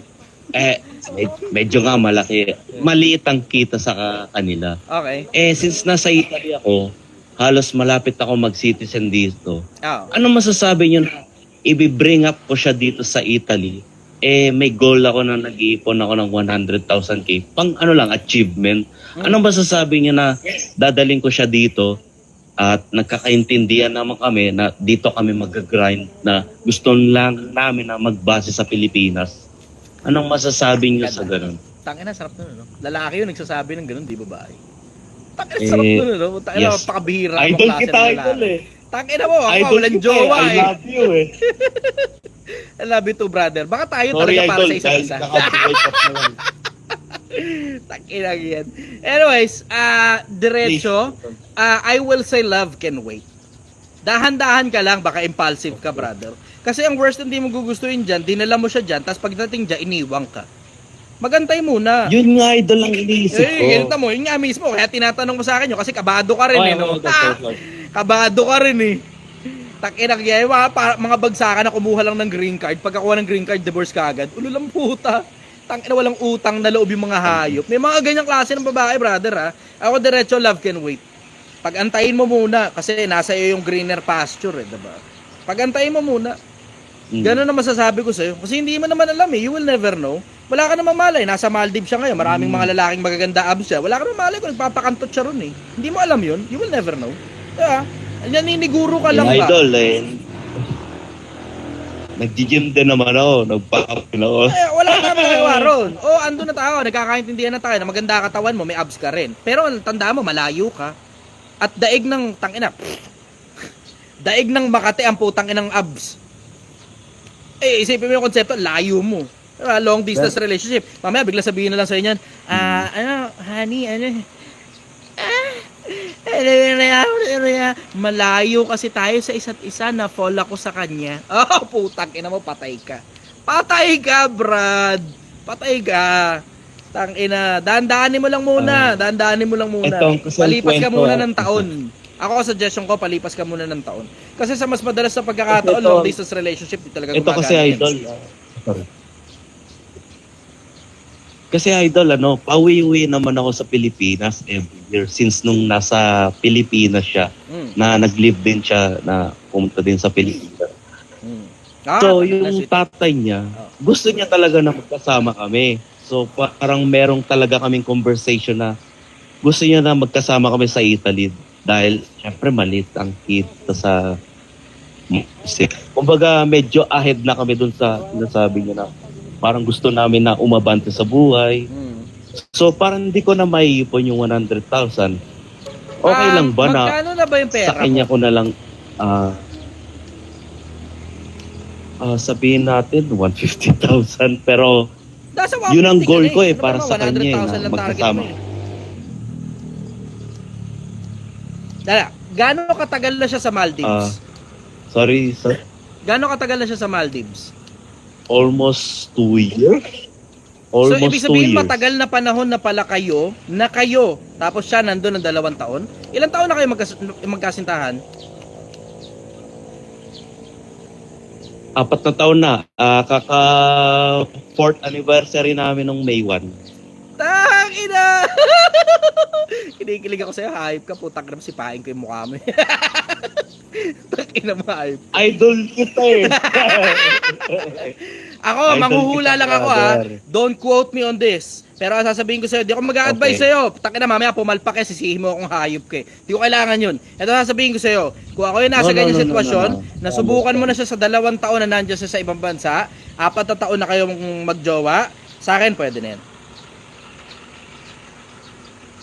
Speaker 6: Medyo nga malaki. Maliit ang kita sa kanila.
Speaker 1: Okay.
Speaker 6: Since nasa Italy ako, halos malapit ako mag-citizen dito. Ano masasabi niyo na i-bring up ko siya dito sa Italy? May goal ako na nag-iipon ako ng 100,000k. Pang achievement. Anong masasabi niyo na dadaling ko siya dito at nagkakaintindihan naman kami na dito kami mag-grind na gusto lang namin na magbase sa Pilipinas? Anong masasabi niyo sa ganun?
Speaker 1: Tangina, sarap nun, no? Lalaki yun nagsasabi ng ganun, di babae. Tangina, sarap nun, no? Tangina,
Speaker 6: yes.
Speaker 1: pakabihira mo
Speaker 6: Idol
Speaker 1: klase
Speaker 6: kita,
Speaker 1: ng
Speaker 6: idol
Speaker 1: lalaki.
Speaker 6: eh.
Speaker 1: Tangina mo, ako
Speaker 6: Idol
Speaker 1: walang
Speaker 6: kita,
Speaker 1: jowa
Speaker 6: I
Speaker 1: eh.
Speaker 6: love you eh.
Speaker 1: I love you too, brother. Baka tayo
Speaker 6: Sorry,
Speaker 1: talaga para
Speaker 6: idol,
Speaker 1: sa isa't
Speaker 6: dahil
Speaker 1: isa.
Speaker 6: nakabreak up na lang.
Speaker 1: Tangina yan. Anyways, diretso, I will say love can wait. Dahan-dahan ka lang, baka impulsive ka, brother. Kasi ang worst hindi mo gugustuhin dyan, dinala mo siya dyan, tapos pagdating dyan, iniwang ka. Magantay muna.
Speaker 6: Yun nga, idol lang iniisip ko.
Speaker 1: Ganito mo, yun nga mismo. Kaya tinatanong mo sa akin yun, kasi kabado ka rin eh. No? Kabado ka rin eh. Takinang yan, mga bagsakan na kumuha lang ng green card. Pagkakuha ng green card, divorce ka agad. Ululang puta. Tangina, walang utang na loob yung mga hayop. May mga ganyang klase ng babae, brother ha. Ako diretso, love can wait. Pag-antayin mo muna, kasi nasa iyo yung greener pasture eh, diba? Pag-antayin mo muna. Ganun na masasabi ko sa'yo. Kasi hindi mo naman alam eh. You will never know. Wala ka naman malay. Nasa Maldives siya ngayon. Maraming mga lalaking magaganda abs siya. Wala ka naman malay kung nagpapakantot siya ron eh. Hindi mo alam yun. You will never know. Diba? Naniniguro ka lang ba?
Speaker 6: Idol nag-gym din naman ako. Nagpapapil ako.
Speaker 1: Wala ka magawa ron. Andun na tayo. Nagkakaintindihan na tayo na maganda katawan mo, may abs ka rin. Pero tandaan mo, malayo ka. At daig ng tangina. Daig ng Makati ang putang inang abs. Isipin mo yung konsepto, layo mo. Long distance relationship. Mamaya bigla sabihin na lang sa inyo, honey, malayo kasi tayo sa isa't isa, na fall ako sa kanya. Putang ina mo, patay ka. Patay ka, Brad. Patay ka. Tang ina, dandaanin mo lang muna. Palipas ka muna ng taon. Ako suggestion ko, palipas ka muna ng taon. Kasi sa mas madalas na pagkakataon, long distance relationship, di talaga
Speaker 6: ito kasi idol. Kasi idol, pauwi-uwi naman ako sa Pilipinas every year since nung nasa Pilipinas siya, na nag-live din siya, na pumunta din sa Pilipinas. So, yung tatay niya, gusto niya talaga na magkasama kami. So, parang merong talaga kaming conversation na gusto niya na magkasama kami sa Italy dahil, syempre, maliit ang kita sa music. Kumbaga, medyo ahead na kami dun sa sinasabi niya na parang gusto namin na umabante sa buhay. So, parang hindi ko na maiipon yung 100,000. Okay lang ba na
Speaker 1: magkano na ba yung pera
Speaker 6: sa kanya ko na lang sabihin natin 150,000, pero yun ang goal ko para sa kanya na magkasama.
Speaker 1: Gaano katagal na siya sa Maldives?
Speaker 6: Sorry, sir.
Speaker 1: Gaano katagal na siya sa Maldives?
Speaker 6: Almost 2 years.
Speaker 1: So, ibig sabihin, matagal na panahon na pala kayo, tapos siya nandun ng 2 taon. Ilang taon na kayo magkasintahan?
Speaker 6: 4 na taon na. Kaka 4th anniversary namin ng May 1.
Speaker 1: Tangina! Kinikilig ako sa'yo, hype ka, putang na sipain ko yung mukha mo. Tangina mo, hype.
Speaker 6: Idol kita
Speaker 1: Ako, manghuhula lang ako Don't quote me on this. Pero sasabihin ko sa'yo, di ako mag-a-advise sa'yo. Tangina, mamaya pumalpak sisihin mo akong hayop ka. Di ko kailangan yun. Ito sasabihin ko sa'yo, kung ako yung nasa ganyan sitwasyon, nasubukan mo na siya sa 2 taon na nandiyan siya sa ibang bansa, 4 na taon na kayong magjowa, sa akin pwede na yan.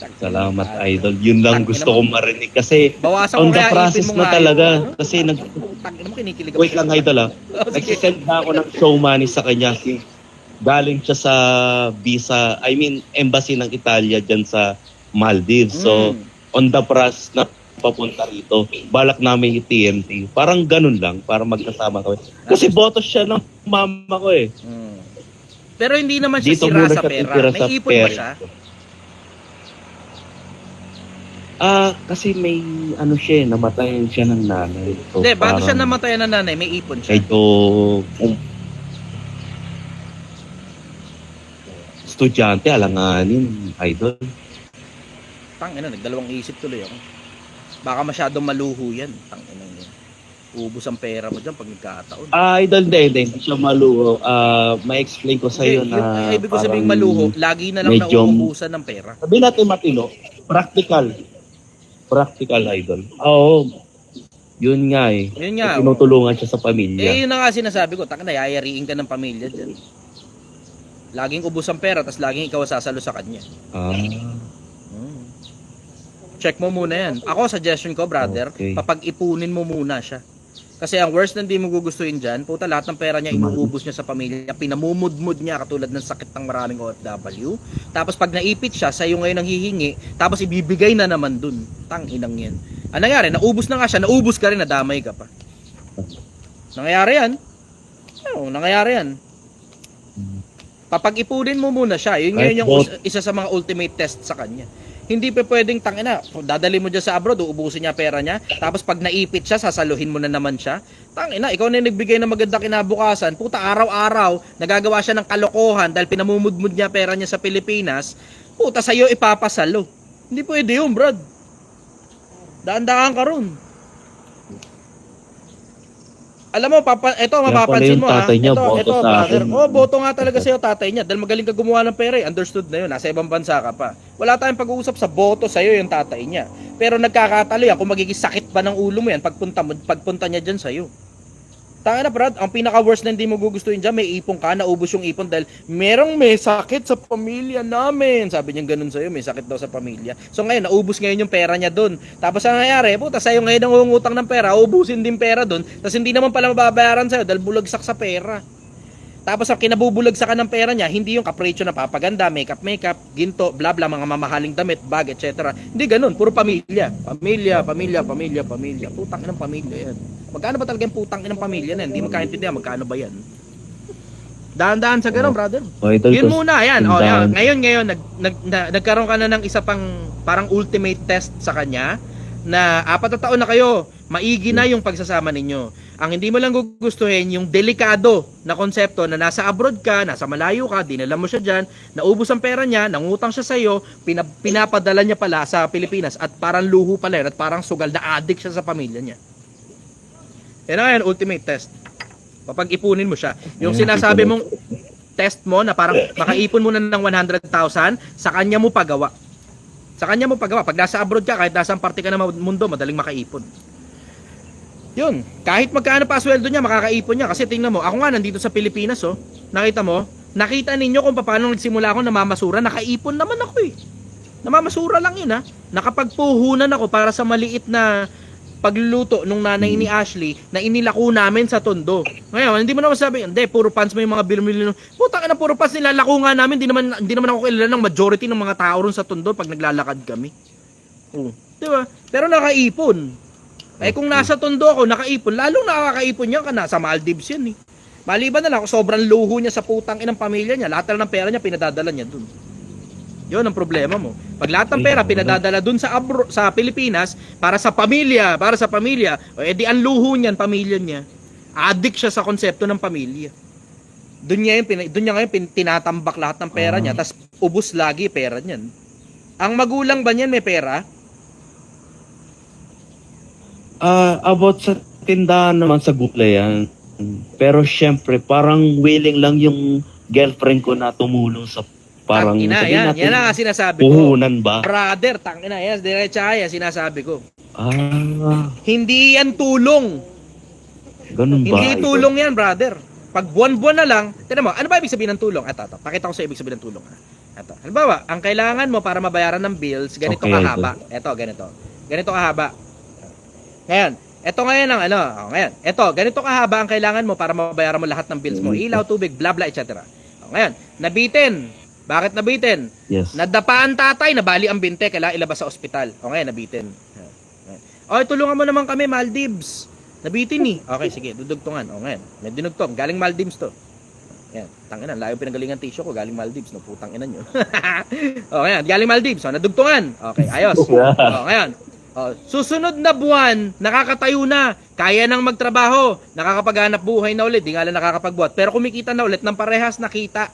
Speaker 6: Salamat, idol. Yun lang gusto kong marinig kasi
Speaker 1: bawasan
Speaker 6: on the process na talaga. Kasi wait lang, idol nagsisend na ako ng show money sa kanya. Galing siya sa embassy ng Italia dyan sa Maldives. So, on the process na papunta rito, balak namin i-TMT. Parang ganun lang, para magkasama kami. Kasi botos siya ng mama ko
Speaker 1: Pero hindi naman siya
Speaker 6: dito
Speaker 1: sira sa pera. May ipon ba siya?
Speaker 6: Kasi may siya, namatayan siya ng nanay. So,
Speaker 1: hindi, bago siya namatayan ng nanay, may ipon siya.
Speaker 6: Medyo estudyante, alanganin, idol.
Speaker 1: Tangina, nagdalawang isip tuloy ako. Baka masyadong maluho yan. Tangina yan. Ubus ang pera mo dyan pag nagkataon.
Speaker 6: Idol, hindi siya maluho. Ma-explain ko sa'yo na
Speaker 1: ibig ko sabihin maluho, lagi na lang nauubusan ng pera.
Speaker 6: Sabihin natin matino, practical, idol. Oo. Yun nga tinutulungan siya sa pamilya.
Speaker 1: Yun na nga sinasabi ko. Taka na, yayariin ka ng pamilya dyan. Laging ubos ang pera, tas laging ikaw sasalo sa kanya. Check mo muna yan. Ako, suggestion ko, brother, papag-ipunin mo muna siya. Kasi ang worst na hindi mo gugustuhin dyan, puta, lahat ng pera niya inuubos niya sa pamilya, pinamumudmud niya katulad ng sakit ng maraming OFW. Tapos pag naipit siya, sa'yo ngayon ang hihingi, tapos ibibigay na naman dun. Tanginang yan. Ano nangyari? Naubos na nga siya, naubos ka rin, nadamay ka pa. Nangyayari yan. Nangyayari yan. Papag-ipunin mo muna siya. Yun ngayon yung isa sa mga ultimate test sa kanya. Hindi pa pwedeng tangina, dadali mo dyan sa abroad, uubusin niya pera niya, tapos pag naipit siya, sasaluhin mo na naman siya. Tangina, ikaw na yung nagbigay ng maganda kinabukasan, puta, araw-araw, nagagawa siya ng kalokohan dahil pinamumudmud niya pera niya sa Pilipinas, puta, sa'yo ipapasalo. Hindi pwede yun, brad. Daan-daan ka ron. Alam mo, ito
Speaker 6: Kaya pala
Speaker 1: mapapansin
Speaker 6: yung
Speaker 1: mo ha.
Speaker 6: tatay niya,
Speaker 1: Ito,
Speaker 6: boto sa
Speaker 1: brother.
Speaker 6: akin.
Speaker 1: Oh, boto nga talaga sa'yo tatay niya. Dahil magaling ka gumawa ng pera eh. Understood na yun. Nasa ibang bansa ka pa. Wala tayong pag-uusap sa boto sa'yo yung tatay niya. Pero nagkakatalo yan kung magiging sakit ba ng ulo mo yan pagpunta niya dyan sa'yo. Tanga na Brad, ang pinaka-worst na hindi mo gugustuhin dyan, may ipon ka, naubos yung ipon dahil may sakit sa pamilya namin. Sabi niya ganun sa'yo, may sakit daw sa pamilya. So ngayon, naubos ngayon yung pera niya dun. Tapos ang nangyari, puta, sa'yo ngayon ang ungutang ng pera, ubusin din pera dun. Tapos hindi naman pala mababayaran sa'yo dahil bulagsak sa pera. Tapos ang kinabubulagsakan ng pera niya, hindi yung kapritsyo na papaganda, makeup, ginto, bla bla, mga mamahaling damit, bag, etc. Hindi ganun, puro pamilya. Pamilya. Putang inang pamilya yan. Magkano ba talaga yung putang inang pamilya na yan? Hindi magkaintindihan, magkano ba yan? Daan-daan sa ganun, brother.
Speaker 6: Idol
Speaker 1: Yun
Speaker 6: ko,
Speaker 1: muna, yan.
Speaker 6: tindahan.
Speaker 1: Ngayon, nagkaroon ka na ng isa pang parang ultimate test sa kanya na 4 na taon na kayo, maigi na yung pagsasama ninyo. Ang hindi mo lang gugustuhin, yung delikado na konsepto na nasa abroad ka, nasa malayo ka, dinala mo siya dyan, naubos ang pera niya, nangutang siya sa'yo, pinapadala niya pala sa Pilipinas at parang luho pala yun, at parang sugal na addict siya sa pamilya niya. Yan, ultimate test. Papag-ipunin mo siya. Yung sinasabi mong test mo na parang makaipon mo na ng 100,000, sa kanya mo pagawa. Sa kanya mo pagawa. Pag nasa abroad ka, kahit nasa parte ka ng mundo, madaling makaipon. Yun, kahit magkano pa sweldo niya, makakaipon niya. Kasi tingnan mo, ako nga nandito sa Pilipinas, oh. Nakita mo? Nakita ninyo kung paano nagsimula ako namamasura. Nakaipon naman ako eh. Namamasura lang yun ha. Nakapagpuhunan ako para sa maliit na pagluluto nung nanay ni Ashley na inilako namin sa Tondo. Ngayon, hindi mo naman sabi, hindi, puro pants mo yung mga bilmili. Putang ina, puro pants nilalako nga namin. Hindi naman ako kilala ng majority ng mga tao ron sa Tondo pag naglalakad kami. Di ba? Pero nakaipon. Eh kung nasa Tondo ako, nakaipon, lalong nakakaipon yan ka nasa Maldives yan eh. Maliban na lang, sobrang luho niya sa putang inang pamilya niya, lahat na ng pera niya pinadadala niya dun. Yun ang problema mo. Pag lahat ng pera pinadadala dun sa Pilipinas para sa pamilya, o edi ang luho niyan, pamilya niya. Addict siya sa konsepto ng pamilya. Doon niya ngayon tinatambak lahat ng pera niya, tas ubos lagi pera niyan. Ang magulang ba niyan may pera?
Speaker 6: About sa tindahan naman sa Google yan. Pero syempre, parang willing lang yung girlfriend ko na tumulong sa parang
Speaker 1: Tangina, yan ang sinasabi ko.
Speaker 6: puhunan ba?
Speaker 1: Brother, tangina, yan, diretsa yan, sinasabi ko. Hindi yan tulong.
Speaker 6: Ganun ba?
Speaker 1: Hindi tulong yan, brother. Pag buwan-buwan na lang, tignan mo, ano ba ibig sabihin ng tulong? Ito. Pakita ko sa ibig sabihin ng tulong. Ito. Halimbawa, ang kailangan mo para mabayaran ng bills, ganito
Speaker 6: Okay,
Speaker 1: kahaba. Ito, ganito. Ganito kahaba. Ngayon, ito, ganito kahaba ang kailangan mo para mabayaran mo lahat ng bills mo. Ilaw, tubig, bla bla, etc. Ngayon, nabitin. Bakit nabitin?
Speaker 6: Yes.
Speaker 1: Nadapaan tatay, nabali ang binte, kailangan ilabas sa ospital. O ngayon, nabitin. Tulungan mo naman kami, Maldives. Nabitin eh. Okay, sige, dudugtungan. O ngayon, may dinugtong. Galing Maldives to. Yan, tanginan, layo pinanggalingan tissue ko, galing Maldives, no, putang ina nyo. O ngayon, galing Maldives, nadugtungan. Okay, ayos. O ngayon, susunod na buwan, nakakatayo na, kaya nang magtrabaho, nakakapaghanap buhay na ulit, di nga lang nakakapagbuhat, pero kumikita na ulit ng parehas na kita.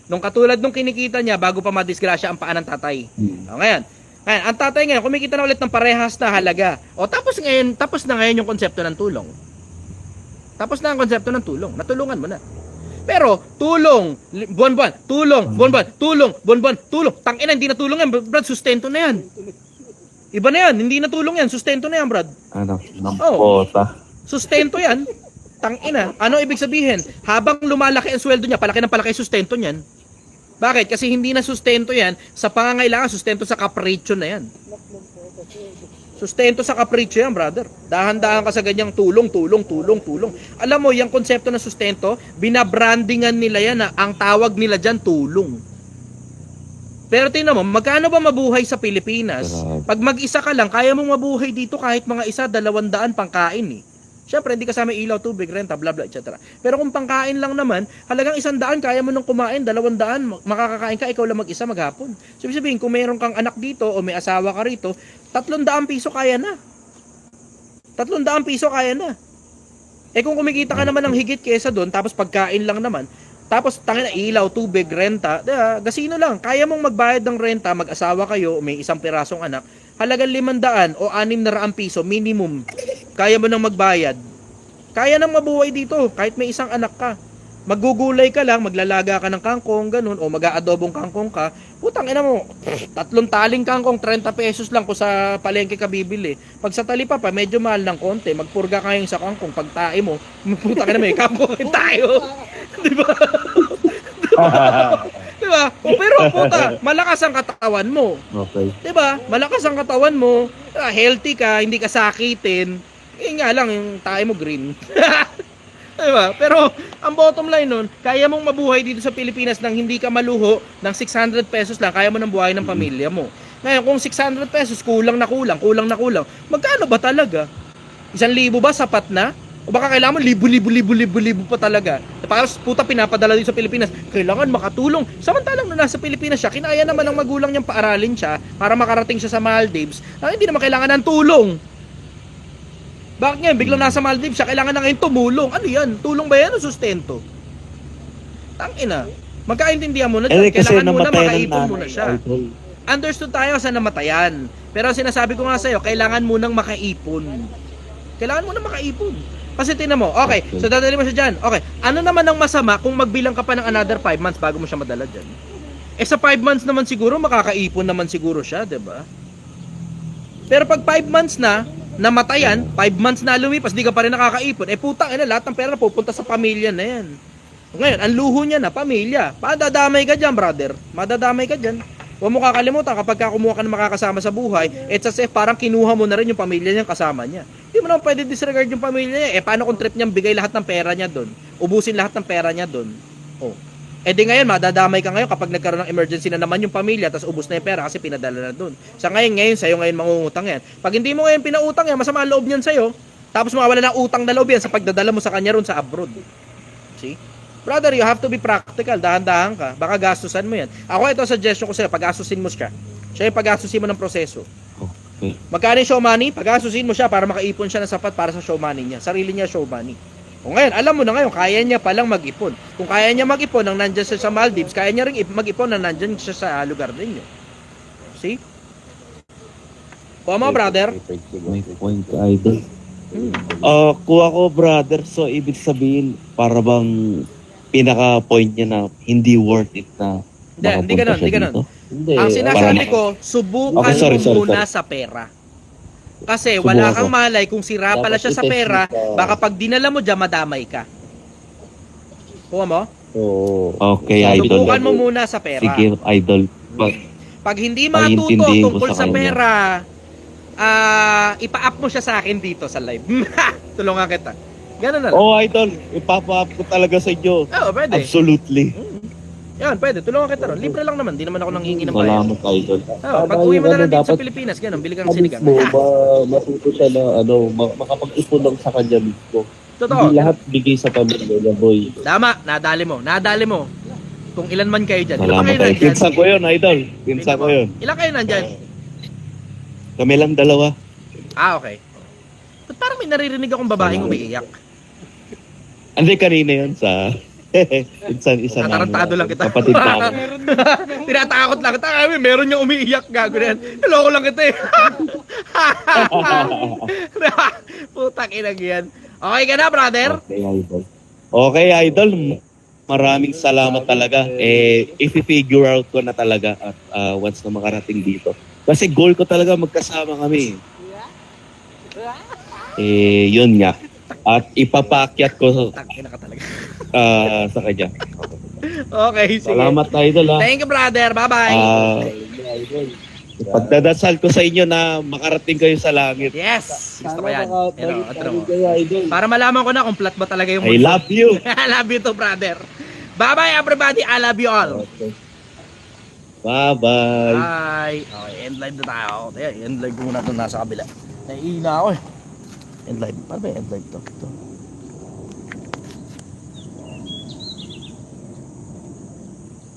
Speaker 1: Nung katulad nung kinikita niya bago pa madisgrasya ang paa ng tatay. Ngayon, ang tatay ngayon, kumikita na ulit ng parehas na halaga. Tapos na ngayon yung konsepto ng tulong. Tapos na ang konsepto ng tulong. Natulungan mo na. Pero, tulong, buwan-buwan, tulong, buwan-buwan, tulong. Tangina, hindi na tulong yan, Brad, sustento na yan. Iba na yan, hindi na tulong yan, sustento na yan, Brad.
Speaker 6: Pota.
Speaker 1: Sustento yan. Tangina, ano ibig sabihin? Habang lumalaki ang sweldo niya, palaki ng palaki sustento niyan. Bakit? Kasi hindi na sustento yan sa pangangailangan, sustento sa kapritsyo na yan. Sustento sa kapritsyo yan, brother. Dahan-dahan ka sa ganyang tulong. Alam mo, yung konsepto ng sustento, binabrandingan nila yan na ang tawag nila dyan, tulong. Pero tingnan mo, magkano ba mabuhay sa Pilipinas? Pag mag-isa ka lang, kaya mong mabuhay dito kahit mga 100-200 pangkain eh. Siyempre, hindi kasama ilaw, tubig, renta, bla bla, etc. Pero kung pangkain lang naman, halagang 100, kaya mo nang kumain, 200, makakakain ka, ikaw lang mag-isa maghapon. So, ibig sabihin, kung mayroon kang anak dito o may asawa ka rito, 300 piso kaya na. 300 piso kaya na. Eh kung kumikita ka naman ng higit kesa doon, tapos pagkain lang naman, tapos tangina ilaw, tubig, renta, gasino lang. Kaya mong magbayad ng renta, mag-asawa kayo, may isang pirasong anak, halagang 500 o 600 piso minimum. Kaya mo nang magbayad. Kaya nang mabuhay dito, kahit may isang anak ka. Maggugulay ka lang, maglalaga ka ng kangkong, ganun, o mag-aadobong kangkong ka, putang ina mo, 3 taling kangkong, 30 pesos lang kung sa palengke ka bibili. Pag sa talipa pa, medyo mahal ng konti, magpurga ka yung sa kangkong, pag tae mo, putang ina may kangkong tayo. Diba? Diba? O, pero puta, malakas ang katawan mo.
Speaker 5: Okay.
Speaker 1: Diba? Malakas ang katawan mo, healthy ka, hindi ka sakitin. Nga lang, yung tae mo green. Diba? Pero ang bottom line nun, kaya mong mabuhay dito sa Pilipinas nang hindi ka maluho ng 600 pesos lang, kaya mo nang buhay ng pamilya mo. Ngayon, kung 600 pesos, kulang na kulang, magkano ba talaga? 1,000 ba sapat na? O baka kailangan mo libo pa talaga. Para puta pinapadala dito sa Pilipinas, kailangan makatulong. Samantalang na nasa Pilipinas siya, kinaya naman ng magulang niyang paaralin siya para makarating siya sa Maldives, hindi naman kailangan ng tulong. Bakit ngayon, biglang nasa Maldives siya, kailangan na ngayon tumulong. Ano yan? Tulong ba yan o sustento? Tangina. Magkaintindihan mo na dyan. Kailangan muna makaipon muna siya. Understood tayo sa namatayan. Pero sinasabi ko nga sa'yo, kailangan munang makaipon. Kailangan munang makaipon. Kasi tinan mo, okay, so dadali mo siya dyan. Okay, ano naman ang masama kung magbilang ka pa ng another 5 months bago mo siya madala dyan? Sa 5 months naman siguro, makakaipon naman siguro siya, diba? Pero pag 5 months na, namatayan, 5 months na lumipas, di ka pa rin nakakaipon, putang ina, lahat ng pera pupunta sa pamilya na yan. Ngayon, ang luho niya na, pamilya. Madadamay ka dyan, brother. Madadamay ka dyan. Huwag mo kakalimutan, kapag kumuha ka ng makakasama sa buhay, it's as if parang kinuha mo na rin yung pamilya niyang kasama niya. Hindi mo naman pwede disregard yung pamilya niya. Paano kung trip niyang bigay lahat ng pera niya doon? Ubusin lahat ng pera niya doon. Oh. Di ngayon, madadamay ka ngayon kapag nagkaroon ng emergency na naman yung pamilya, tapos ubus na yung pera kasi pinadala na doon. Sa ngayon, sa'yo ngayon mangungutang yan. Pag hindi mo ngayon pinautang yan, masama ang loob niyan sa'yo, tapos mawawala ng utang na loob yan sa pagdadala mo sa kanya ron sa abroad. See? Brother, you have to be practical. Dahan-dahan ka. Baka gastusan mo yan. Ako, ito suggestion ko sa'yo, pag-gastusin mo siya. Siya yung pag-gastusin mo ng proseso.
Speaker 5: Okay.
Speaker 1: Magkano yung show money? Pag-gastusin mo siya para makaipon siya ng sapat para sa show money niya. Sarili niya show money. O ngayon, alam mo na ngayon, kaya niya palang mag-ipon. Kung kaya niya mag-ipon nang nandyan siya sa Maldives, kaya niya rin mag-ipon nang nandyan siya sa lugar ninyo. See? Kuha mo, brother.
Speaker 6: May point ka, idol. Kuha ko, brother. So, ibig sabihin, para bang pinaka-point niya na hindi worth it na
Speaker 1: Hindi ganun. Ang sinasabi ko, subukan mo muna sa pera. Kasi wala kang malay kung sira pala siya sa pera, baka pag dinala mo dyan, madamay ka. Kuha mo?
Speaker 6: Okay, idol.
Speaker 1: Subukan mo muna sa pera.
Speaker 6: Sige, idol.
Speaker 1: Pag hindi matuto tungkol sa pera, ipa-up mo siya sa akin dito sa live. Tulungan kita. Ganun na lang.
Speaker 6: Idol. Ipapa-up ko talaga sa inyo.
Speaker 1: Oo, pwede.
Speaker 6: Absolutely.
Speaker 1: Yan, pwede. Tulungan kita ron. Libre lang naman. Di naman ako nanghingi ng bayan.
Speaker 6: Salamat, idol.
Speaker 1: Pag uwi mo na lang dito sa Pilipinas, ganun, bili kang sinigang.
Speaker 5: Matuto siya na makapag-ipon lang sa kanya mismo.
Speaker 1: Totoo.
Speaker 5: Hindi lahat bigay sa pamilya niya, boy.
Speaker 1: Tama, nadali mo. Kung ilan man kayo dyan. Ilan
Speaker 6: Salamat,
Speaker 1: kayo
Speaker 6: idol.
Speaker 1: nandyan?
Speaker 6: Pinsan ko yun, idol. Pinsan ko yun.
Speaker 1: Ilan kayo nandyan?
Speaker 6: Kami lang dalawa.
Speaker 1: Okay. Ba't parang may naririnig akong babaeng umiiyak?
Speaker 6: Hindi, kanina yun sa... isa namin.
Speaker 1: Natarantado lang kita.
Speaker 6: Kapatid namin.
Speaker 1: Tinatakot lang kita. Meron niyang umiiyak. Gago na yan. Naloko lang kita eh. Putang inang yan. Okay ka na, brother?
Speaker 6: Okay, idol. Okay, idol. Maraming salamat talaga. I-figure out ko na talaga at once na makarating dito. Kasi goal ko talaga magkasama kami. Yun nga. At ipapakyat ko
Speaker 1: Tangina ka talaga.
Speaker 6: sa kanya.
Speaker 1: Okay, sige.
Speaker 6: Salamat, idol.
Speaker 1: Thank you, brother. Bye-bye.
Speaker 6: Pagdadasal ko sa inyo na makarating kayo sa langit.
Speaker 1: Yes! Gusto ko yan. Para malaman ko na kung flat ba talaga yung
Speaker 6: I love you.
Speaker 1: I love you too, brother. Bye-bye, everybody. I love you all.
Speaker 6: Bye-bye.
Speaker 1: Bye. Okay, end live na tayo. End live muna ito nasa kabila. Naiina ako eh. End live. Paano ba yung end live to?